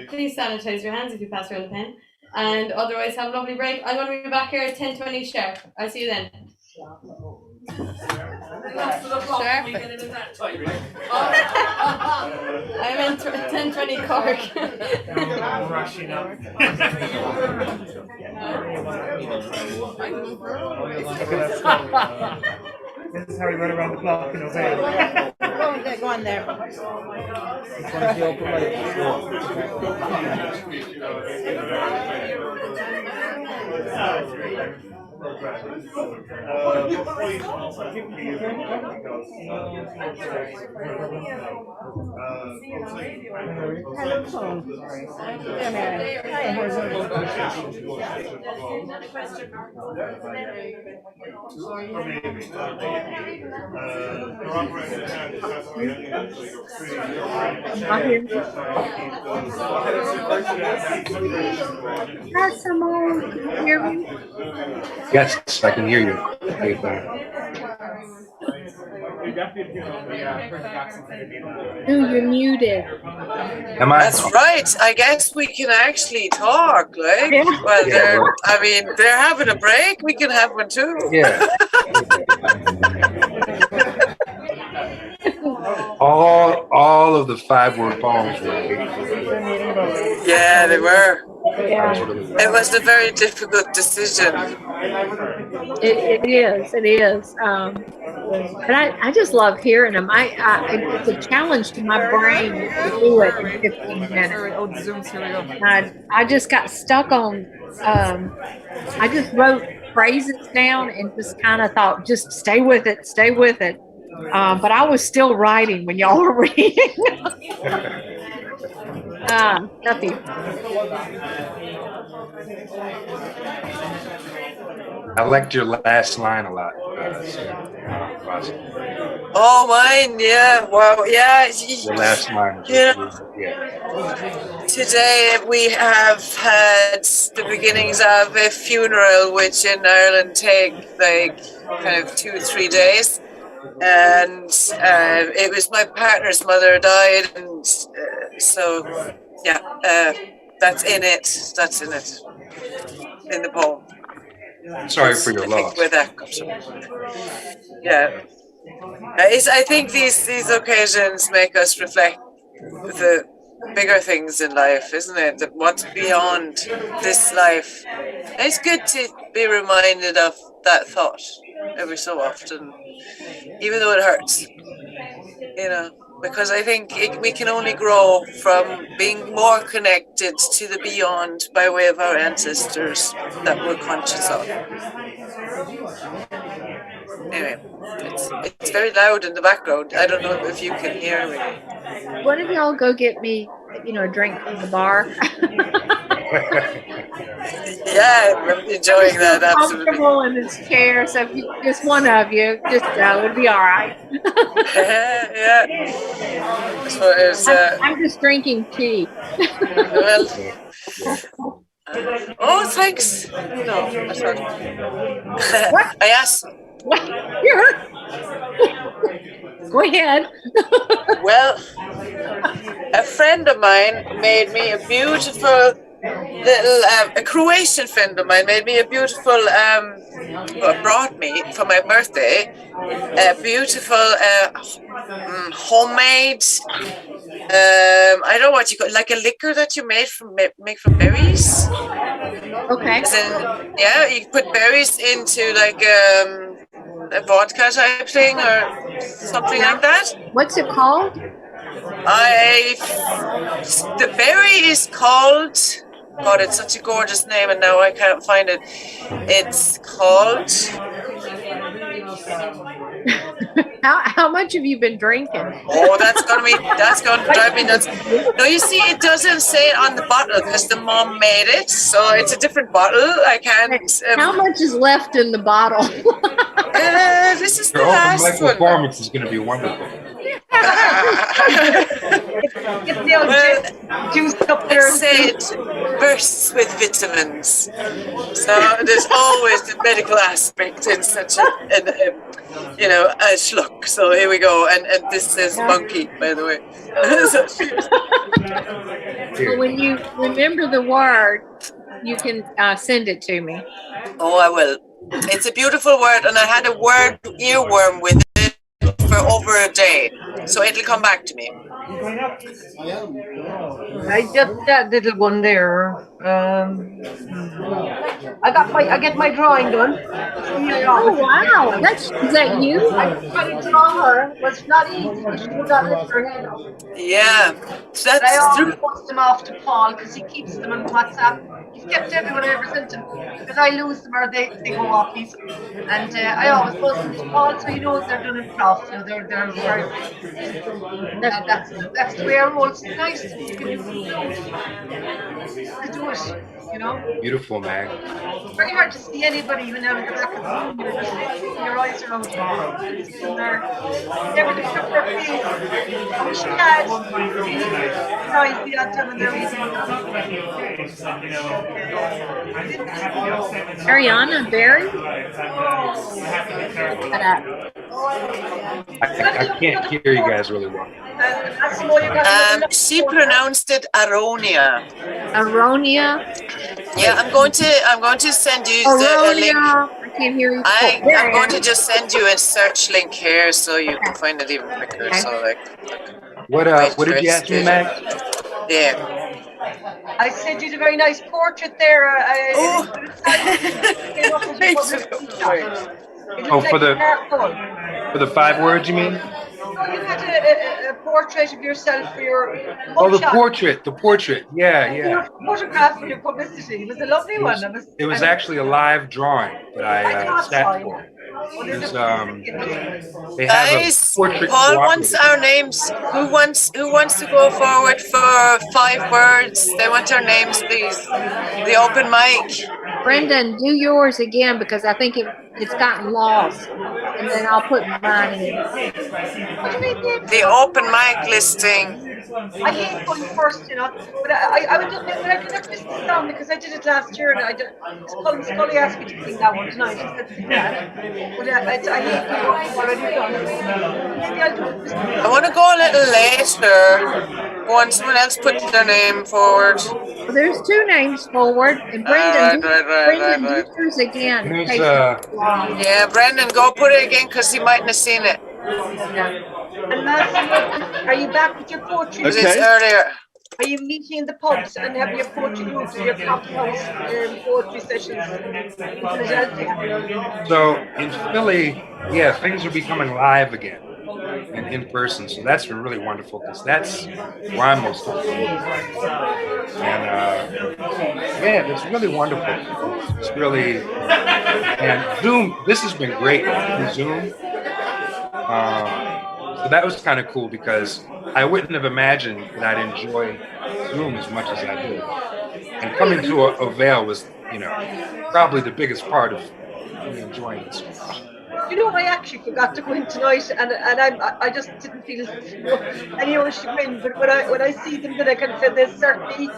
Please sanitize your hands if you pass around the pen. And otherwise, have a lovely break. I'm going to be back here at 10:20 sharp. I'll see you then. Sharp. I meant 10:20 Cork. I'm rushing up. This is how we run around the block in O'Vale. Go on there. Simone, can you hear me? Yes, I can hear you. You're muted. Am I? That's right. I guess we can actually talk, like. Yeah. Well, they're having a break. We can have one too. Yeah. all of the 5-word poems were. Yeah, they were. Yeah. It was a very difficult decision. It is. But I just love hearing them. It's a challenge to my brain to do it in 15 minutes. I just got stuck on. I just wrote phrases down and just kind of thought, just stay with it. But I was still writing when y'all were reading. Nothing. I liked your last line a lot. Oh, mine, yeah. Wow, yeah. The last line. Yeah. Today we have had the beginnings of a funeral, which in Ireland take like kind of 2-3 days. And it was my partner's mother died, and so yeah, that's in it. That's in it in the poem. Sorry for your loss. Where that comes from. Yeah, I think these occasions make us reflect the bigger things in life, isn't it? That what's beyond this life. And it's good to be reminded of that thought every so often, even though it hurts, because I think we can only grow from being more connected to the beyond by way of our ancestors that we're conscious of. Anyway, it's very loud in the background. I don't know if you can hear me. Why don't y'all go get me, a drink from the bar? Yeah, I'm enjoying that, absolutely. Comfortable in this chair, so if you, just one of you, just go, it'll be all right. Yeah. So it's, I'm just drinking tea. Well, Oh, thanks. No, I thought. I asked. You're Go ahead. Well, a friend of mine made me a beautiful little, a Croatian friend of mine made me a beautiful, brought me for my birthday, a beautiful homemade, I don't know what you call, like a liquor that you make from berries. Okay. As in, yeah, you put berries into like a vodka type thing or something like that. What's it called? The berry is called. God, it's such a gorgeous name, and now I can't find it. It's called. How much have you been drinking? Oh, that's gonna drive me nuts. No, you see, it doesn't say it on the bottle because the mom made it, so it's a different bottle. I can't. How much is left in the bottle? This is Your the open last mic one. performance is going to be wonderful. They say it bursts with vitamins. So there's always the medical aspect in such a schluck. So here we go. And this says monkey, by the way. So when you remember the word, you can send it to me. Oh, I will. It's a beautiful word, and I had a word earworm with it for over a day. So it'll come back to me. I just that little one there. I get my drawing done. Oh wow! Is that you? I tried to draw her. It was not easy because she would not lift her head up. Yeah, So I always post them off to Paul because he keeps them on WhatsApp. He's kept everyone I ever sent him because I lose them or they go off easy. And I always post them to Paul so he knows they're done in prof. You know, they're very. That's the way I roll. It's nice to do it. You know. Beautiful, Mag. It's very hard to see anybody even now in the back of the room. You're just your eyes are out. It's in there. Never looked up their face. I wish you had. Nice the odd time when they're Ariana Berry? I can't hear you guys really well. She pronounced it Aronia. Aronia? Yeah, I'm going to send you a link. I can't hear you. I'm going to just send you a search link here so you can find it even quicker. So What did you ask me, Mag? Yeah. I sent you a very nice portrait there. For the 5 words, you mean? No, you had a portrait of yourself for your the portrait. Yeah. Your photograph for your publicity. It was a lovely one. It was actually a live drawing that I sat for. They have a portrait. Paul wants our names. Who wants to go forward for 5 words? They want our names, please. The open mic. Brendan, do yours again because I think it's gotten lost, and then I'll put mine in. The open mic listing. I hate going first, you know, but I would but I could never miss this song because I did it last year and Scully asked me to sing that one tonight. She said sing that. But I hate going already done. Maybe I'll do it. I want to go a little later. When someone else puts their name forward. Well, there's 2 names forward, and Brendan, Brendan, do yours again. Yeah, Brendan, go put it again because he mightn't have seen it. And last, are you back with your poetry? It's earlier. Are you meeting in the pubs and have your poetry groups or your coffee house poetry sessions in Philadelphia? So in Philly, yeah, things are becoming live again and in person. So that's been really wonderful because that's where I'm most comfortable. And yeah, it's really wonderful. It's really, and Zoom, this has been great through Zoom. So that was kind of cool because I wouldn't have imagined that I'd enjoy Zoom as much as I did. And coming to Avail was, probably the biggest part of me enjoying it so much. You know, I actually forgot to go in tonight, and I just didn't feel any chagrin. But when I see them, then I can say there's certainly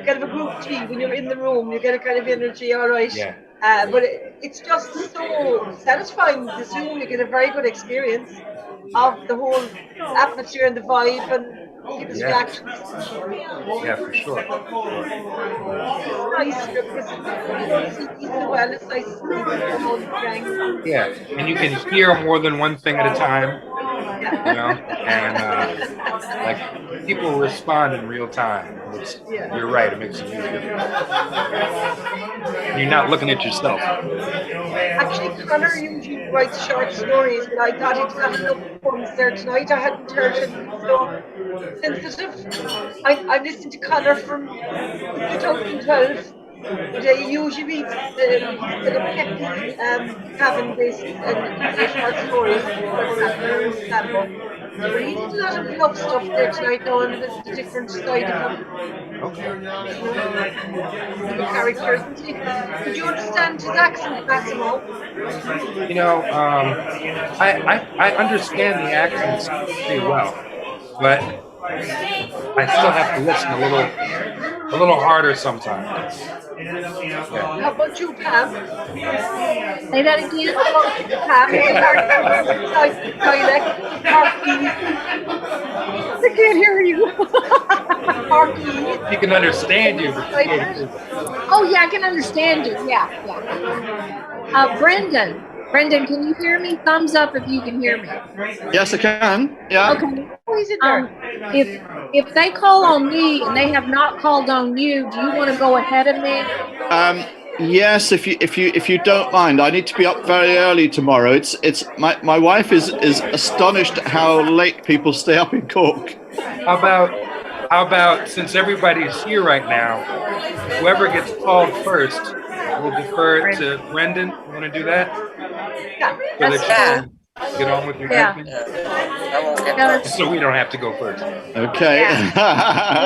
kind of a group tea when you're in the room. You get a kind of energy, all right. Yeah. But it's just so satisfying to Zoom. You get a very good experience of the whole atmosphere and the vibe and people's Yeah. reactions. Yeah, for sure. It's nice because you don't see people well. It's nice to see people come on the gang. Yeah, and you can hear more than one thing at a time, you know, and like people respond in real time. You're right, it makes it easier. You're not looking at yourself. Actually, Conor usually writes short stories, but I thought he'd got enough poems there tonight. I hadn't heard anything so sensitive. I'm listening to Conor from 2012. But he usually reads his kind of peppy, cabin-based short stories, Untitled Chapter and Lambo. But he did a lot of love stuff there tonight now, and it's a different side of him. Okay. The characters. Did you understand his accent, Massimo? You know, I understand the accents pretty well, but I still have to listen a little harder sometimes. Yeah. How about you, Pam? Say that again. How about you, Pam? Dialect, I can't hear you. He can understand you. Oh yeah, I can understand you. Yeah. Brendan, can you hear me? Thumbs up if you can hear me. Yes, I can. Yeah. Okay. If they call on me and they have not called on you, do you want to go ahead of me? Yes, if you don't mind, I need to be up very early tomorrow. It's my wife is astonished at how late people stay up in Cork. How about since everybody's here right now, whoever gets called first, we'll defer to Brendan. You want to do that? Yeah. So that you can get on with your Yeah. admin? So we don't have to go first. Okay.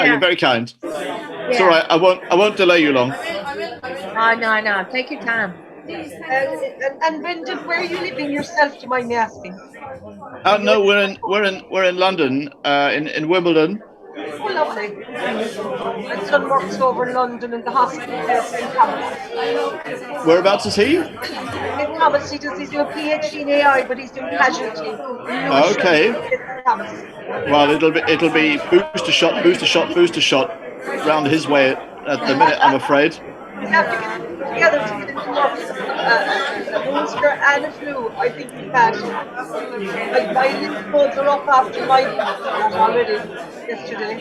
You're very kind. It's all right. I won't delay you long. No. Take your time. And Brendan, where are you living yourself? Do you mind me asking? No, we're in London, in Wimbledon. Oh, lovely. My son works over in London in the hospital there in Thomas. Whereabouts is he? In Thomas, he's doing a PhD in AI, but he's doing casualty. Okay. Well, it'll be booster shot round his way at the minute, I'm afraid. We have to get together to get into work. A booster and a flu, I think he's had. My lymph nodes are up after my already yesterday.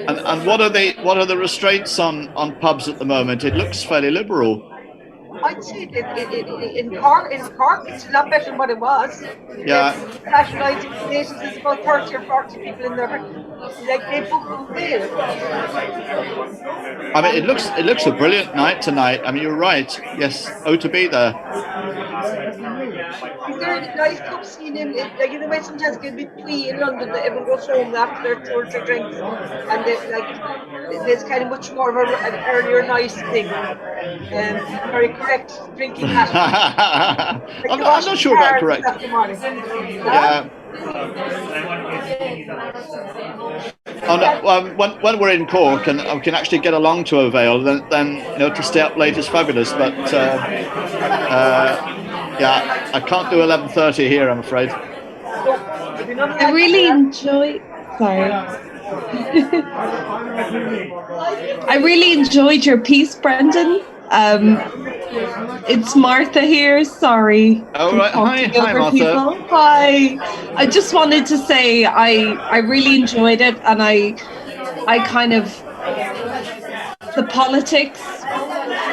And what are the restraints on pubs at the moment? It looks fairly liberal. I'd say in Cork, it's a lot better than what it was. Yeah. Nationalising places, there's about 30 or 40 people in there, but like they book them well. I mean, it looks a brilliant night tonight. I mean, you're right. Yes, to be there. Is there a nice club scene in like in the way sometimes it can be twee in London that everyone goes home after their 2 or 3 drinks, and there's kind of much more of an earlier night thing. Very correct drinking habits. I'm not sure about correct. Yeah. Oh, no, when we're in Cork and we can actually get along to a Vale, then to stay up late is fabulous. But yeah, I can't do 11:30 here, I'm afraid. I really enjoy. Sorry. I really enjoyed your piece, Brendan. It's Martha here. Sorry. Oh, right. Hi, Martha. People. Hi. I just wanted to say I really enjoyed it, and I kind of the politics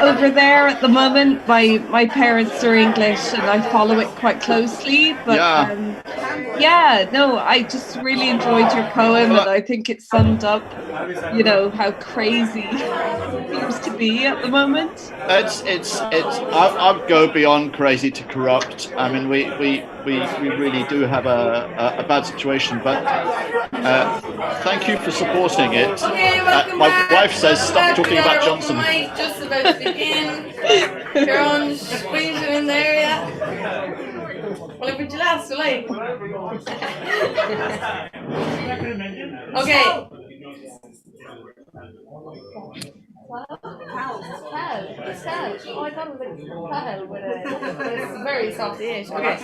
over there at the moment. My parents are English, and I follow it quite closely. But I just really enjoyed your poem, and I think it summed up, how crazy it seems to be at the moment. I'd go beyond crazy to corrupt. I mean, we really do have a bad situation, but thank you for supporting it. My wife says stop talking about Johnson. Just about to begin. Sharon, squeeze it in there, yeah. Well, if you last, like. Okay. Cal. It's Cal. Oh, I thought it was a Cal with a very soft H. Okay.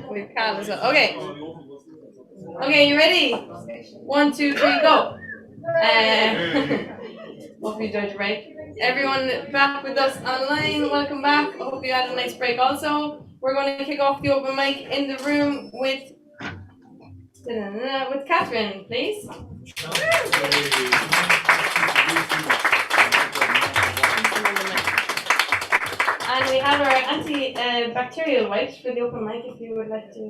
With Cal as well. Okay. Okay, you ready? 1, 2, 3, go. Hope you enjoyed your break. Everyone back with us online, welcome back. I hope you had a nice break also. We're going to kick off the open mic in the room with Catherine, please. And we have our antibacterial wipes for the open mic if you would like to.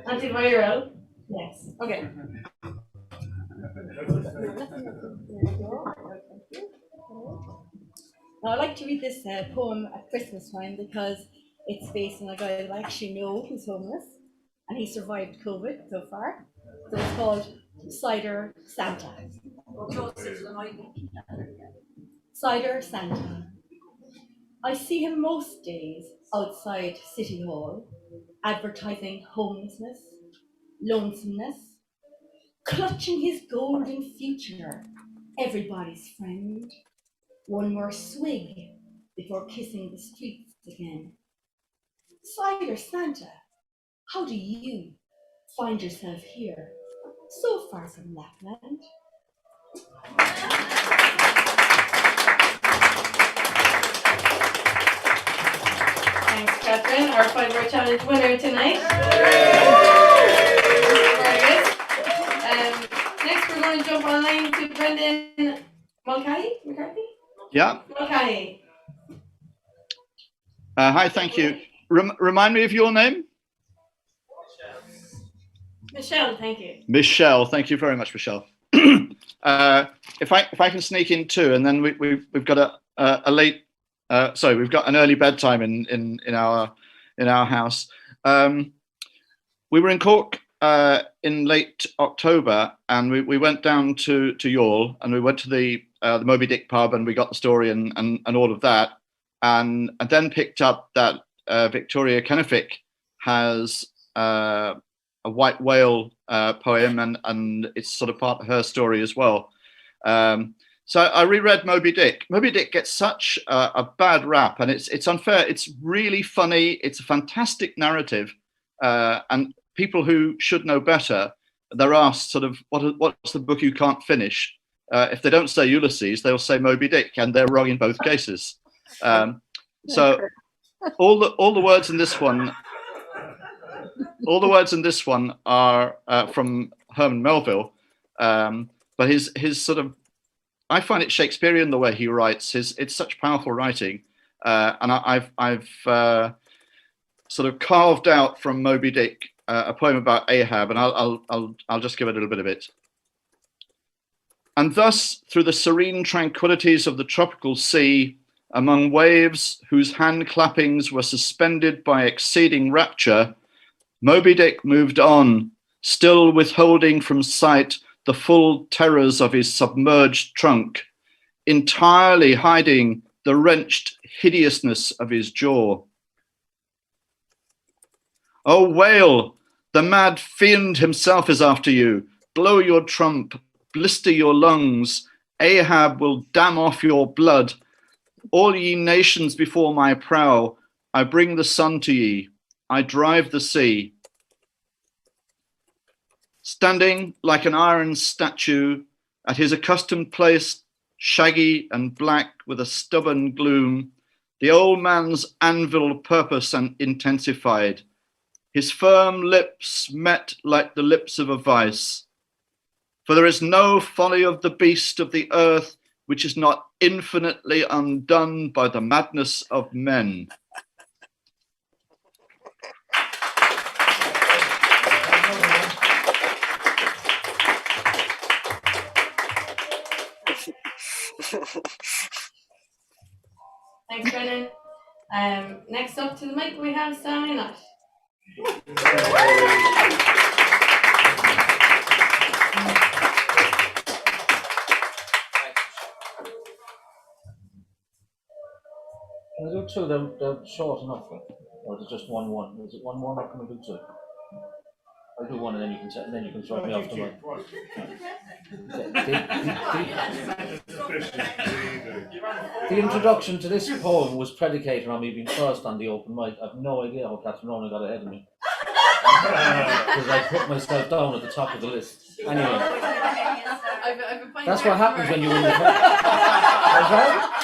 Antiviral. Yes. Okay. Now, I like to read this poem at Christmas time because it's based on a guy that I actually know who's homeless and he survived COVID so far. So it's called Cider Santa. Cider Santa. I see him most days outside City Hall, advertising homelessness, lonesomeness, clutching his golden future, everybody's friend. One more swig before kissing the streets again. Cider Santa, how do you find yourself here, so far from Lapland? Thanks, Catherine, our Fiverr Challenge winner tonight. Very good. Next, we're going to jump online to Brendan McCarthy? Yeah. Mulcahy. Hi, thank you. Remind me of your name? Michelle, thank you. Michelle, thank you very much, Michelle. If I can sneak in too, and then we've got a late, sorry, we've got an early bedtime in our house. We were in Cork in late October, and we went down to Youghal, and we went to the Moby Dick pub, and we got the story and all of that, and then picked up that Victoria Kennefic has a white whale poem, and it's sort of part of her story as well. So I reread Moby Dick. Moby Dick gets such a bad rap, and it's unfair. It's really funny. It's a fantastic narrative, and people who should know better, they're asked sort of what's the book you can't finish. If they don't say Ulysses, they'll say Moby Dick, and they're wrong in both cases. So all the words in this one. All the words in this one are from Herman Melville, but his sort of, I find it Shakespearean the way he writes. It's such powerful writing, and I've sort of carved out from Moby Dick a poem about Ahab, and I'll just give a little bit of it. And thus, through the serene tranquillities of the tropical sea, among waves whose hand clappings were suspended by exceeding rapture, Moby Dick moved on, still withholding from sight the full terrors of his submerged trunk, entirely hiding the wrenched hideousness of his jaw. O whale, the mad fiend himself is after you. Blow your trump, blister your lungs. Ahab will dam off your blood. All ye nations before my prow, I bring the sun to ye. I drive the sea. Standing like an iron statue at his accustomed place, shaggy and black with a stubborn gloom, the old man's anvil purpose and intensified. His firm lips met like the lips of a vice. For there is no folly of the beast of the earth which is not infinitely undone by the madness of men. Thanks, Brennan. Next up to the mic, we have Stanley Nash. Can I do two? They're short enough, or is it just 1-1? Is it 1-1 or can we do two? I'll do one and then you can throw me off the mic. The introduction to this poem was predicated on me being first on the open mic. I've no idea how Catherine Ronan got ahead of me. Because I put myself down at the top of the list. Anyway, that's what happens when you win the fight.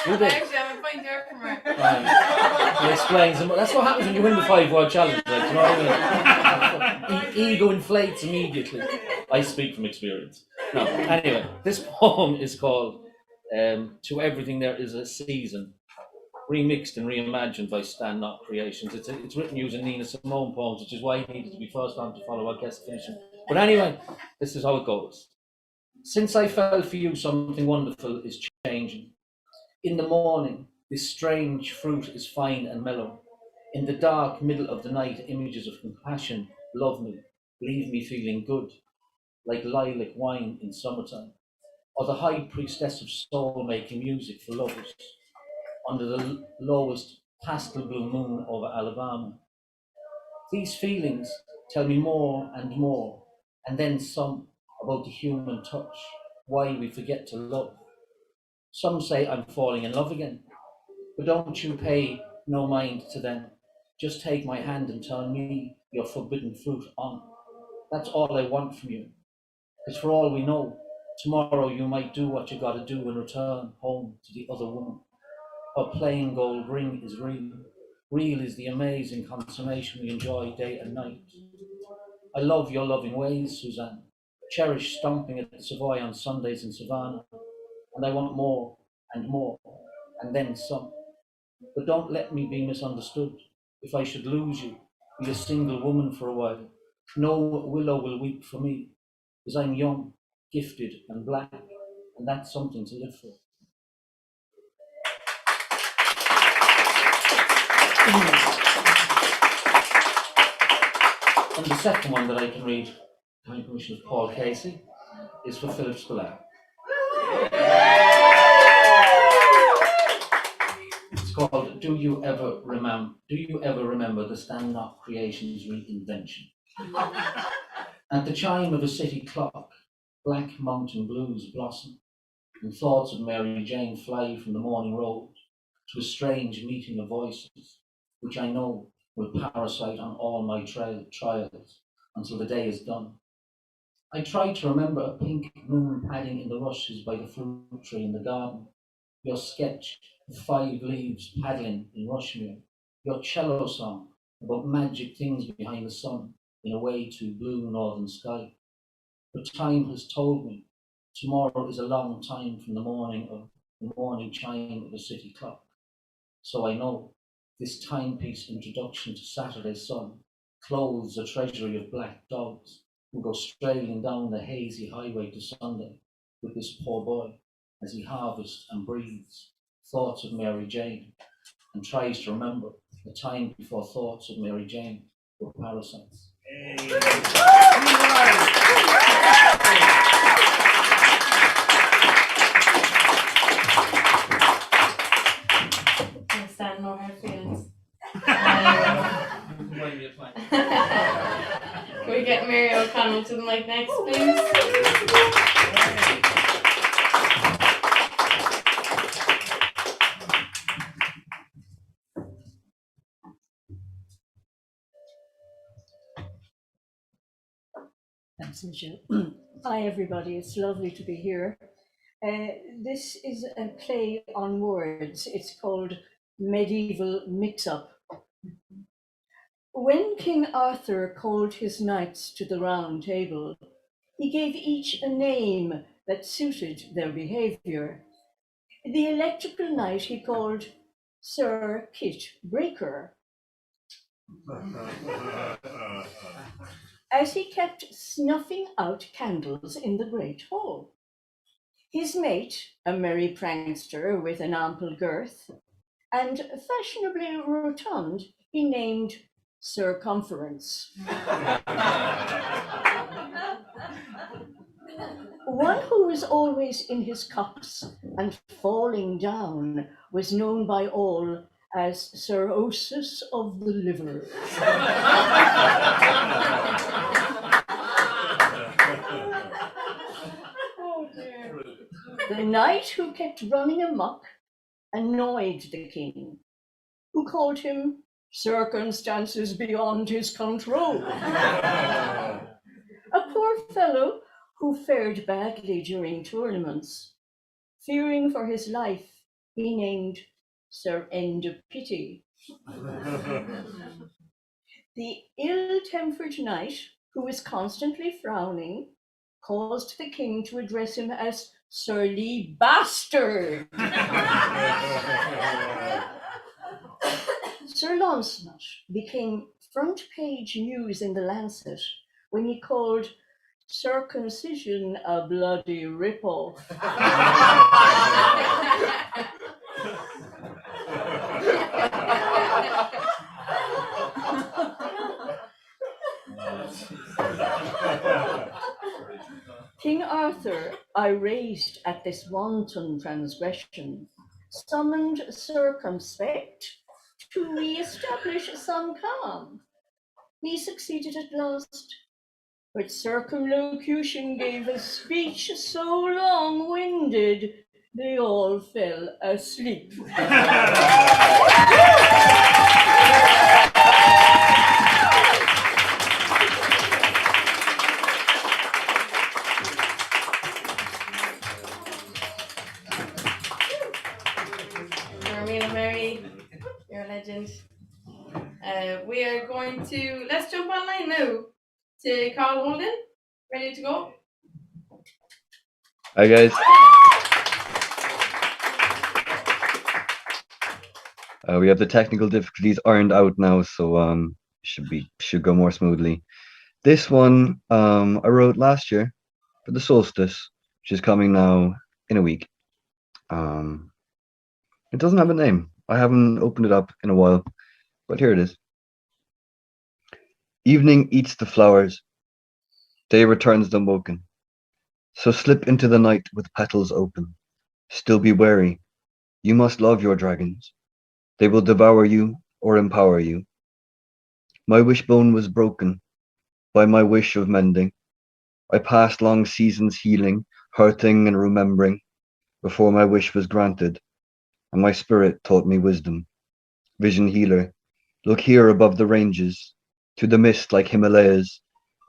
You did. Actually, I'm a point there from her. Right. It explains. That's what happens when you win the 5-word challenge. Like, you know what I mean? Ego inflates immediately. I speak from experience. No. Anyway, this poem is called "To Everything There Is a Season," remixed and reimagined by Stan Knott Creations. It's written using Nina Simone poems, which is why he needed to be first on to follow our guest finishing. But anyway, this is how it goes. Since I fell for you, something wonderful is changing. In the morning, this strange fruit is fine and mellow. In the dark middle of the night, images of compassion love me, leave me feeling good, like lilac wine in summertime, or the high priestess of soul making music for lovers, under the lowest pastel blue moon over Alabama. These feelings tell me more and more, and then some, about the human touch, why we forget to love. Some say I'm falling in love again, but don't you pay no mind to them. Just take my hand and turn me, your forbidden fruit, on. That's all I want from you. Because for all we know, tomorrow you might do what you gotta do and return home to the other woman. Her plain gold ring is real. Real is the amazing consummation we enjoy day and night. I love your loving ways, Suzanne. Cherish stomping at the Savoy on Sundays in Savannah. And I want more, and then some. But don't let me be misunderstood. If I should lose you, be a single woman for a while. No willow will weep for me, because I'm young, gifted, and black, and that's something to live for. And the second one that I can read, by permission of Paul Casey, is for Philip Spiller. It's called Do You Ever Remember the Stan Knott Creations Reinvention? At the chime of a city clock, black mountain blues blossom, and thoughts of Mary Jane fly from the morning road to a strange meeting of voices, which I know will parasite on all my trials until the day is done. I try to remember a pink moon padding in the rushes by the fruit tree in the garden, your sketch of 5 leaves paddling in Rushmere, your cello song about magic things behind the sun in a way to blue northern sky. But time has told me tomorrow is a long time from the morning chime of a city clock. So I know this timepiece introduction to Saturday's sun clothes a treasury of black dogs who go strailing down the hazy highway to Sunday with this poor boy as he harvests and breathes thoughts of Mary Jane and tries to remember the time before thoughts of Mary Jane were parasites. Stand no hard feelings. Can we get Mary O'Connell to the mic next, please? Thanks, Michelle. Hi, everybody. It's lovely to be here. This is a play on words. It's called Medieval Mix-Up. When King Arthur called his knights to the round table, he gave each a name that suited their behavior. The electrical knight he called Sir Kit Breaker, as he kept snuffing out candles in the great hall. His mate, a merry prankster with an ample girth, and fashionably rotund, he named Circumference. One who was always in his cups and falling down was known by all as cirrhosis of the liver. The knight who kept running amok annoyed the king, who called him circumstances beyond his control. A poor fellow who fared badly during tournaments. Fearing for his life, he named Sir End of Pity. The ill-tempered knight, who was constantly frowning, caused the king to address him as surly bastard. Sir Launcelot became front-page news in the Lancet when he called circumcision a bloody rip-off. King Arthur, irate at this wanton transgression, summoned Circumspect to re-establish some calm. He succeeded at last, but Circumlocution gave a speech so long-winded they all fell asleep. Marina Mary, you're a legend. We are going to, let's jump online now to Carl Holden. Ready to go? Hi guys. We have the technical difficulties ironed out now, so should go more smoothly. This one I wrote last year for the solstice, which is coming now in a week. It doesn't have a name. I haven't opened it up in a while, but here it is. Evening eats the flowers. Day returns them woken. So slip into the night with petals open. Still be wary. You must love your dragons. They will devour you or empower you. My wishbone was broken by my wish of mending. I passed long seasons healing, hurting and remembering before my wish was granted, and my spirit taught me wisdom. Vision healer, look here above the ranges, to the mist like Himalayas.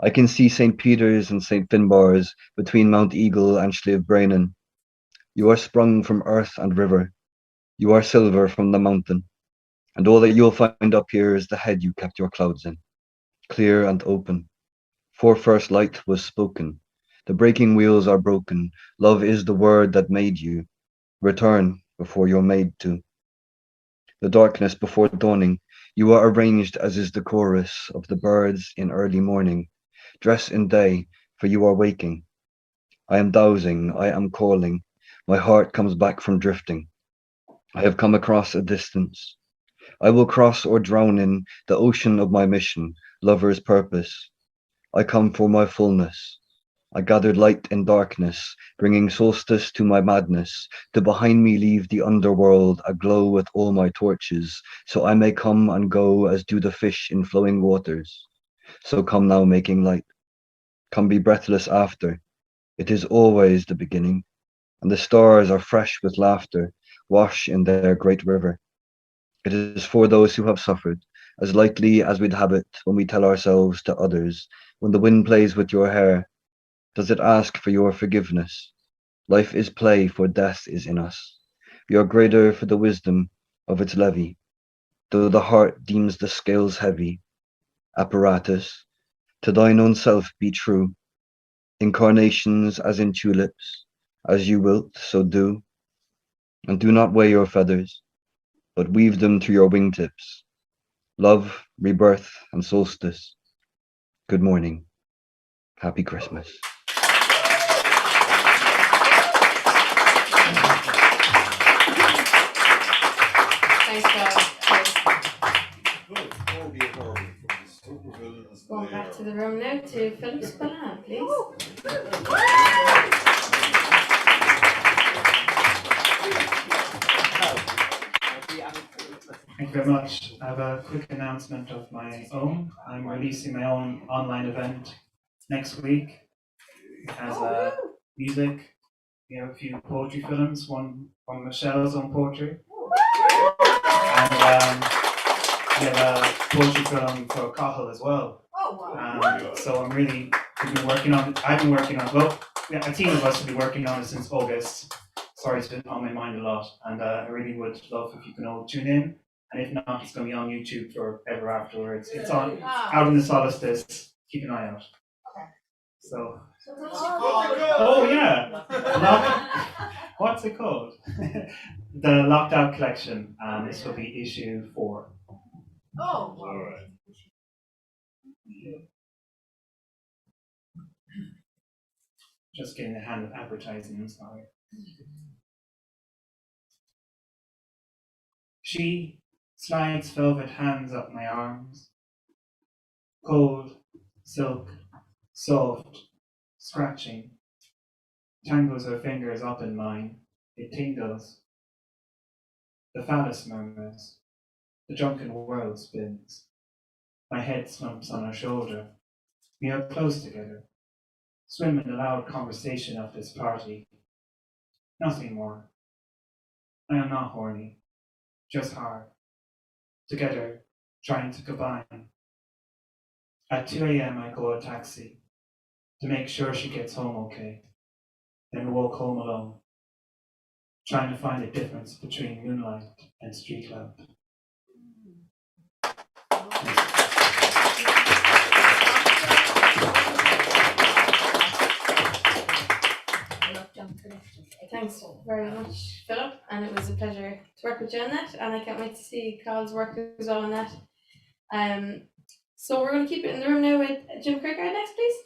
I can see St. Peter's and St. Finbar's between Mount Eagle and Slievenbrainan. You are sprung from earth and river. You are silver from the mountain. And all that you'll find up here is the head you kept your clouds in, clear and open. For first light was spoken. The breaking wheels are broken. Love is the word that made you. Return before you're made to. The darkness before dawning, you are arranged as is the chorus of the birds in early morning. Dress in day, for you are waking. I am dowsing, I am calling. My heart comes back from drifting. I have come across a distance. I will cross or drown in the ocean of my mission, lover's purpose. I come for my fullness. I gathered light in darkness, bringing solstice to my madness, to behind me leave the underworld aglow with all my torches, so I may come and go as do the fish in flowing waters. So come now making light. Come be breathless after. It is always the beginning, and the stars are fresh with laughter, wash in their great river. It is for those who have suffered, as lightly as we'd have it when we tell ourselves to others, when the wind plays with your hair, does it ask for your forgiveness? Life is play, for death is in us. We are greater for the wisdom of its levy, though the heart deems the scales heavy. Apparatus, to thine own self be true. Incarnations as in tulips, as you wilt, so do. And do not weigh your feathers, but weave them to your wingtips. Love, rebirth, and solstice. Good morning. Happy Christmas. Thanks, guys. Going back to the room now to Philip Spillane, please. Thank you very much. I have a quick announcement of my own. I'm releasing my own online event next week. It has music, We have a few poetry films, one from Michelle's own poetry, and we have a poetry film for Cahill as well. So we've been working on, I've been working on, well, yeah, a team of us have been working on it since August. Sorry, it's been on my mind a lot, and I really would love if you can all tune in. And if not, it's going to be on YouTube forever afterwards. It's on out in the solstice. Keep an eye out. So. Oh yeah. What's it called? The Locked Out Collection. This will be issue 4. Oh. All right. Just getting the hand of advertising. I'm sorry. She slides velvet hands up my arms. Cold, silk, soft, scratching. Tangles her fingers up in mine. It tingles. The phallus murmurs. The drunken world spins. My head slumps on her shoulder. We are close together. Swim in the loud conversation of this party. Nothing more. I am not horny. Just hard. Together, trying to combine. At 2 a.m. I call a taxi to make sure she gets home okay. Then walk home alone, trying to find the difference between moonlight and street lamp. Thanks very much, Philip, and it was a pleasure to work with you on that, and I can't wait to see Carl's work as well on that. So we're going to keep it in the room now with Jim Kirkard next, please.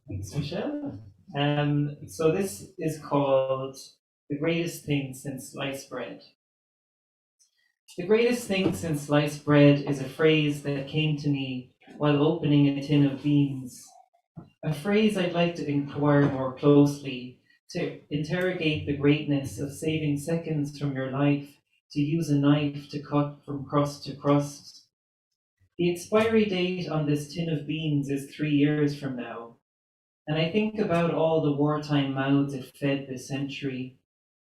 Thanks, Michelle. So this is called The Greatest Thing Since Sliced Bread. The greatest thing since sliced bread is a phrase that came to me while opening a tin of beans. A phrase I'd like to inquire more closely, to interrogate the greatness of saving seconds from your life to use a knife to cut from crust to crust. The expiry date on this tin of beans is 3 years from now, and I think about all the wartime mouths it fed this century,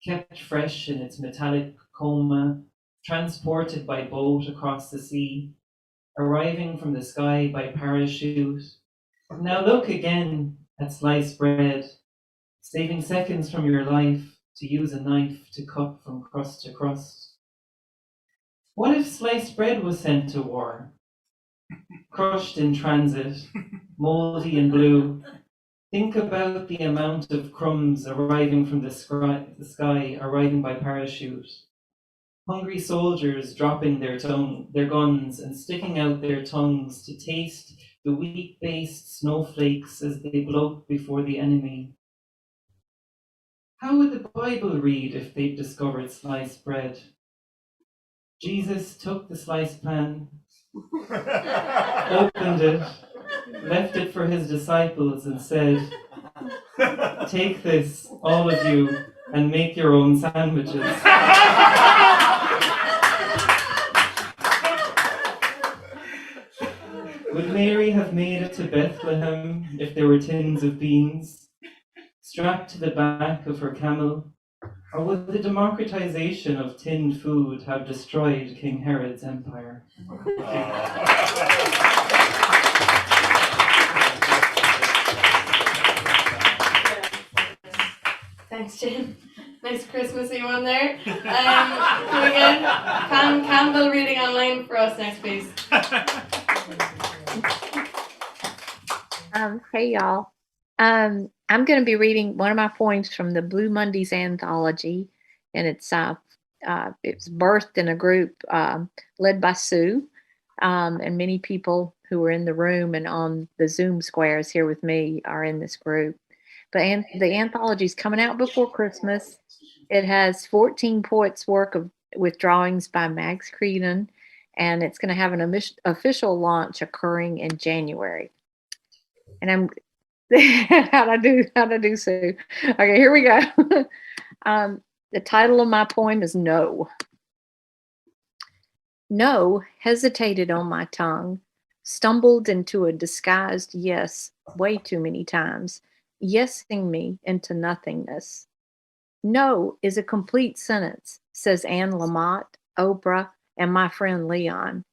kept fresh in its metallic coma, transported by boat across the sea, arriving from the sky by parachute. Now look again at sliced bread, saving seconds from your life to use a knife to cut from crust to crust. What if sliced bread was sent to war? Crushed in transit, moldy and blue. Think about the amount of crumbs arriving from the sky, arriving by parachute. Hungry soldiers dropping their guns and sticking out their tongues to taste the wheat-based snowflakes as they bloat before the enemy. How would the Bible read if they'd discovered sliced bread? Jesus took the sliced pan, opened it, left it for his disciples and said, "Take this, all of you, and make your own sandwiches." Would Mary have made it to Bethlehem if there were tins of beans strapped to the back of her camel? Or would the democratization of tinned food have destroyed King Herod's empire? Thanks, Jim. Nice Christmassy one there. Can we get Pam Campbell reading online for us next, please? Hey y'all. I'm going to be reading one of my poems from the Blue Mondays anthology, and it's birthed in a group led by Sue, and many people who are in the room and on the Zoom squares here with me are in this group. But the anthology is coming out before Christmas. It has 14 poets' work with drawings by Max Creedon, and it's going to have an official launch occurring in January. And I'm how'd I do, Sue? Okay, here we go. The title of my poem is No. No hesitated on my tongue stumbled into a disguised yes way too many times, yesing me into nothingness. No is a complete sentence, says Anne Lamott, Oprah, and my friend Leon.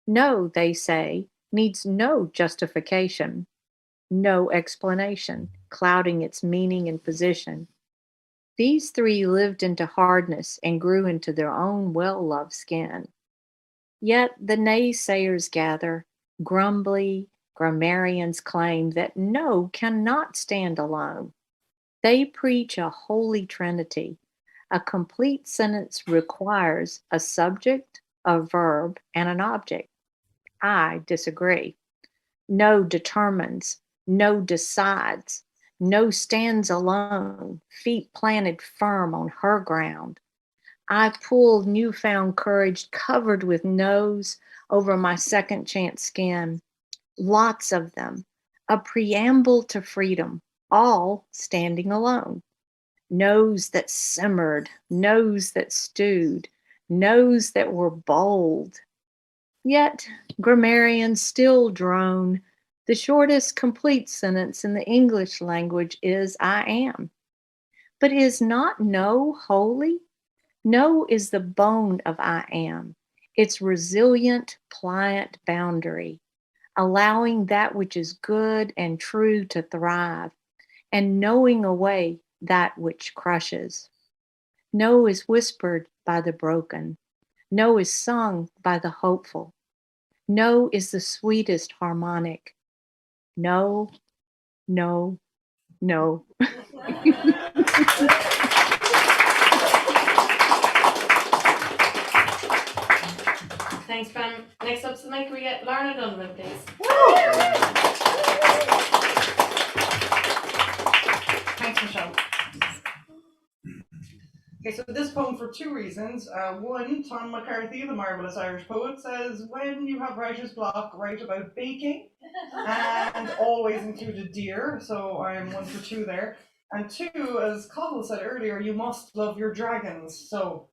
No, they say, needs no justification, no explanation, clouding its meaning and position. These three lived into hardness and grew into their own well-loved skin. Yet the naysayers gather, grumbly grammarians claim that no cannot stand alone. They preach a holy trinity. A complete sentence requires a subject, a verb, and an object. I disagree. No determines, no decides, no stands alone, feet planted firm on her ground. I pulled newfound courage covered with no's over my second chance skin. Lots of them, a preamble to freedom, all standing alone. No's that simmered, no's that stewed, no's that were bold. Yet grammarians still drone. The shortest complete sentence in the English language is I am. But is not no holy? No is the bone of I am, its resilient, pliant boundary, allowing that which is good and true to thrive, and knowing away that which crushes. No is whispered by the broken. No is sung by the hopeful. No is the sweetest harmonic. No, no, no. Thanks, Ben. Next up to the mic, can we get Lorna Donovan, please? Thanks, Michelle. Okay, so this poem for two reasons. One, Tom McCarthy, the marvelous Irish poet, says, when you have writer's block, write about baking, and always included deer, so I'm 1 for 2 there. And two, as Cottle said earlier, you must love your dragons. So,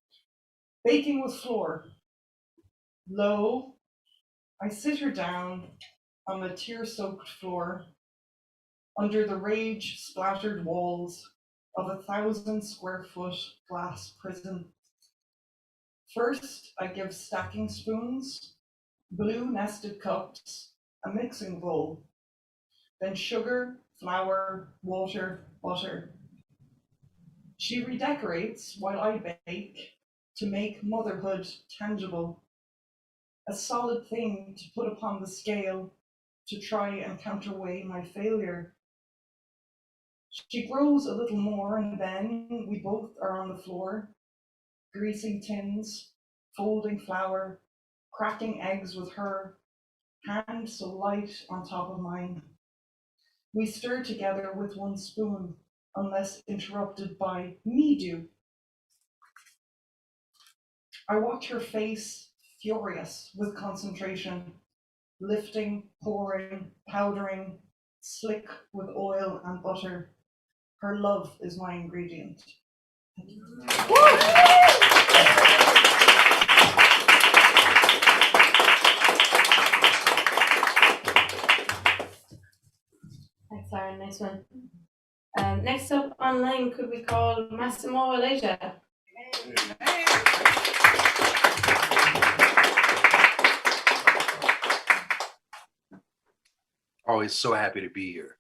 baking with floor. Lo, I sit her down on the tear-soaked floor, under the rage-splattered walls of 1,000 square foot glass prison. First, I give stacking spoons, blue nested cups, a mixing bowl, then sugar, flour, water, butter. She redecorates while I bake to make motherhood tangible, a solid thing to put upon the scale to try and counterweigh my failure. She grows a little more, and then we both are on the floor, greasing tins, folding flour, cracking eggs with her, hand so light on top of mine. We stir together with 1 spoon, unless interrupted by me do. I watch her face, furious with concentration, lifting, pouring, powdering, slick with oil and butter. Her love is my ingredient. Thanks, Aaron. Nice one. Next up online, could we call Massimo Elijah? Always so happy to be here.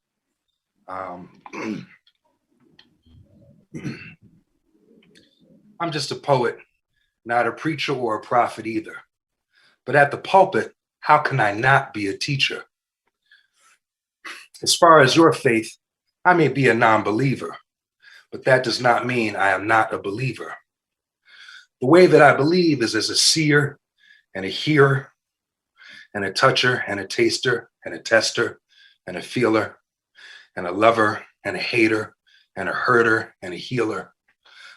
I'm just a poet, not a preacher or a prophet either. But at the pulpit, how can I not be a teacher? As far as your faith, I may be a non-believer, but that does not mean I am not a believer. The way that I believe is as a seer and a hearer and a toucher and a taster and a tester and a feeler and a lover and a hater and a herder and a healer.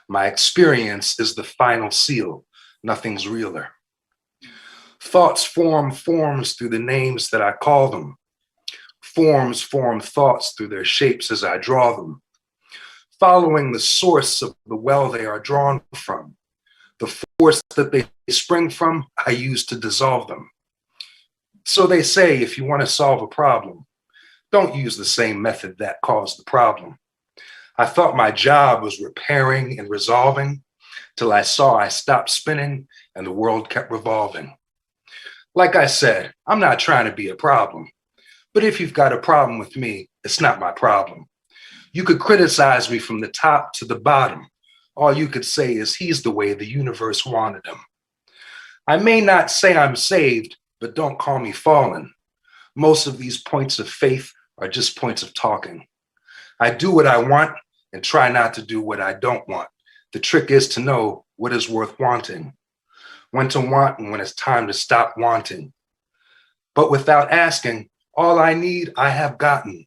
My experience is the final seal. Nothing's realer. Thoughts form forms through the names that I call them. Forms form thoughts through their shapes as I draw them. Following the source of the well they are drawn from. The force that they spring from, I use to dissolve them. So they say if you want to solve a problem, don't use the same method that caused the problem. I thought my job was repairing and resolving till I saw I stopped spinning and the world kept revolving. Like I said, I'm not trying to be a problem, but if you've got a problem with me, it's not my problem. You could criticize me from the top to the bottom. All you could say is he's the way the universe wanted him. I may not say I'm saved, but don't call me fallen. Most of these points of faith are just points of talking. I do what I want and try not to do what I don't want. The trick is to know what is worth wanting, when to want and when it's time to stop wanting. But without asking, all I need, I have gotten.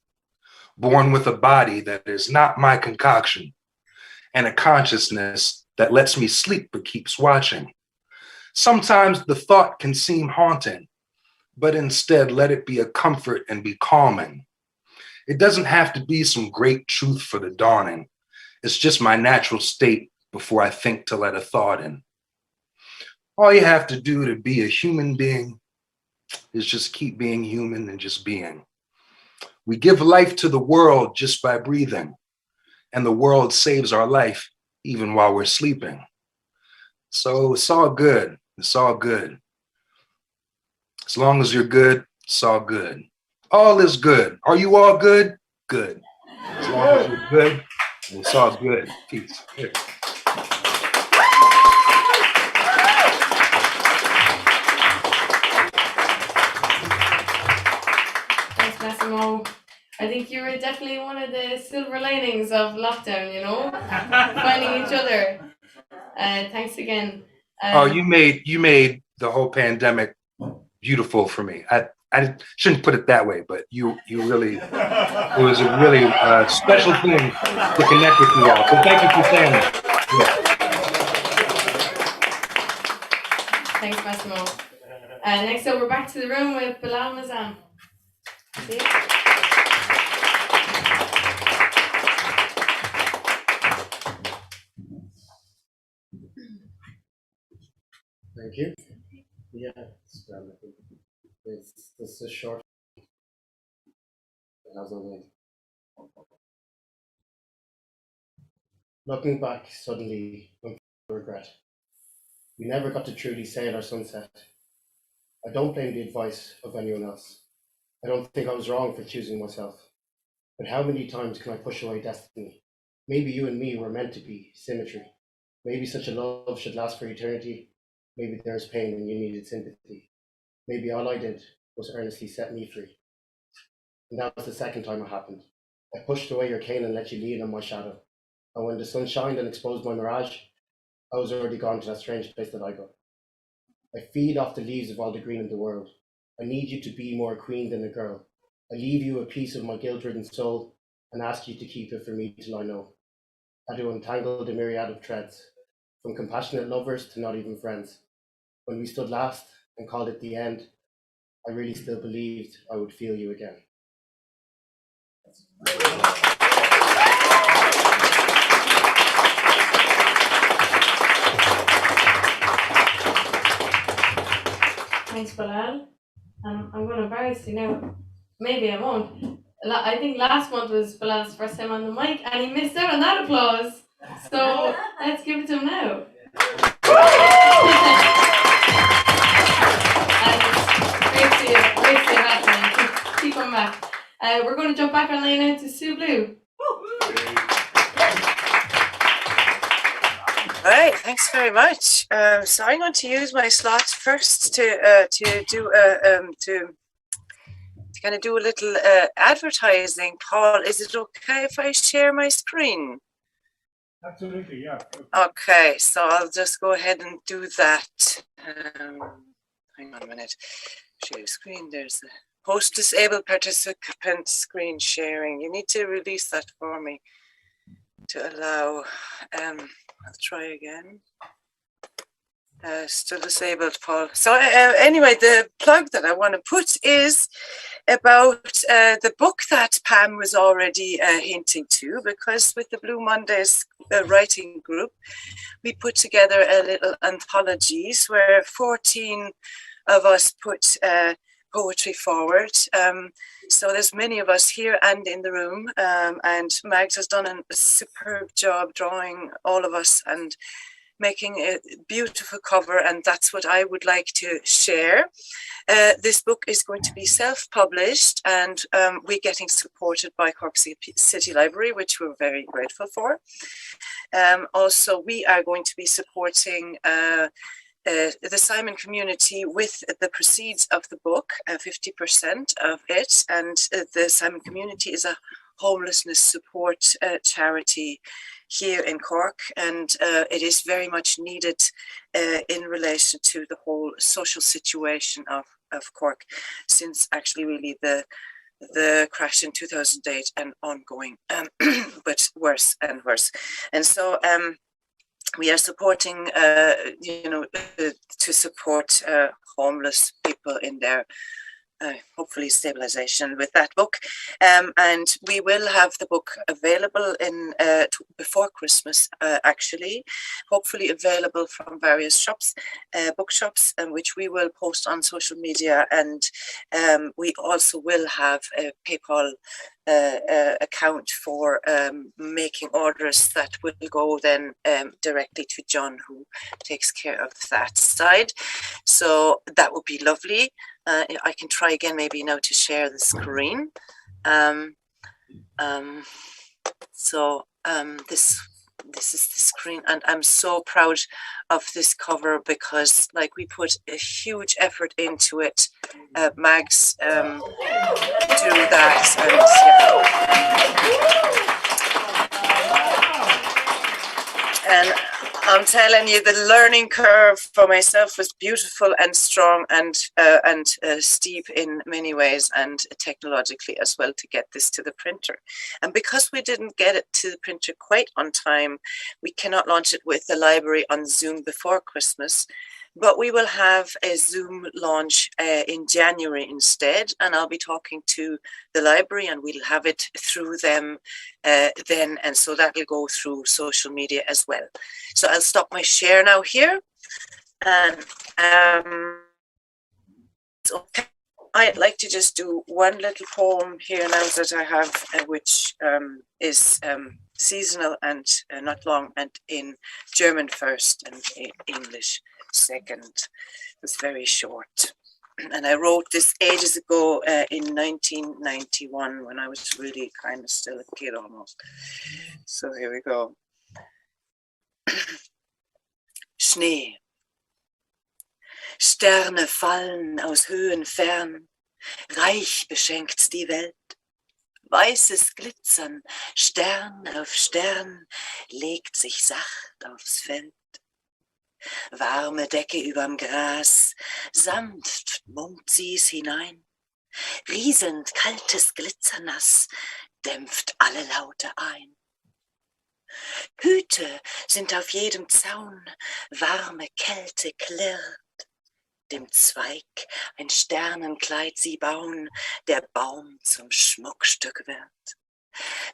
Born with a body that is not my concoction, and a consciousness that lets me sleep but keeps watching. Sometimes the thought can seem haunting, but instead let it be a comfort and be calming. It doesn't have to be some great truth for the dawning. It's just my natural state before I think to let a thought in. All you have to do to be a human being is just keep being human and just being. We give life to the world just by breathing, and the world saves our life even while we're sleeping. So it's all good. It's all good. As long as you're good, it's all good. All is good. Are you all good? Good. As long as you're good, it's all good. Peace. Here. Thanks, Massimo. I think you were definitely one of the silver linings of lockdown, you know, finding each other. Thanks again. Oh, you made the whole pandemic beautiful for me. I shouldn't put it that way, but you really, it was a really special thing to connect with you all. So thank you for saying that. Yeah. Thanks, Massimo. Next up, we're back to the room with Bilal Mazam. See? Thank you. Yeah, it's a short. Looking back suddenly, I'm full of regret. We never got to truly sail our sunset. I don't blame the advice of anyone else. I don't think I was wrong for choosing myself. But how many times can I push away destiny? Maybe you and me were meant to be symmetry. Maybe such a love should last for eternity. Maybe there's pain and you needed sympathy. Maybe all I did was earnestly set me free. And that was the second time it happened. I pushed away your cane and let you lean on my shadow. And when the sun shined and exposed my mirage, I was already gone to that strange place that I go. I feed off the leaves of all the green in the world. I need you to be more a queen than a girl. I leave you a piece of my guilt-ridden soul and ask you to keep it for me till I know. How to untangle the myriad of threads, from compassionate lovers to not even friends. When we stood last and called it the end, I really still believed I would feel you again. Thanks, Bilal. I'm going to embarrass you now. Maybe I won't. I think last month was Bilal's first time on the mic, and he missed out on that applause. So let's give it to him now. Great to see you happening. Keep coming back. We're going to jump back online now to Sue Blue. All right, thanks very much. So I'm going to use my slot first to kind of do a little advertising. Paul, is it okay if I share my screen? Absolutely, yeah. Okay, so I'll just go ahead and do that. Hang on a minute. Share screen. There's the host disabled participant screen sharing. You need to release that for me to allow. I'll try again. Still disabled, Paul. So anyway, the plug that I want to put is about the book that Pam was already hinting to, because with the Blue Mondays writing group, we put together a little anthologies where 14 of us put poetry forward. So there's many of us here and in the room, and Mags has done a superb job drawing all of us and making a beautiful cover, and that's what I would like to share. This book is going to be self-published, and we're getting supported by Cork City Library, which we're very grateful for. Also, we are going to be supporting the Simon community with the proceeds of the book, 50% of it, and the Simon community is a homelessness support charity here in Cork, and it is very much needed in relation to the whole social situation of Cork since actually really the crash in 2008 and ongoing, but worse and worse. And so we are supporting, to support homeless people in their hopefully stabilization with that book, and we will have the book available in before Christmas, actually, hopefully available from various shops, bookshops, which we will post on social media, and we also will have a PayPal account for making orders that will go then directly to John, who takes care of that side. So that would be lovely. I can try again maybe now to share the screen. This is the screen, and I'm so proud of this cover because like we put a huge effort into it. Mags do that, and I'm telling you, the learning curve for myself was beautiful and strong and steep in many ways, and technologically as well, to get this to the printer. And because we didn't get it to the printer quite on time, we cannot launch it with the library on Zoom before Christmas. But we will have a Zoom launch in January instead, and I'll be talking to the library, and we'll have it through them then, and so that will go through social media as well. So I'll stop my share now here, and so I'd like to just do one little poem here now that I have, which is seasonal and not long, and in German first and in English second. It's very short, and I wrote this ages ago in 1991 when I was really kind of still a kid almost. So here we go. Schnee. Sterne fallen aus Höhen fern, reich beschenkt's die Welt. Weißes Glitzern, Stern auf Stern, legt sich sacht aufs Feld. Warme Decke überm Gras, sanft mummt sie's hinein. Rieselnd kaltes Glitzernass dämpft alle Laute ein. Hüte sind auf jedem Zaun, warme Kälte klirrt. Dem Zweig ein Sternenkleid sie bauen, der Baum zum Schmuckstück wird.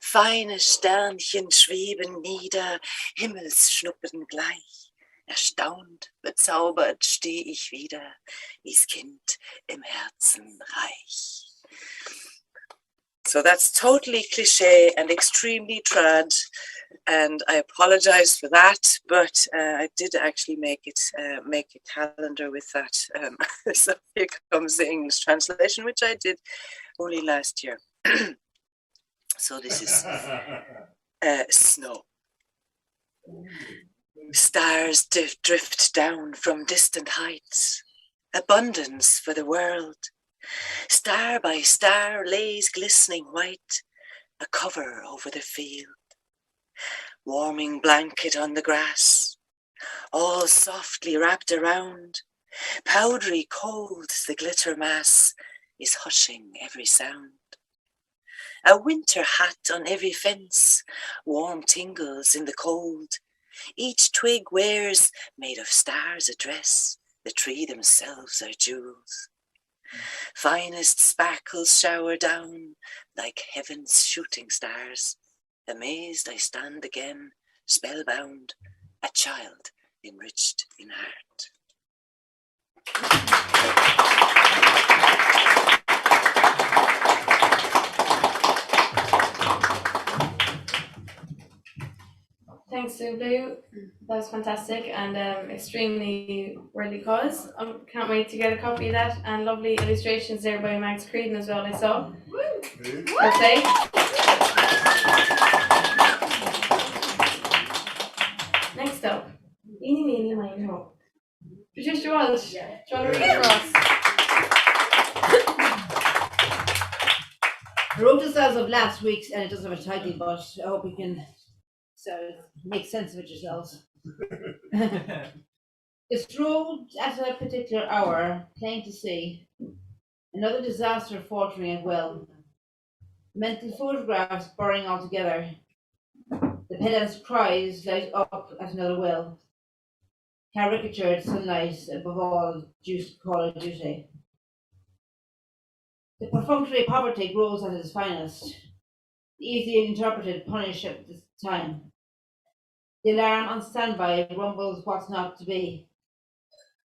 Feine Sternchen schweben nieder, Himmelsschnuppen gleich. Erstaunt, bezaubert steh ich wieder, wie's Kind im Herzen reich. So that's totally cliche and extremely trad, and I apologize for that, but I did actually make a calendar with that. So here comes the English translation, which I did only last year. So this is snow. Stars drift down from distant heights, abundance for the world. Star by star lays glistening white, a cover over the field. Warming blanket on the grass, all softly wrapped around. Powdery cold, the glitter mass is hushing every sound. A winter hat on every fence, warm tingles in the cold. Each twig wears, made of stars, a dress. The tree themselves are jewels. Finest sparkles shower down like heaven's shooting stars. Amazed I stand again, spellbound, a child enriched in heart. Sue Blue. That was fantastic and extremely worthy cause. Can't wait to get a copy of that, and lovely illustrations there by Max Creedon as well, I saw. Okay. Next up, Eeny, Meeny, Miny, Moe. Patricia Walsh, do you want to read for us? I wrote this as of last week's and it doesn't have a title, but I hope you can make sense of it yourselves. It strolled at a particular hour, plain to see. Another disaster faltering at well. Mental photographs burning all together. The pedant's cries light up at another well. Caricatured sunlight above all Call of Duty. The perfunctory poverty grows at its finest. The easily interpreted punish at this time. The alarm on standby rumbles what's not to be.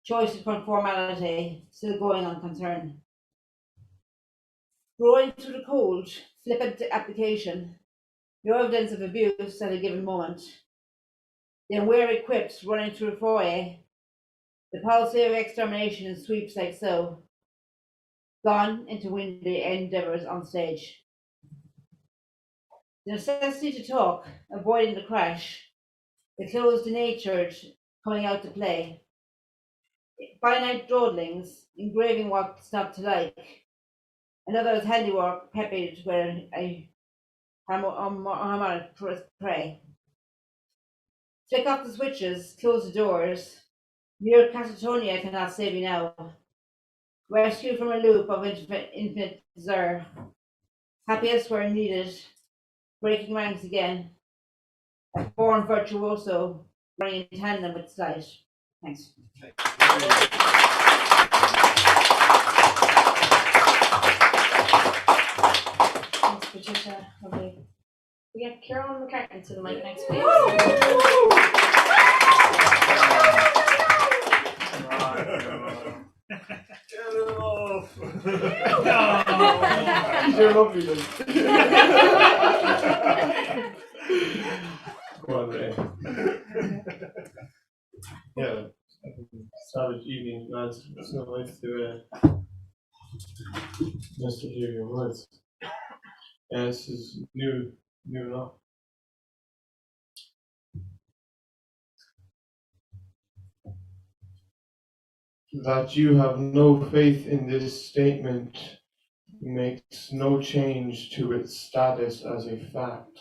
Choices from formality, still going on concern. Growing through the cold, flippant application, no evidence of abuse at a given moment. The unwary quips running through a foyer, the policy of extermination sweeps like so. Gone into windy endeavours on stage. The necessity to talk, avoiding the crash, the closed denatured coming out to play. Finite dawdlings, engraving what's not to like. Another's handiwork peppered where a harmonic prey. Flick off the switches, close the doors. Mere catatonia cannot save you now. Rescue from a loop of infinite desire. Happiest where needed. Breaking ranks again. A born virtuoso, running in tandem with sight. Thanks. Thanks, Patricia. Lovely. We get Carol McCartan to the mic next, please. You're lovely then. Go on, Ray. Yeah, savage evening, lads. It's so nice to just to hear your words. This is new enough. That you have no faith in this statement makes no change to its status as a fact.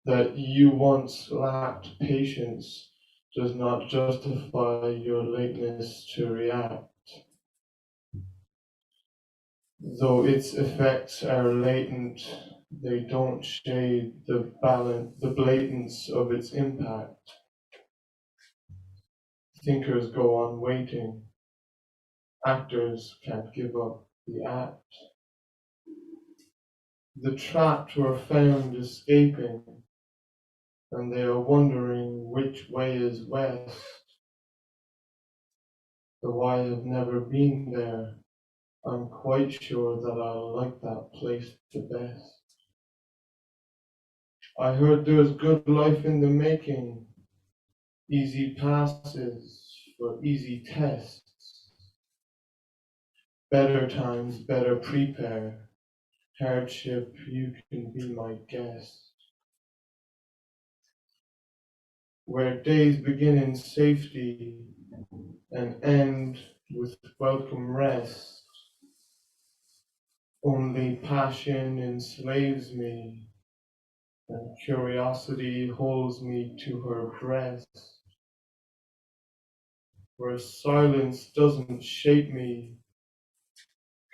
That you once lacked patience does not justify your lateness to react. Though its effects are latent, they don't shade the blatance of its impact. Thinkers go on waiting. Actors can't give up the act. The trapped were found escaping, and they are wondering which way is west. Though I have never been there, I'm quite sure that I'll like that place the best. I heard there's good life in the making, easy passes for easy tests. Better times, better prepare. Hardship, you can be my guest. Where days begin in safety and end with welcome rest. Only passion enslaves me, and curiosity holds me to her breast. Where silence doesn't shape me,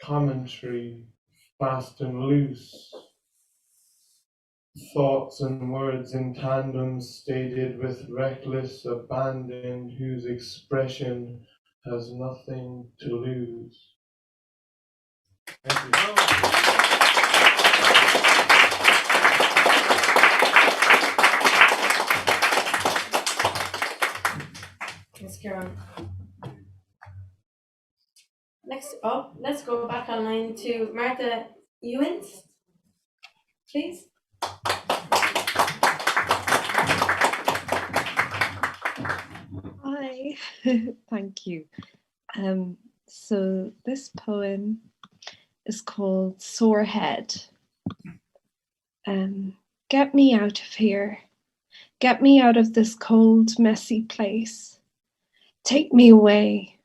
commentary fast and loose. Thoughts and words in tandem stated with reckless abandon, whose expression has nothing to lose. Thank you. Thanks, Carol. Next up, let's go back online to Martha Ewens, please. Hi. Thank you. So this poem is called Sore Head. Get me out of here. Get me out of this cold, messy place. Take me away.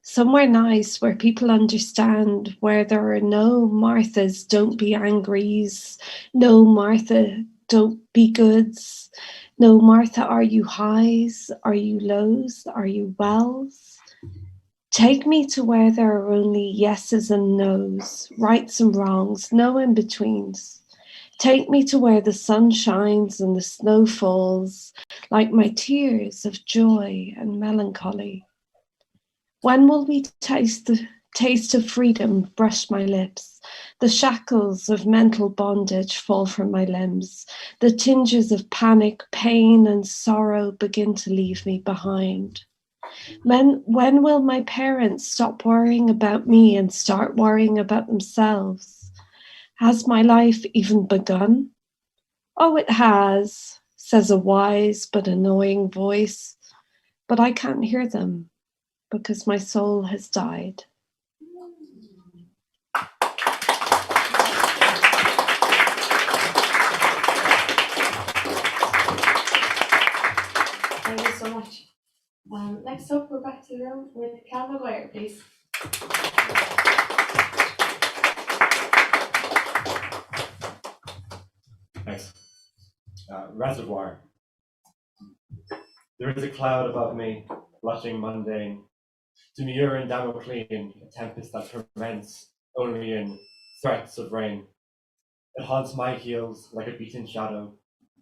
Somewhere nice where people understand, where there are no Marthas, don't be angries, no Martha, don't be goods, no Martha, are you highs, are you lows, are you wells? Take me to where there are only yeses and nos, rights and wrongs, no in-betweens. Take me to where the sun shines and the snow falls, like my tears of joy and melancholy. When will we taste the taste of freedom brush my lips? The shackles of mental bondage fall from my limbs. The tinges of panic, pain, and sorrow begin to leave me behind. When will my parents stop worrying about me and start worrying about themselves? Has my life even begun? Oh, it has, says a wise but annoying voice, but I can't hear them because my soul has died. Thank you so much. Next up, we're back to the room with Cal McGuire, please. Thanks. Reservoir. There is a cloud above me, blushing mundane. Demure and Damoclean, a tempest that ferments only in threats of rain. It haunts my heels like a beaten shadow,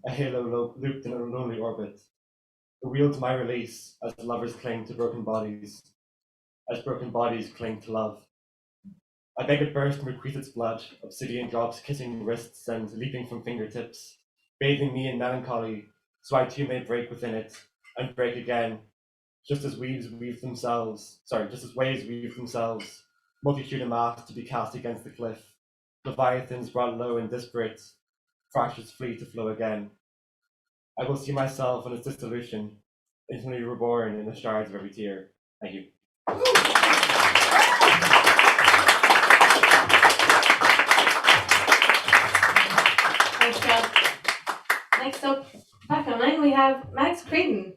a halo looped in a lonely orbit. It wields my release as lovers cling to broken bodies, as broken bodies cling to love. I beg it burst and bequeath its blood, obsidian drops kissing wrists and leaping from fingertips, bathing me in melancholy, so I too may break within it, and break again, just as waves weave themselves, multitude of mass to be cast against the cliff, leviathans brought low and disparate, fractures flee to flow again. I will see myself in its dissolution, infinitely reborn in the shards of every tear. Thank you. Thanks, Cal. Next up, back online, we have Max Creighton.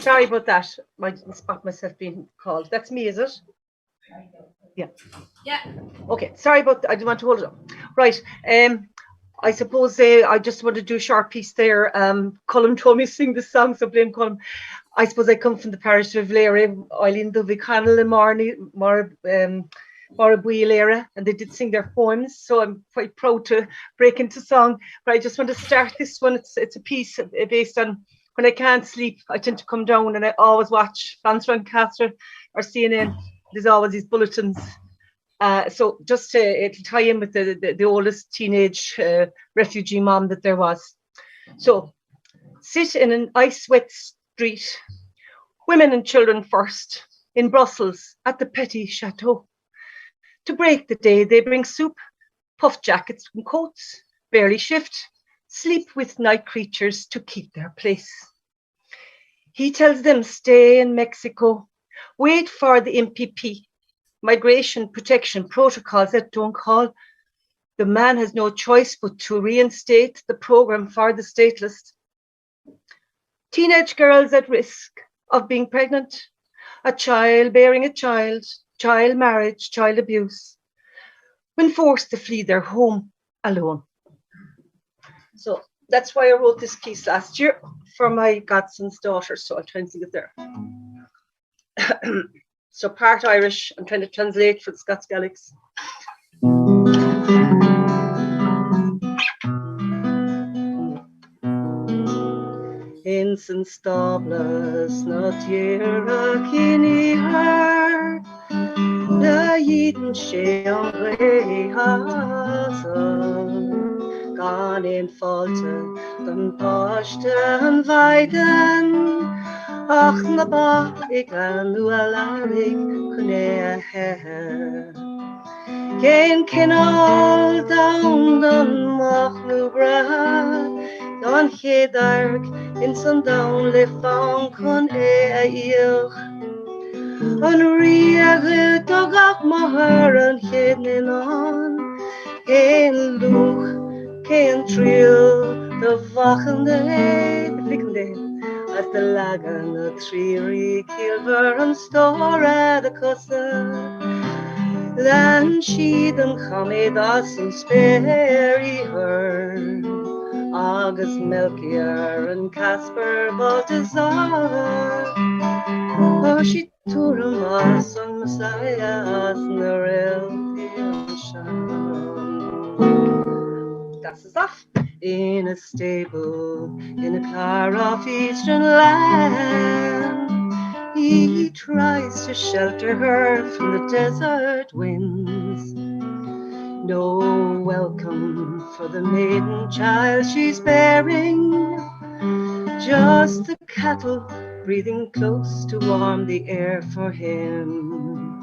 Sorry about that. I didn't spot myself being called. That's me, is it? Yeah. Yeah. Okay. Sorry about that. I didn't want to hold it up. Right. I suppose I just want to do a short piece there. Colm told me to sing this song, so blame Colm. I suppose I come from the parish of Lera, Eileen Dovey Connell and Marabui Lera, and they did sing their poems, so I'm quite proud to break into song. But I just want to start this one. It's a piece based on when I can't sleep, I tend to come down and I always watch France Lancaster or CNN. There's always these bulletins. So just to it'll tie in with the oldest teenage refugee mom that there was. So sit in an ice-wet street, women and children first, in Brussels at the Petit Chateau. To break the day, they bring soup, puff jackets and coats, barely shift, sleep with night creatures to keep their place. He tells them stay in Mexico, wait for the MPP, migration protection protocols that don't call. The man has no choice but to reinstate the program for the stateless. Teenage girls at risk of being pregnant, a child bearing a child marriage, child abuse, when forced to flee their home alone. So that's why I wrote this piece last year for my godson's daughter. So I'll try and sing it there. So part Irish, I'm trying to translate for the Scots Gaelics. Ensign Stablas, not year a guinea her, la yidin she on grey hazel, gone in falte, dan past and weiden, ach na ba ik an lualarig kunea her. Geen kinol down don mach nu bra, don chedark in sundown le fan kun a ich. An riage dogach mahar an chénin on, geen luch, geen trill, de wachende blikende, as de lagan a tree kilver an store at a cussa. Then she them coming us and sperry her, August Melchior and Casper Balthazar. Oh, she told him us on Messiah as Narel Das is off in a stable in a car of eastern land. He tries to shelter her from the desert winds. No welcome for the maiden child she's bearing. Just the cattle breathing close to warm the air for him.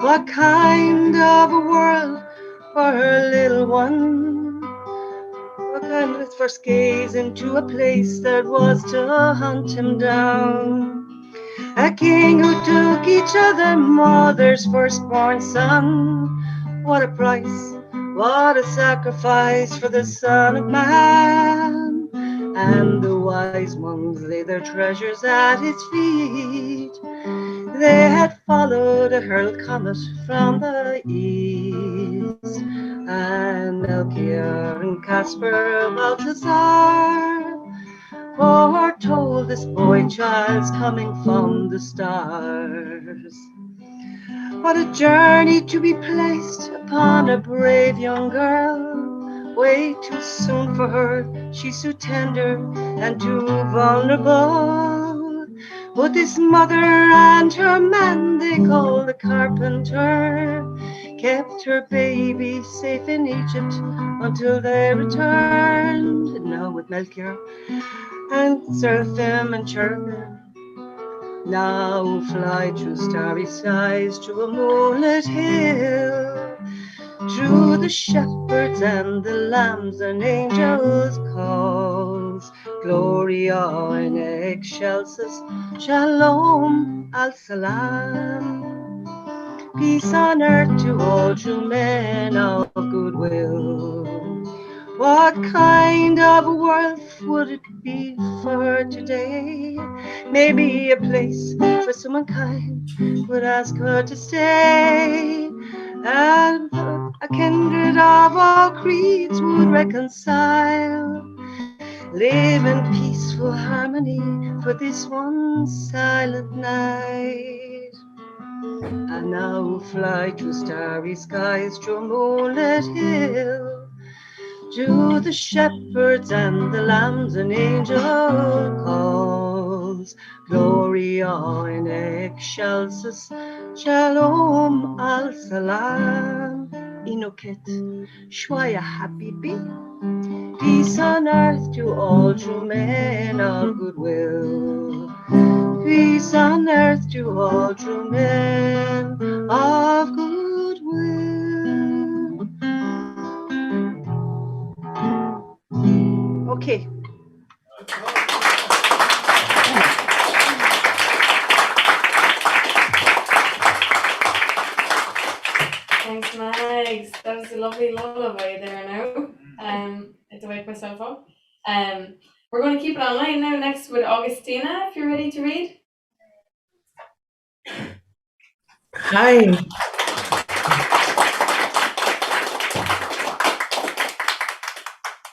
What kind of a world for her little one? What kind of first gaze into a place that was to hunt him down? A king who took each other mother's firstborn son. What a price, what a sacrifice for the Son of Man. And the wise ones laid their treasures at his feet. They had followed a hurled comet from the east. And Melchior and Casper Balthazar foretold this boy child's coming from the stars. What a journey to be placed upon a brave young girl. Way too soon for her, she's too tender and too vulnerable. But this mother and her man they call the carpenter kept her baby safe in Egypt until they returned. Now with Melchior and Seraphim and Cherubim, now fly through starry skies to a moonlit hill. Through the shepherds and the lambs and angels calls, Gloria in excelsis, Shalom al-Salam. Peace on earth to all true men of goodwill. What kind of a world would it be for her today? Maybe a place where someone kind would ask her to stay, and a kindred of all creeds would reconcile, live in peaceful harmony for this one silent night. And now fly through starry skies to a moonlit hill, to the shepherds and the lambs and angel calls, Gloria in excelsis, Shalom al-Salam. Inoket, Shwaya Habibi. Peace on earth to all true men of goodwill. Peace on earth to all true men of goodwill. Okay. Thanks, Mags. That was a lovely lullaby there now. I have to wake myself up. We're going to keep it online now next with Augustina, if you're ready to read. Hi.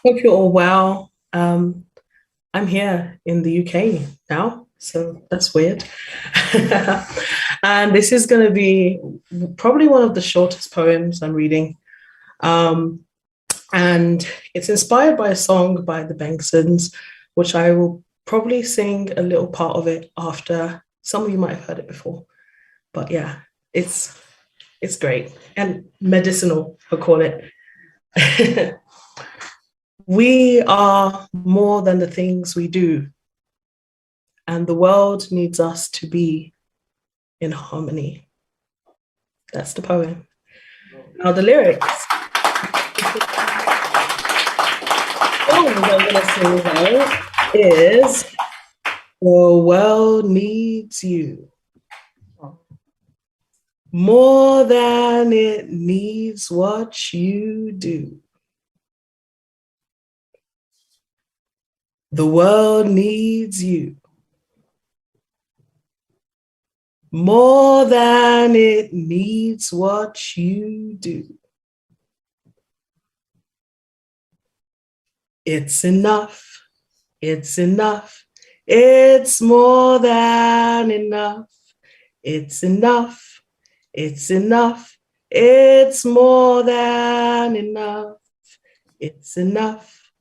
Hope you're all well. I'm here in the UK now, so that's weird. And this is going to be probably one of the shortest poems I'm reading. And it's inspired by a song by the Bengsons, which I will probably sing a little part of it after. Some of you might have heard it before, but yeah, it's great and medicinal, I call it. We are more than the things we do. and the world needs us to be in harmony. That's the poem. Now the lyrics. Song I'm gonna sing now is The World Needs You more than it needs what you do. The world needs you more than it needs what you do. It's enough, it's enough, it's more than enough. It's enough, it's enough, it's more than enough. It's enough,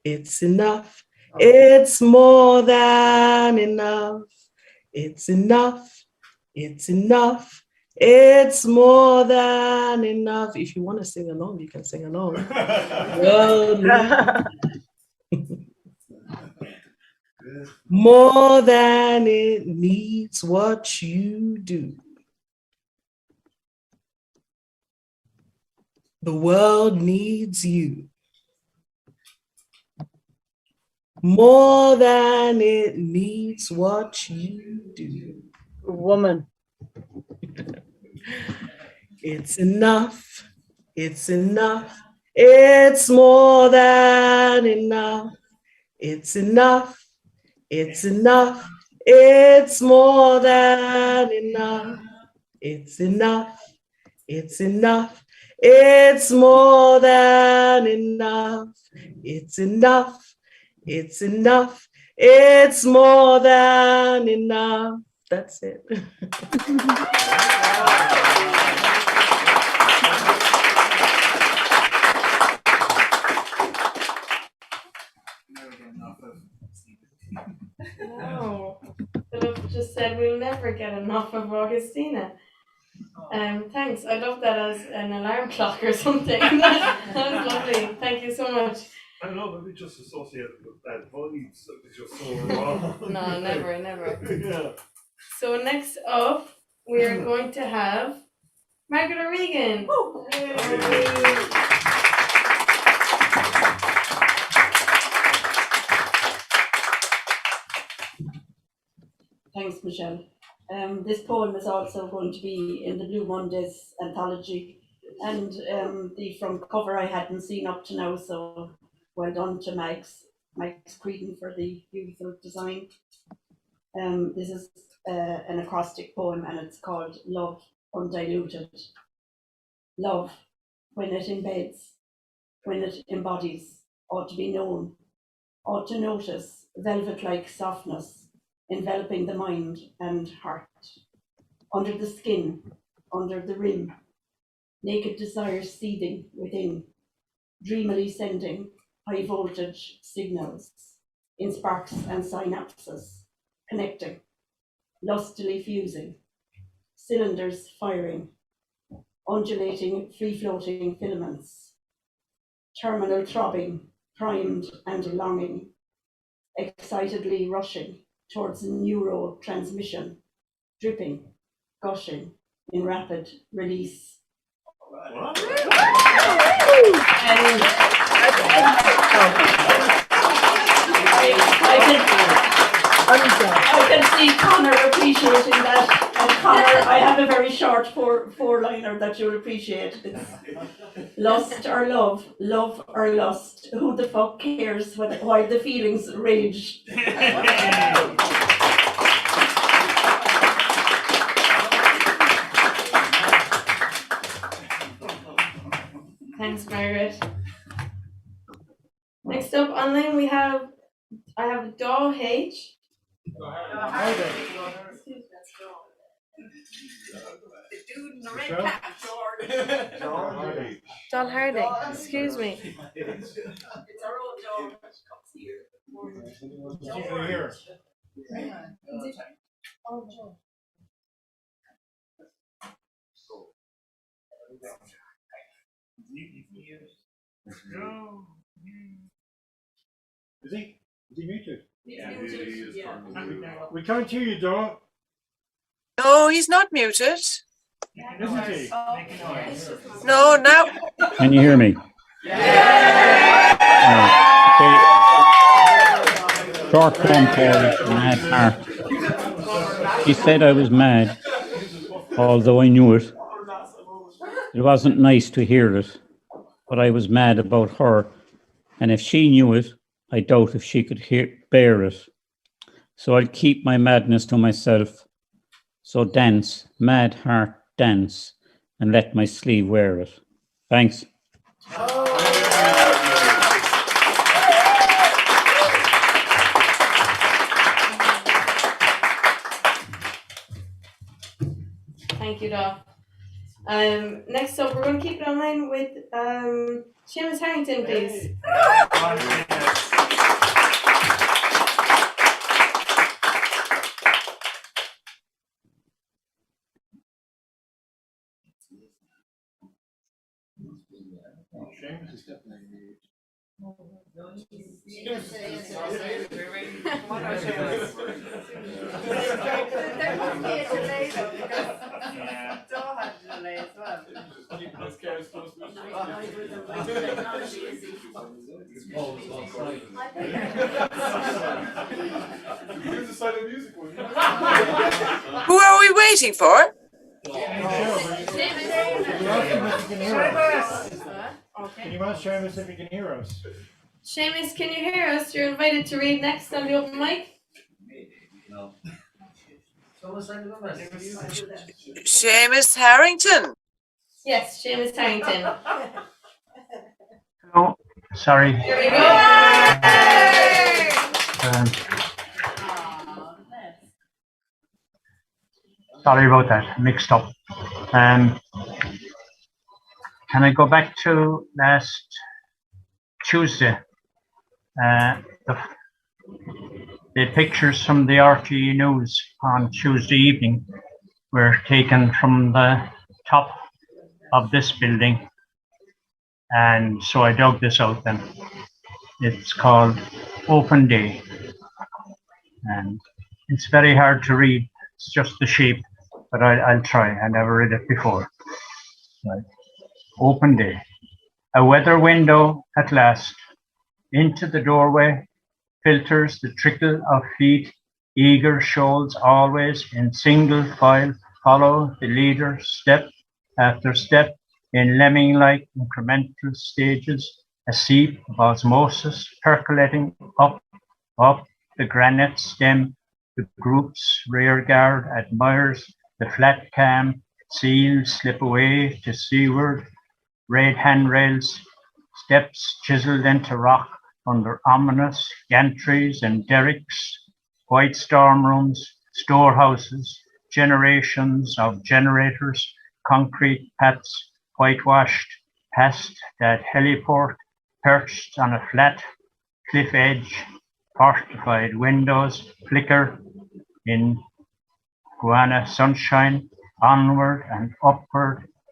it's enough, it's more than enough. It's enough, it's enough, it's more than enough. If you want to sing along, you can sing along. Well, more than it needs what you do. The world needs you more than it needs what you do. Woman. It's enough, it's enough, it's more than enough. It's enough, it's enough, it's more than enough. It's enough, it's enough, it's more than enough. It's enough, it's enough, it's more than enough. That's it. No, Philip just said we'll never get enough of Augustina. Thanks. I love that as an alarm clock or something. That was lovely. Thank you so much. I don't know, maybe just associated with bad vibes. It's just so wrong. No, never, never. Yeah. So next up, we are going to have Margaret O'Regan. Thanks, Michelle. This poem is also going to be in the Blue Mondays anthology, and the front cover I hadn't seen up to now, so well done to Max Creedon for the beautiful design. This is an acrostic poem, and it's called Love Undiluted. Love, when it embeds, when it embodies, ought to be known, ought to notice velvet-like softness enveloping the mind and heart. Under the skin, under the rim, naked desires seething within, dreamily sending high voltage signals in sparks and synapses, connecting, lustily fusing, cylinders firing, undulating free-floating filaments, terminal throbbing, primed and longing, excitedly rushing towards neurotransmission, dripping, gushing in rapid release. I can see Conor appreciating that. And Conor, I have a very short four-liner that you'll appreciate. It's lust or love, love or lust. Who the fuck cares why the feelings rage? Thanks, Margaret. Next up online I have Daw H. Doll Harding, excuse me. It's our old dog that comes here. Is he muted? We can't hear you, Dora. No, he's not muted. Isn't he? No, now. Can you hear me? Okay. Short phone call, mad heart. She said I was mad, although I knew it. It wasn't nice to hear it, but I was mad about her, and if she knew it, I doubt if she could bear it. So I'll keep my madness to myself. So dance, mad heart, dance, and let my sleeve wear it. Thanks. Thank you, Doc. Next up, we're going to keep it online with Seamus Harrington, please. Who are we waiting for? Can you ask Seamus if he can hear us? Seamus, can you hear us? You're invited to read next on the open mic. Seamus Harrington. Yes, Seamus Harrington. Oh, sorry. Here we go. Sorry about that, mixed up. Can I go back to last Tuesday? The pictures from the RTE News on Tuesday evening were taken from the top of this building, and so I dug this out then. It's called Open Day, and it's very hard to read. It's just the shape, but I'll try. I never read it before. Right. Open Day. A weather window at last. Into the doorway filters the trickle of feet. Eager shoals always in single file follow the leader step after step in lemming-like incremental stages, a seep of osmosis percolating up the granite stem. The group's rear guard admires the flat cam, seals slip away to seaward, red handrails, steps chiseled into rock under ominous gantries and derricks, white storm rooms, storehouses, generations of generators, concrete paths, whitewashed, past that heliport, perched on a flat cliff edge, fortified windows flicker in guana sunshine, onward and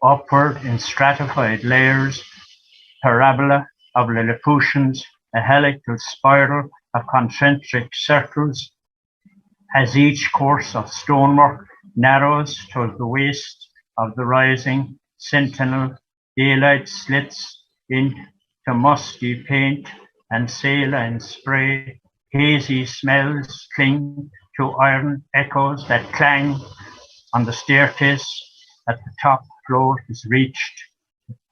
upward in stratified layers, parabola of Lilliputians, a helical spiral of concentric circles, as each course of stonework narrows toward the waist of the rising sentinel, daylight slits into musky paint and saline spray, hazy smells cling to iron echoes that clang on the staircase at the top floor is reached.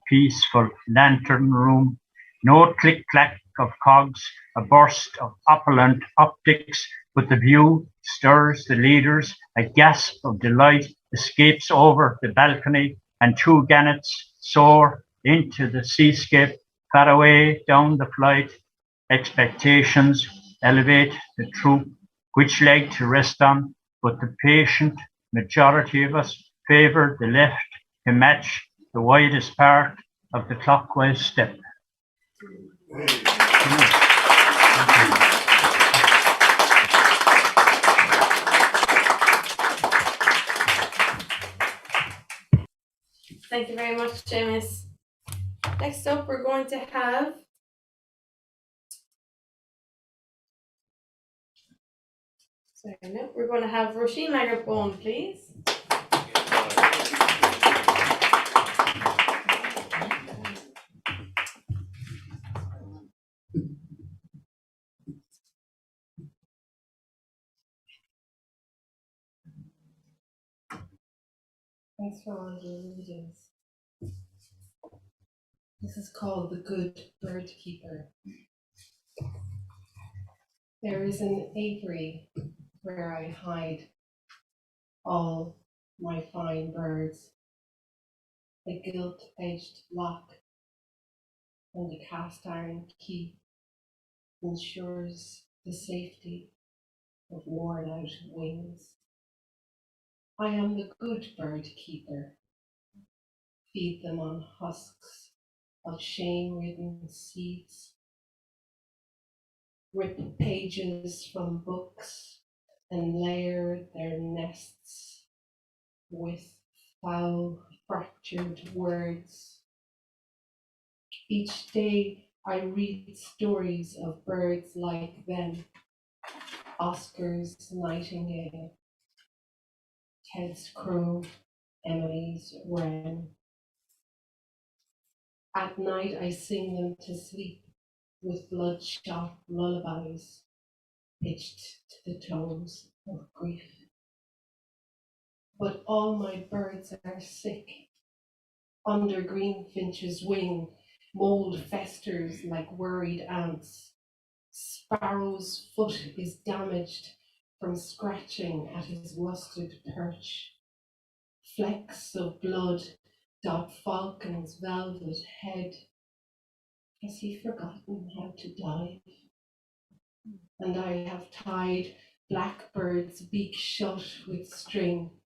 Peaceful lantern room, no click-clack of cogs, a burst of opulent optics, but the view stirs the leaders, a gasp of delight escapes over the balcony, and two gannets soar into the seascape, far away down the flight. Expectations elevate the troop, which leg to rest on, but the patient majority of us favor the left to match the widest part of the clockwise step. Thank you very much, Seamus. Next up, we're going to have So now we're going to have Roisin Lagerbourne, please. Thanks for all your readings. This is called The Good Bird Keeper. There is an apiary where I hide all my fine birds, a gilt-edged lock and a cast-iron key ensures the safety of worn-out wings. I am the good bird keeper. Feed them on husks of shame-ridden seeds. Rip pages from books and layer their nests with foul, fractured words. Each day I read stories of birds like them. Oscar's nightingale, Ted's crow, Emily's wren. At night I sing them to sleep with bloodshot lullabies pitched to the tones of grief. But all my birds are sick. Under greenfinch's wing, mold festers like worried ants. Sparrow's foot is damaged from scratching at his worsted perch. Flecks of blood dot falcon's velvet head. Has he forgotten how to dive? And I have tied blackbird's beak shut with string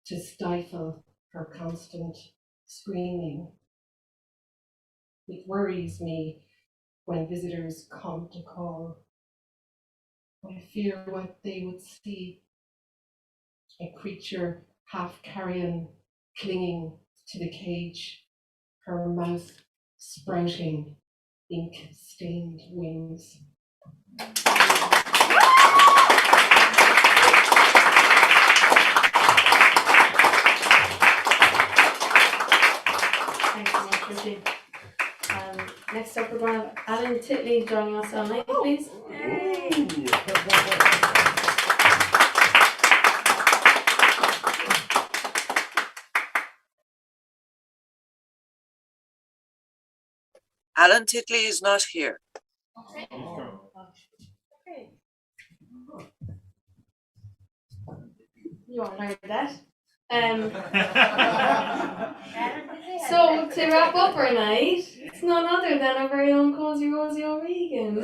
to stifle her constant screaming. It worries me when visitors come to call. I fear what they would see. A creature half carrion clinging to the cage, her mouth sprouting ink-stained wings. Thanks so much, Roisin. Next up, we're going to have Alan Titley joining us online, please. Alan Titley is not here. You all heard that. So to wrap up our night, it's none other than our very own Cozy Rosie O'Regan.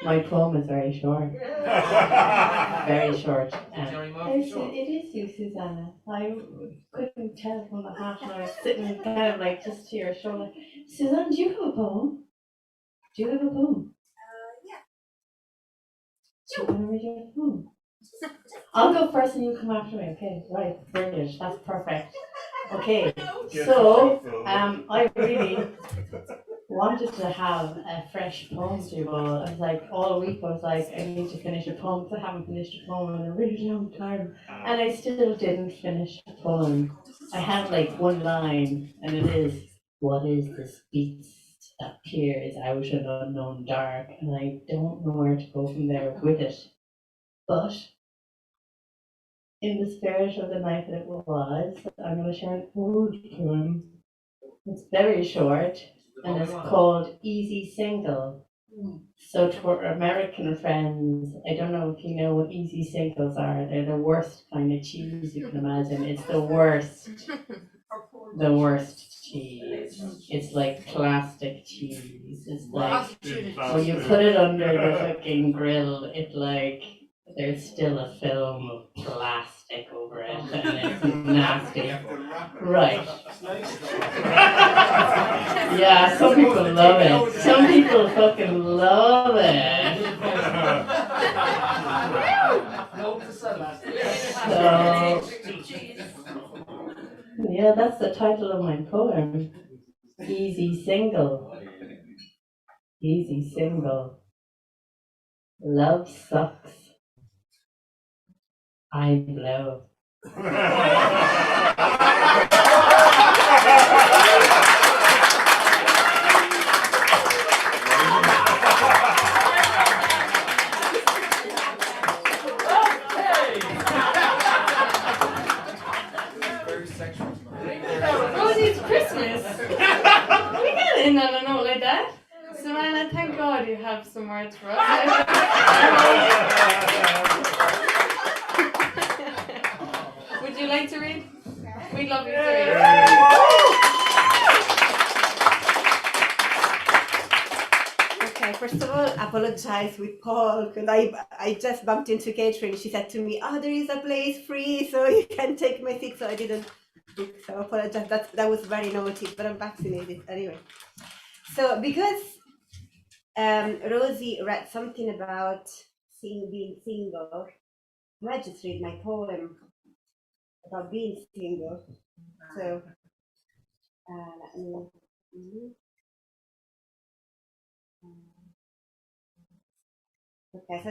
My poem is very short. Very short. It is you, Susanna. I couldn't tell from the hat when I was sitting kind of like just to your shoulder. Susanna, do you have a poem? Do you have a poem? Do you want to read your poem? I'll go first and you come after me. Okay, right, brilliant. That's perfect. Okay, so I really wanted to have a fresh poem to all. I was like, all week I was like, I need to finish a poem because I haven't finished a poem in a really long time. And I still didn't finish a poem. I had like one line, and it is, what is this beast that peers out of unknown dark? And I don't know where to go from there with it. But in the spirit of the night that it was, I'm going to share an old poem. It's very short, and it's called Easy Single. So to our American friends, I don't know if you know what easy singles are. They're the worst kind of cheese you can imagine. It's the worst cheese. It's like plastic cheese. It's like when you put it under the fucking grill, it like there's still a film of plastic over it, and it's nasty. Right. Yeah, some people love it. Some people fucking love it. So, the title of my poem. Easy single. Easy single. Love sucks. I blow. Rosie's Christmas. We get in on a note like that. Savannah, thank God you have some words for us. Would you like to read? We'd love you to read. Okay, first of all, apologize with Paul because I just bumped into Catherine. She said to me, "Oh, there is a place free, so you can take my seat." So I didn't. So I apologize. That was very naughty, but I'm vaccinated anyway. So because Rosie read something about being single, I might just read my poem about being single. So let me. Okay, so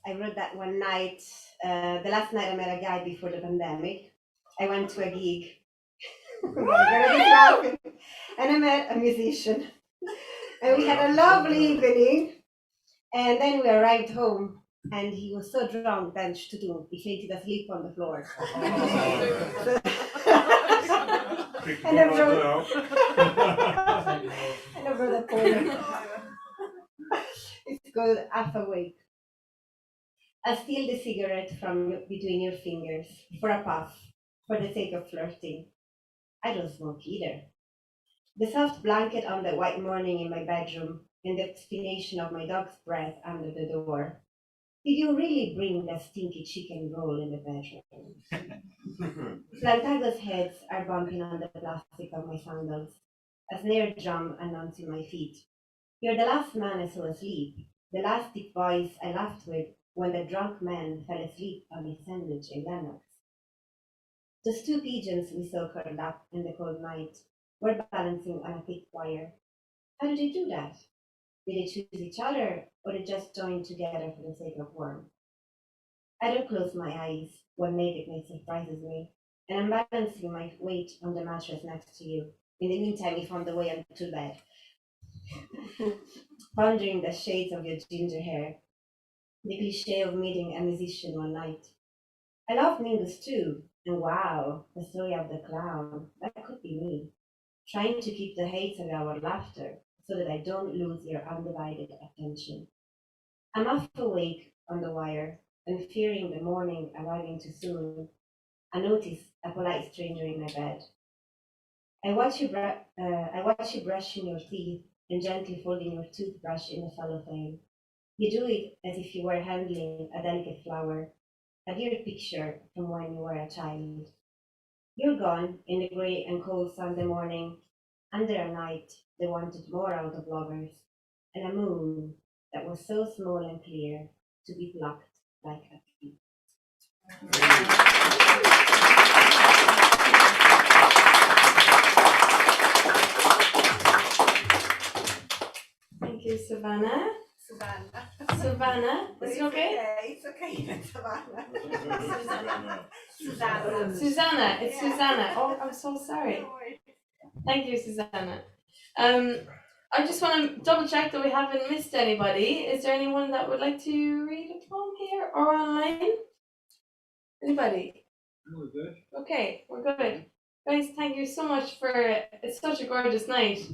I wrote that one night. The last night I met a guy before the pandemic. I went to a gig. Everybody's laughing. And I met a musician. And we had a lovely evening. And then we arrived home. And he was so drunk, then he fainted asleep on the floor. And I wrote a poem. It's called Half Awake. I steal the cigarette from between your fingers for a puff, for the sake of flirting. I don't smoke either. The soft blanket on the white morning in my bedroom, and the exhalation of my dog's breath under the door. Did you really bring the stinky chicken roll in the bedroom? Plantago's heads are bumping on the plastic of my sandals. A snare drum announcing my feet. You're the last man I saw asleep, the last deep voice I laughed with when the drunk man fell asleep on his sandwich in Lennox. Those two pigeons we saw curled up in the cold night were balancing on a thick wire. How did they do that? Did they choose each other, or they just joined together for the sake of warmth? I don't close my eyes when nakedness surprises me, and I'm balancing my weight on the mattress next to you. In the meantime, we found the way to bed. Pondering the shades of your ginger hair, the cliche of meeting a musician one night. I love Mingus too, and wow, the story of the clown, that could be me. Trying to keep the hate of our laughter so that I don't lose your undivided attention. I'm half awake on the wire and fearing the morning arriving too soon. I notice a polite stranger in my bed. I watch you brushing your teeth and gently folding your toothbrush in the cellophane. You do it as if you were handling a delicate flower, a dear picture from when you were a child. You're gone in the grey and cold Sunday morning, under a night they wanted more out of lovers, and a moon that was so small and clear to be plucked like a tree. Thank you, Savannah. Savannah, is it okay? It's okay, Savannah. Susanna, it's Susanna. Oh, I'm so sorry. Thank you, Susanna. I just want to double check that we haven't missed anybody. Is there anyone that would like to read a poem here or online? Anybody? We're good. Okay, we're good. Guys, thank you so much for it's such a gorgeous night.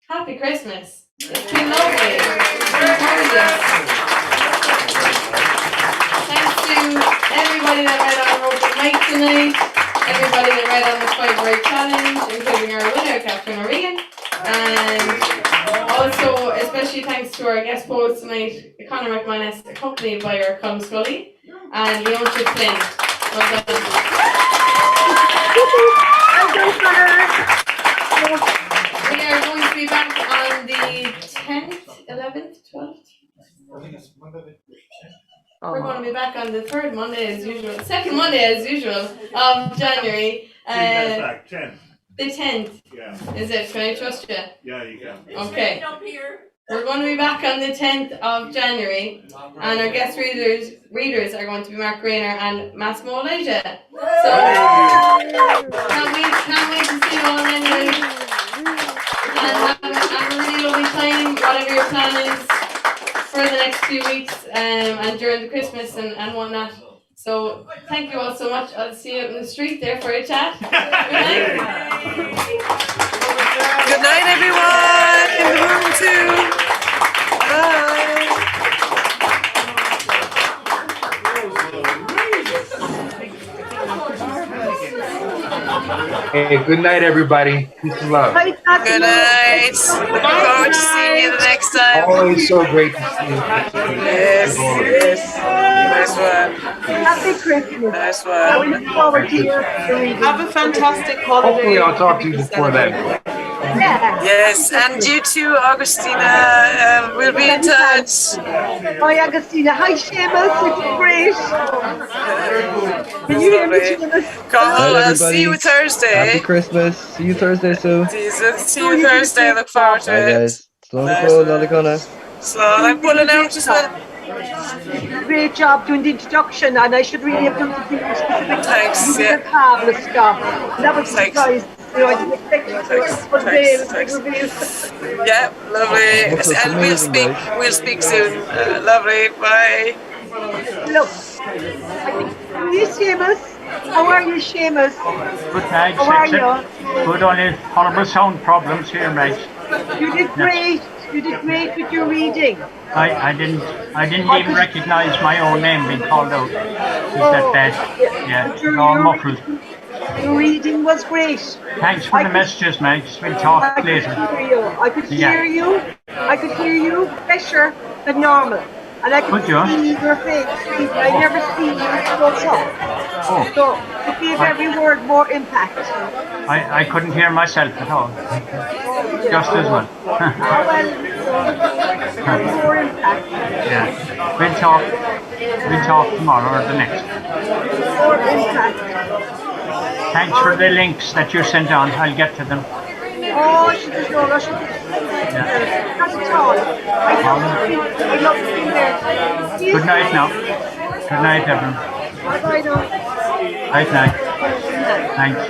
Happy Christmas. It's been lovely. It's been gorgeous. Thanks to everybody that read our open mic tonight, everybody that read on the Fiverr challenge, including our winner, Catherine O'Regan. And also, especially thanks to our guest poets tonight, Conor Mcmanus, accompanied by our Colm Scully, and Leontia Flynn. Well done. We are going to be back on the 10th, 11th, 12th. We're going to be back on the third Monday as usual, second Monday as usual of January. Back 10. The 10th. Yeah. Is it? Can I trust you? Yeah, you can. Okay. We're going to be back on the 10th of January, and our guest readers are going to be Mark Rainer and Massimo Elijah. So can't wait to see you all anyway. And have a really lovely time, whatever your plan is for the next few weeks, and during the Christmas and whatnot. So thank you all so much. I'll see you out in the street there for a chat. Good night. Good night, everyone in the room too. Bye. Hey, good night, everybody. Peace and love. Good night. Looking forward to seeing you the next time. Always so great to see you. Yes, yes. Nice one. Happy Christmas. Nice I one. look forward to your reading. Have a fantastic holiday. Hopefully, I'll talk to you before then. Yeah. Yes, and you too, Augustina. We'll be in touch. Hi, Agustina. Hi, Seamus. It's great. Can you hear me, Seamus? Carl, Night, I'll see you everybody. Thursday. Happy Christmas. See you Thursday, Sue. See you Thursday. I look forward to Bye, it. guys. Slow, Lolicona. So I'm pulling out as well. Great job doing the introduction, and I should really have done something more specific. Thanks, You yeah. did marvelous stuff. That was a Thanks. surprise. You know, I didn't expect it. So it was real, big reveal. Yeah, lovely. Looks And amazing, guys. we'll speak soon. Lovely. Bye. Look, you Seamus? How are you, Seamus? Good night, How are Sexy. you? Good, only horrible sound problems here, mate. You did great. You did great with your reading. I didn't even recognise my own name being called out. Is that bad? Yeah, it's all muffled. Your reading was great. Thanks for the messages, mate. We'll talk later. I could hear you. I could hear you better than normal. And I could Could you? see your face. I never see you close up. Oh. So it gave every word more impact. I couldn't hear myself at all. Just as well. More impact. Yeah. We'll talk tomorrow or the next. More impact. Thanks for the links that you sent on. I'll get to them. Oh, she does not. Not at all. I love being there. Good night now. Good night, everyone. Bye-bye now. Night night. Thanks.